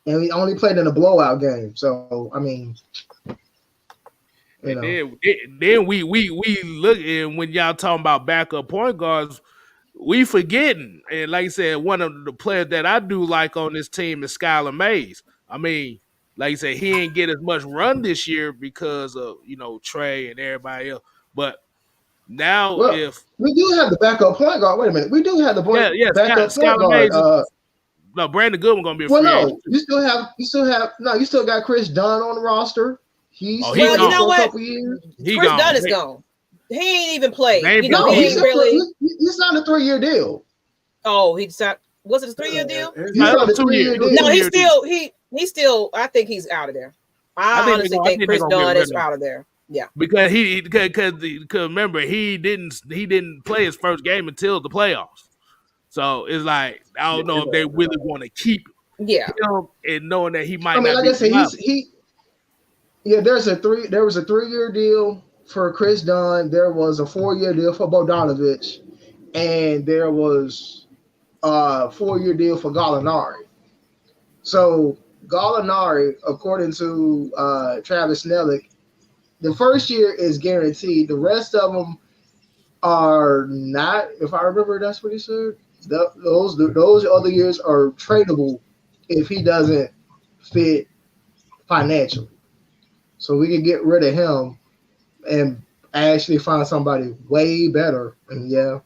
and he only played in a blowout game. So I mean. And then we look, and when y'all talking about backup point guards, we forgetting. And like I said, one of the players that I do like on this team is Skylar Mays. I mean, like I said, he ain't get as much run this year because of Trey and everybody else. But now if we do have the backup point guard, wait a minute, we do have the backup point guard. No, Brandon Goodwin gonna be a free agent. You still got Chris Dunn on the roster. He's you know what? Chris Dunn is gone. he ain't even played. They ain't You know, been he on ain't really. He signed a 3-year deal. Oh, he decided. Was it a 3-year deal? He signed a 3-year deal. No, he's still. I think he's out of there. I honestly think Chris Dunn is out of there. Yeah, because because remember he didn't play his first game until the playoffs. So it's like I don't know if they really want to keep him and knowing that he might. I mean, like I said, there was a 3-year deal for Chris Dunn. There was a 4-year deal for Bogdanovich, and there was a 4-year deal for Gallinari. So Gallinari, according to Travis Snellick, the first year is guaranteed. The rest of them are not. If I remember, that's what he said. Those other years are tradable if he doesn't fit financially. So we can get rid of him and actually find somebody way better. And yeah,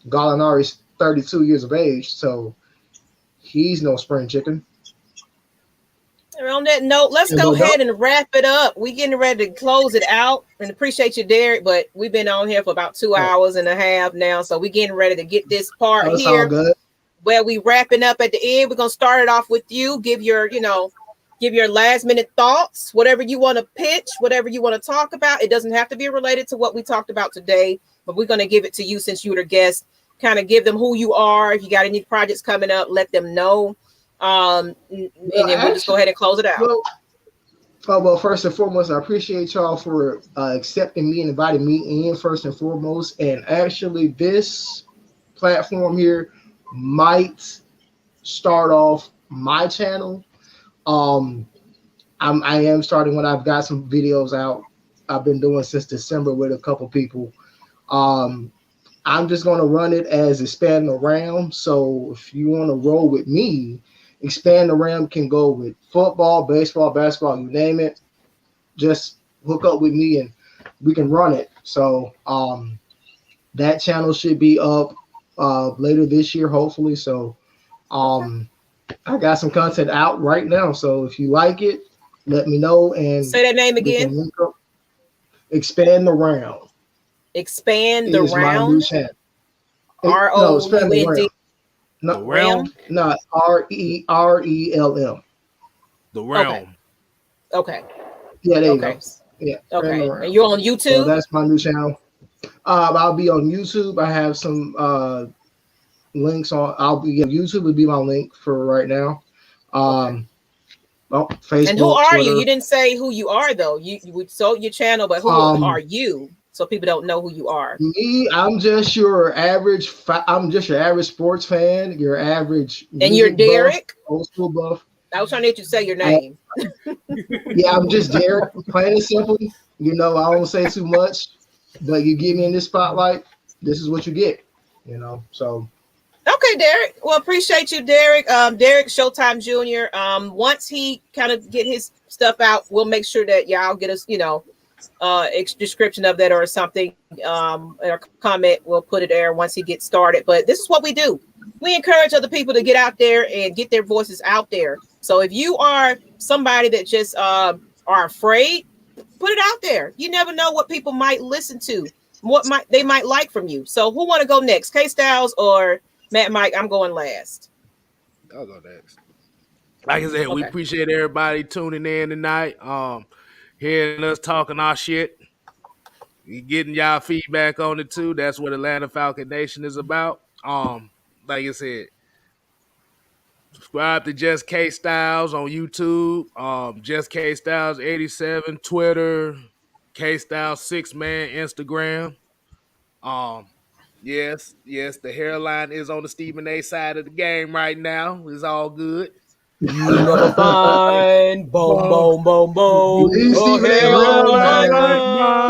Gallinari's 32 years of age, so he's no spring chicken. And on that note, let's go ahead and wrap it up. We're getting ready to close it out. And appreciate you, Derek, but we've been on here for about 2 hours and a half now, so we're getting ready to get this part here where we wrapping up at the end. We're gonna start it off with you. Give your last minute thoughts, whatever you want to pitch, whatever you want to talk about. It doesn't have to be related to what we talked about today, but we're gonna give it to you since you're the guest. Kind of give them who you are. If you got any projects coming up, let them know. And then we'll just go ahead and close it out. Well, first and foremost, I appreciate y'all for accepting me and inviting me in first and foremost. And actually, this platform here might start off my channel. I am starting when I've got some videos out. I've been doing since December with a couple people. I'm just going to run it as Expand the Realm. So if you want to roll with me, Expand the Realm can go with football, baseball, basketball, you name it. Just hook up with me and we can run it. So that channel should be up later this year, hopefully. So I got some content out right now. So if you like it, let me know. And say that name again. Expand the Realm. Expand the Realm. ROUND. No, realm. No, RELM. The Realm. Okay. Yeah, there you go. Yeah. Okay. And you're on YouTube? So that's my new channel. I'll be on YouTube. I have some links on. YouTube would be my link for right now. Facebook. And who are Twitter. you? You didn't say who you are though. You would sold your channel, but who are you? So people don't know who you are. Me, I'm just your average. I'm just your average sports fan. Your average. And you're Derek, buff, old school buff. I was trying to get you to say your name. Yeah, I'm just Derek. Plain and simple. You know, I don't say too much, but you get me in this spotlight. This is what you get. You know, so. Okay, Derek. Well, appreciate you, Derek. Derek Showtime Jr. Once he kind of get his stuff out, we'll make sure that y'all get us, description of that or something, or comment. We'll put it there once he gets started. But this is what we do. We encourage other people to get out there and get their voices out there. So if you are somebody that just are afraid, put it out there. You never know what people might listen to, what they might like from you. So who want to go next? KSTYLZ or Matt Mike? I'm going last. I'll go next. Like I said, we appreciate everybody tuning in tonight. Hearing us talking our shit. Getting y'all feedback on it too. That's what Atlanta Falcon Nation is about. Like I said, subscribe to Just KSTYLZ on YouTube. Just KSTYLZ 87 Twitter. KSTYLZ 6-man Instagram. Yes, the hairline is on the Stephen A side of the game right now. It's all good. You never find boom, boom, boom, boom. Leave Stephen A alone, man.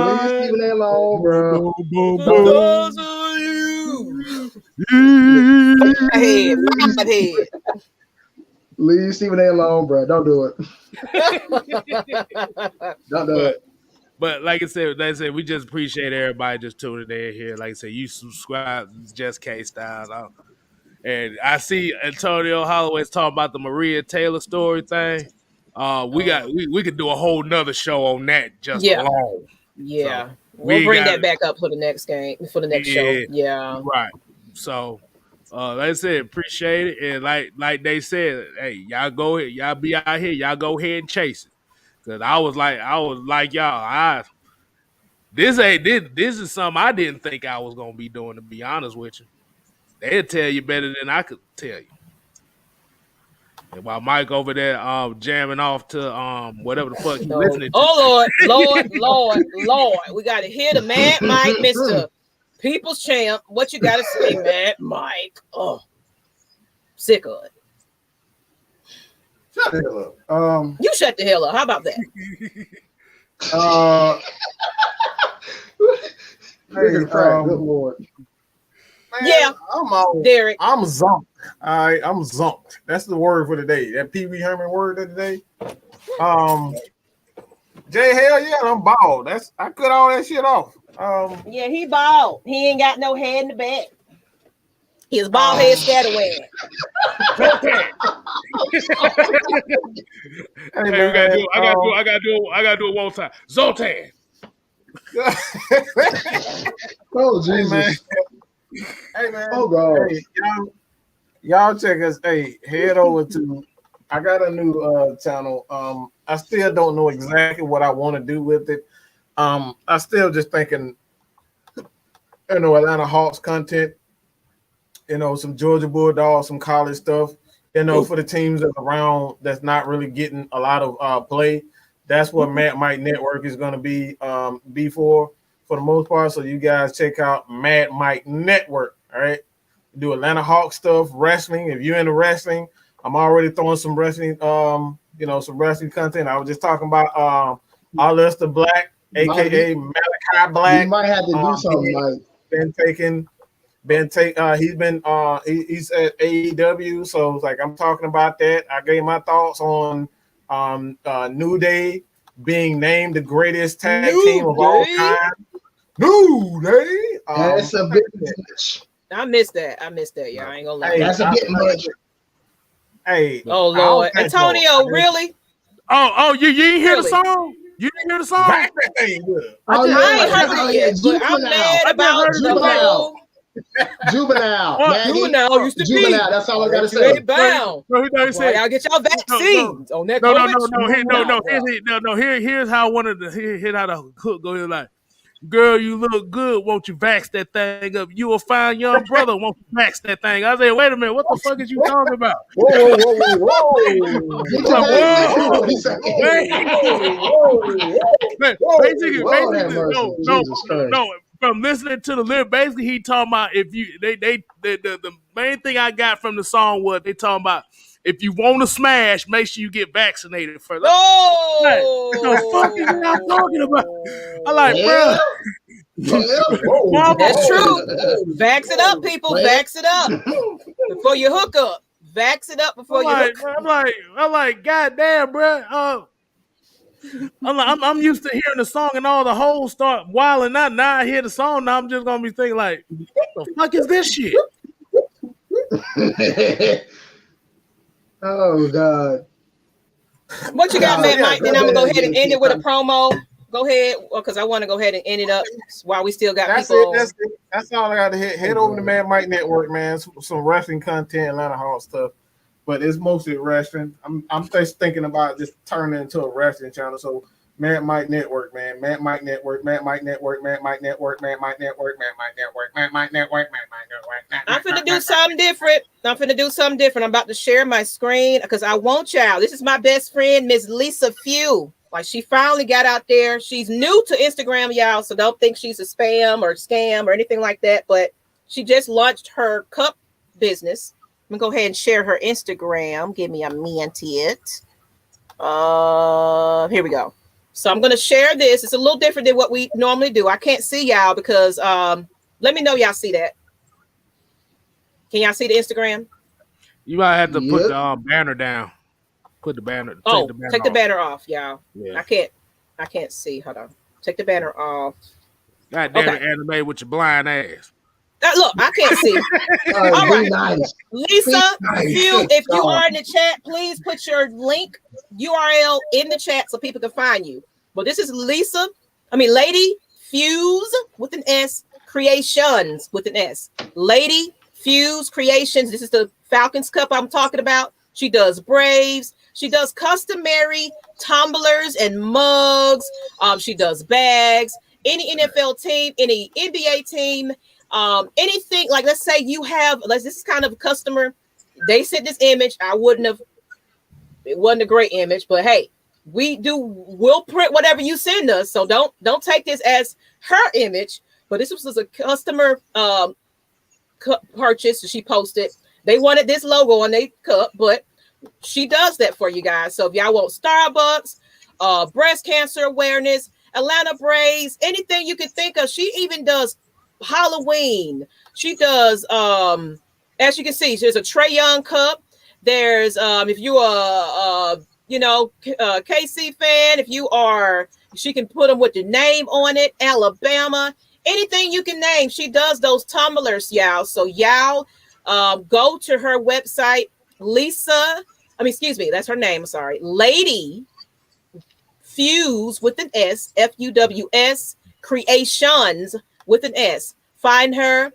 Leave Stephen A alone, bro. Because of you. Head. Leave Stephen A alone, bro. Don't do it. Don't do it. But like I said, we just appreciate everybody just tuning in here. Like I said, you subscribe to Just KSTYLZ. And I see Antonio Holloway's talking about the Maria Taylor story thing. We could do a whole nother show on that just alone. Yeah. We'll bring that back up for the next game, for the next show. Yeah. Right. So like I said, appreciate it. And like they said, hey, y'all go ahead, y'all be out here, y'all go ahead and chase it. Cause I was like y'all, this is something I didn't think I was gonna be doing, to be honest with you. They'll tell you better than I could tell you. And while Mike over there jamming off to whatever the fuck he's listening to. Oh Lord. We gotta hear the Mad Mike, Mr. People's Champ. What you gotta say, Mad Mike? Oh, sick of it. Shut the hell up. You shut the hell up. How about that? Hey, good Lord. Man, Yeah, Derek. I'm zonked. All right, I'm zonked. That's the word for the day. That Pee Wee Herman word of the day. Jay, hell yeah, I'm bald. I cut all that shit off. Yeah, he bald. He ain't got no head in the back. His bald head scatterwag. Hey, Hey, I gotta do it one time. Zoltan. Oh, Hey Jesus. man. Hey man. Oh, God. Hey, y'all check us. Hey, head over to. I got a new channel. I still don't know exactly what I want to do with it. I still just thinking, Atlanta Hawks content. Some Georgia Bulldogs, some college stuff. For the teams that's around that's not really getting a lot of play. That's what Mad Mike Network is going to be for the most part. So you guys check out Mad Mike Network. All right, do Atlanta Hawks stuff, wrestling. If you're into wrestling, I'm already throwing some wrestling. Some wrestling content. I was just talking about Aleister Black, aka Malachi Black. You might have to do something, Mike. He's at AEW, so it's like I'm talking about that. I gave my thoughts on New Day being named the greatest tag team of all time. New Day. That's a bit much. I missed that. Yeah, I ain't gonna lie. Hey, That's a bit much. Hey. Oh Lord, Antonio, really? Oh, you didn't hear the song? You didn't hear the song? Back that thing good. Oh, I ain't heard it yet, but I'm mad about Juvenile. Juvenile. Maggie. Juvenile used to be. Juvenile. That's all I gotta say. Bound. No, Y'all get y'all vaccines on that. Here's how I wanted to hear how the hook go here. Like, girl, you look good. Won't you vax that thing up? You a fine young brother. Won't you vax that thing? I said, wait a minute. What the fuck is you talking about? Whoa. Basically, no. From listening to the lyric, basically he talking about if you the main thing I got from the song was they talking about if you want to smash, make sure you get vaccinated first. Oh, what the fuck is y'all talking about? I'm like, bro, that's true. Vax it up, people. Vax it up before you hook up. Vax it up before you hook up. I'm like, goddamn, bro. I'm used to hearing the song and all the hoes start wilding out. Now I hear the song. Now I'm just gonna be thinking like, what the fuck is this shit? Oh God! What you got, Mad Mike? Then I'm gonna go ahead and end it with a promo. Go ahead, because I want to go ahead and end it up while we still got people. That's all I got to hit. Head over to Mad Mike Network, man. Some wrestling content, Atlanta Hawks stuff. But it's mostly wrestling. I'm just thinking about just turning it into a wrestling channel. So Mad Mike Network, man. Mad Mike Network, Mad Mike Network, Mad Mike Network, Mad Mike Network, Mad Mike Network, Mad Mike Network, Mad Mike Network. I'm finna do something different. I'm about to share my screen because I want y'all. This is my best friend, Miss Lisa Few. Like she finally got out there. She's new to Instagram, y'all. So don't think she's a spam or scam or anything like that. But she just launched her cup business. I'm gonna go ahead and share her Instagram. Give me a minute. Here we go. So I'm gonna share this. It's a little different than what we normally do. I can't see y'all because let me know y'all see that. Can y'all see the Instagram? You might have to put the banner down. Put the banner. Take the banner off, y'all. Yeah. I can't see. Hold on. Take the banner off. God damn it, anime with your blind ass. Look, I can't see. All right. Nice. Lisa, if you are in the chat, please put your link URL in the chat so people can find you. But this is Lady Fuse with an S, Creations with an S. Lady Fuse Creations. This is the Falcons cup I'm talking about. She does Braves. She does customary tumblers and mugs. She does bags. Any NFL team, any NBA team, anything, like let's say you have, this is kind of a customer. They sent this image. It wasn't a great image, but hey, we'll print whatever you send us. So don't take this as her image, but this was a customer purchase that she posted. They wanted this logo on their cup, but she does that for you guys. So if y'all want Starbucks, breast cancer awareness, Atlanta Braves, anything you can think of. She even does Halloween. She does, as you can see, there's a Trae Young cup. There's, if you are, KC fan, if you are, she can put them with your name on it, Alabama, anything you can name. She does those tumblers, y'all. So y'all go to her website, that's her name. I'm sorry. Lady Fuse with an S, Fuws, Creations with an S. Find her.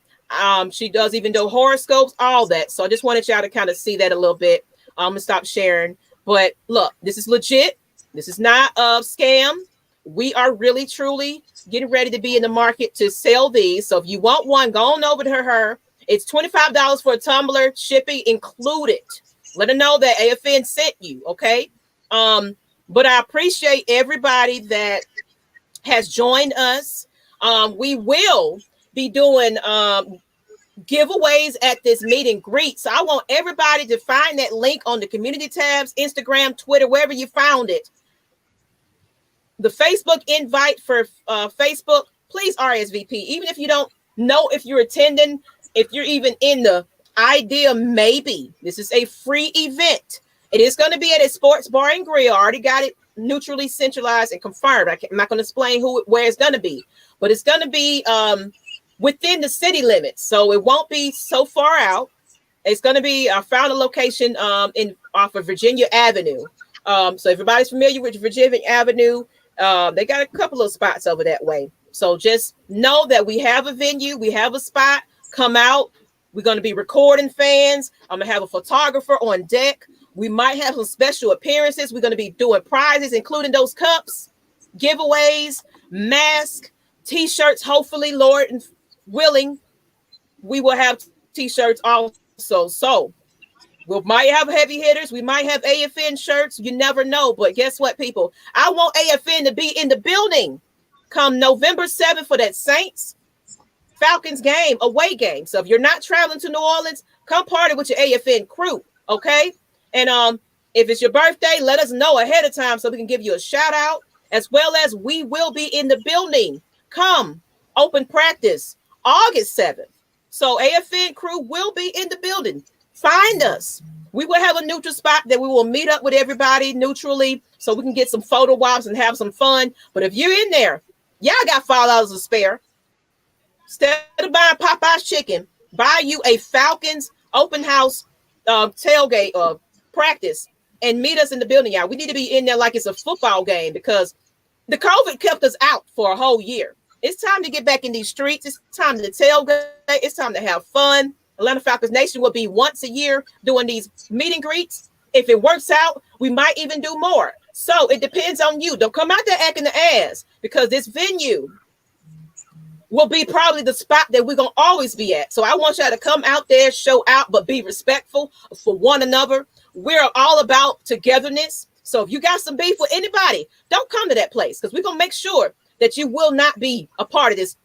She does even do horoscopes, all that. So I just wanted y'all to kind of see that a little bit. I'm gonna stop sharing. But look, this is legit. This is not a scam. We are really, truly getting ready to be in the market to sell these. So if you want one, go on over to her. It's $25 for a tumbler, shipping included. Let her know that AFN sent you, okay? But I appreciate everybody that has joined us. We will be doing giveaways at this meet and greet. So I want everybody to find that link on the community tabs, Instagram, Twitter, wherever you found it. The Facebook invite for Facebook, please RSVP. Even if you don't know if you're attending, if you're even in the idea, maybe. This is a free event. It is going to be at a sports bar and grill. I already got it neutrally centralized and confirmed. I'm not going to explain where it's going to be, but it's going to be within the city limits. So it won't be so far out. It's going to be, I found a location off of Virginia Avenue. So everybody's familiar with Virginia Avenue. They got a couple of spots over that way. So just know that we have a venue. We have a spot. Come out. We're going to be recording fans. I'm going to have a photographer on deck. We might have some special appearances. We're going to be doing prizes, including those cups, giveaways, masks, T-shirts. Hopefully, Lord willing, we will have T-shirts also. So we might have heavy hitters. We might have AFN shirts. You never know. But guess what, people? I want AFN to be in the building come November 7th for that Saints Falcons game, away game. So if you're not traveling to New Orleans, come party with your AFN crew, okay? And if it's your birthday, let us know ahead of time so we can give you a shout out, as well as we will be in the building. Come, open practice, August 7th. So AFN crew will be in the building. Find us. We will have a neutral spot that we will meet up with everybody neutrally so we can get some photo ops and have some fun. But if you're in there, y'all got $5 to spare. Instead of buying Popeye's chicken, buy you a Falcons open house tailgate practice and meet us in the building, y'all. We need to be in there like it's a football game because the COVID kept us out for a whole year. It's time to get back in these streets. It's time to tailgate. It's time to have fun. Atlanta Falcons Nation will be once a year doing these meet and greets. If it works out, we might even do more. So it depends on you. Don't come out there acting the ass because this venue will be probably the spot that we're going to always be at. So I want y'all to come out there, show out, but be respectful for one another. We're all about togetherness. So if you got some beef with anybody, don't come to that place because we're going to make sure that you will not be a part of this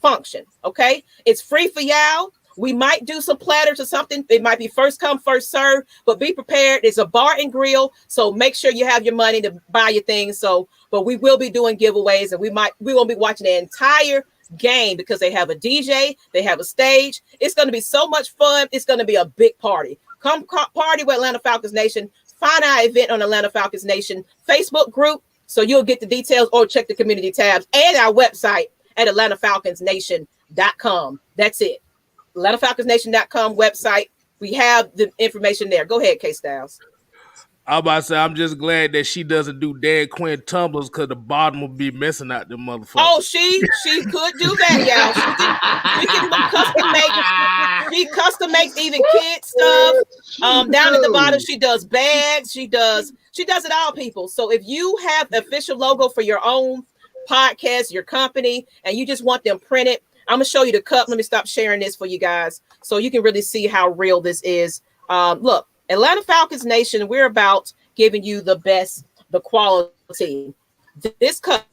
function, okay? It's free for y'all. We might do some platters or something. It might be first come, first serve, but be prepared. It's a bar and grill, so make sure you have your money to buy your things. So, but we will be doing giveaways, and we won't be watching the entire game because they have a DJ, they have a stage. It's going to be so much fun. It's going to be a big party. Come party with Atlanta Falcons Nation. Find our event on Atlanta Falcons Nation Facebook group so you'll get the details, or check the community tabs and our website at AtlantaFalconsNation.com. That's it. AtlantaFalconsNation.com website. We have the information there. Go ahead, KSTYLZ. I'm about to say, I'm just glad that she doesn't do Dan Quinn tumblers because the bottom will be missing out the motherfucker. Oh, she could do that, y'all. She can custom make. She custom makes even kid stuff. Down at the bottom, she does bags. She does it all, people. So if you have official logo for your own podcast, your company, and you just want them printed, I'm gonna show you the cup. Let me stop sharing this for you guys so you can really see how real this is. Look, Atlanta Falcons Nation, we're about giving you the best, the quality. This cup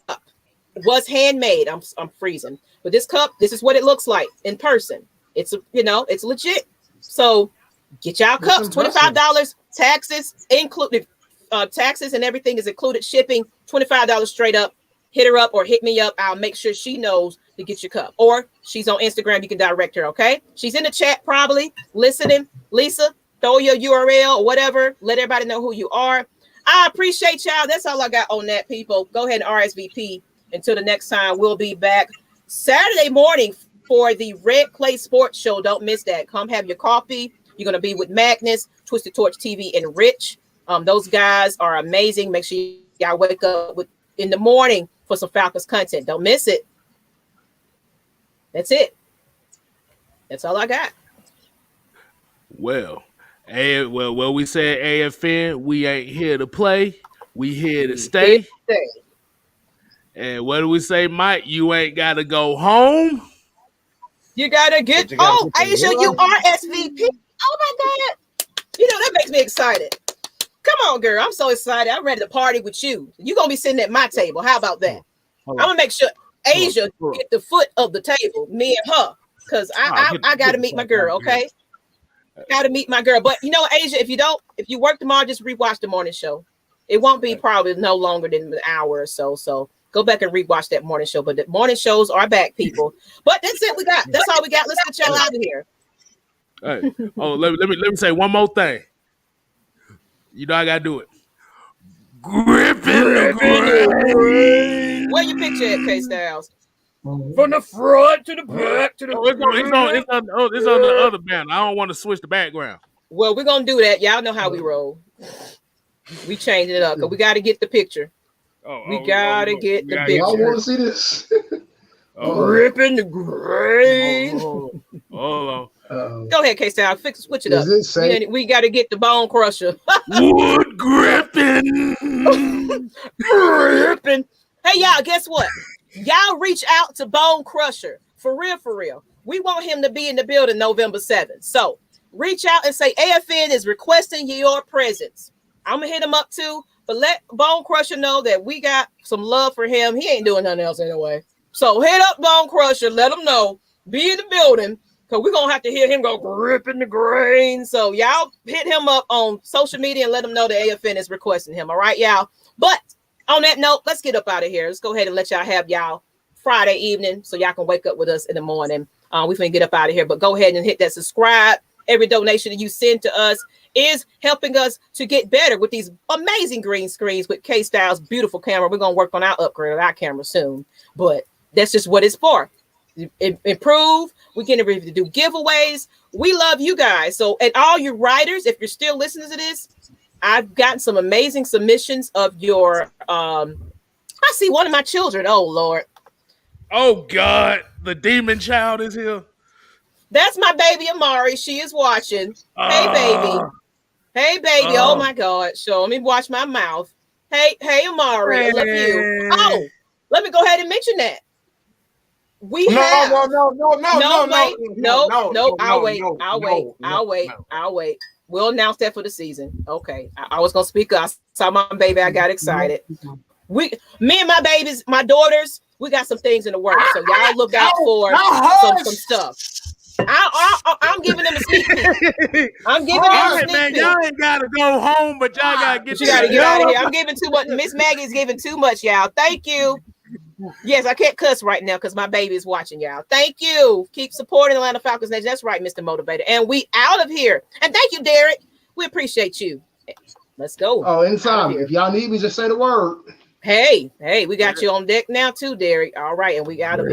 was handmade. I'm freezing, but this cup, this is what it looks like in person. It's it's legit. So get y'all cups, $25, taxes included, taxes and everything is included, shipping, $25 straight up. Hit her up or hit me up. I'll make sure she knows to get your cup. Or she's on Instagram. You can direct her, okay? She's in the chat probably, listening. Lisa, throw your URL or whatever. Let everybody know who you are. I appreciate y'all. That's all I got on that, people. Go ahead and RSVP. Until the next time, we'll be back Saturday morning for the Red Clay Sports Show. Don't miss that. Come have your coffee. You're going to be with Magnus, Twisted Torch TV, and Rich. Those guys are amazing. Make sure y'all wake up in the morning for some Falcons content. Don't miss it. That's it. That's all I got. Well, we said AFN, we ain't here to play. We here to stay. And what do we say, Mike? You ain't got to go home. You got to get... Asia, you are SVP. Oh, my God. That makes me excited. Come on, girl. I'm so excited. I'm ready to party with you. You're going to be sitting at my table. How about that? I'm going to make sure Asia get the foot of the table, me and her, because I got to meet my girl, okay? Got to meet my girl. But, Asia, if you work tomorrow, just rewatch the morning show. It won't be probably no longer than an hour or so. So go back and rewatch that morning show. But the morning shows are back, people. But that's it. That's all we got. Let's get y'all out of here. All right. Oh, let me say one more thing. I gotta do it. Gripping the grain. Where your picture at, KSTYLZ? From the front to the back to the. It's on the other banner. I don't want to switch the background. Well, we're gonna do that. Y'all know how we roll. We changed it up because we got to get the picture. We gotta get the picture. Y'all want to see this? Ripping the grain. Hold on. Go ahead, KSTYLZ. Switch it up. We got to get the bone crusher. Wood gripping. Gripping. Hey, y'all, guess what? Y'all reach out to Bone Crusher. For real. We want him to be in the building November 7th. So reach out and say AFN is requesting your presence. I'm going to hit him up too. But let Bone Crusher know that we got some love for him. He ain't doing nothing else anyway. So hit up Bone Crusher. Let him know. Be in the building. Because we're going to have to hear him go gripping the grain. So y'all hit him up on social media and let him know that AFN is requesting him. All right, y'all. But on that note, let's get up out of here. Let's go ahead and let y'all have y'all Friday evening so y'all can wake up with us in the morning. We finna get up out of here. But go ahead and hit that subscribe. Every donation that you send to us is helping us to get better with these amazing green screens with KSTYLZ's beautiful camera. We're going to work on our upgrade of our camera soon. But that's just what it's for. Improve. We're getting ready to do giveaways. We love you guys. So, and all you writers, if you're still listening to this, I've gotten some amazing submissions of your I see one of my children. Oh Lord. Oh God, the demon child is here. That's my baby Amari. She is watching. Hey baby. Hey baby. Oh my God. So let me watch my mouth. Hey Amari. I love you. Oh, let me go ahead and mention that. We have no. I'll wait. We'll announce that for the season. Okay. I was gonna speak up. I saw my baby. I got excited. Me and my babies, my daughters, we got some things in the works. So y'all look out for some stuff. I'm giving them a sneak peek. I'm giving them a sneak peek. Y'all ain't gotta go home, but y'all gotta get. You gotta get out of here. I'm giving too much. Miss Maggie's giving too much, y'all. Thank you. Yes, I can't cuss right now because my baby is watching, y'all. Thank you. Keep supporting Atlanta Falcons Nation. That's right, Mr. Motivator. And we out of here. And thank you, Derek. We appreciate you. Let's go. Oh, anytime. If y'all need me, just say the word. Hey, we got you on deck now too, Derek. All right, and we out of here.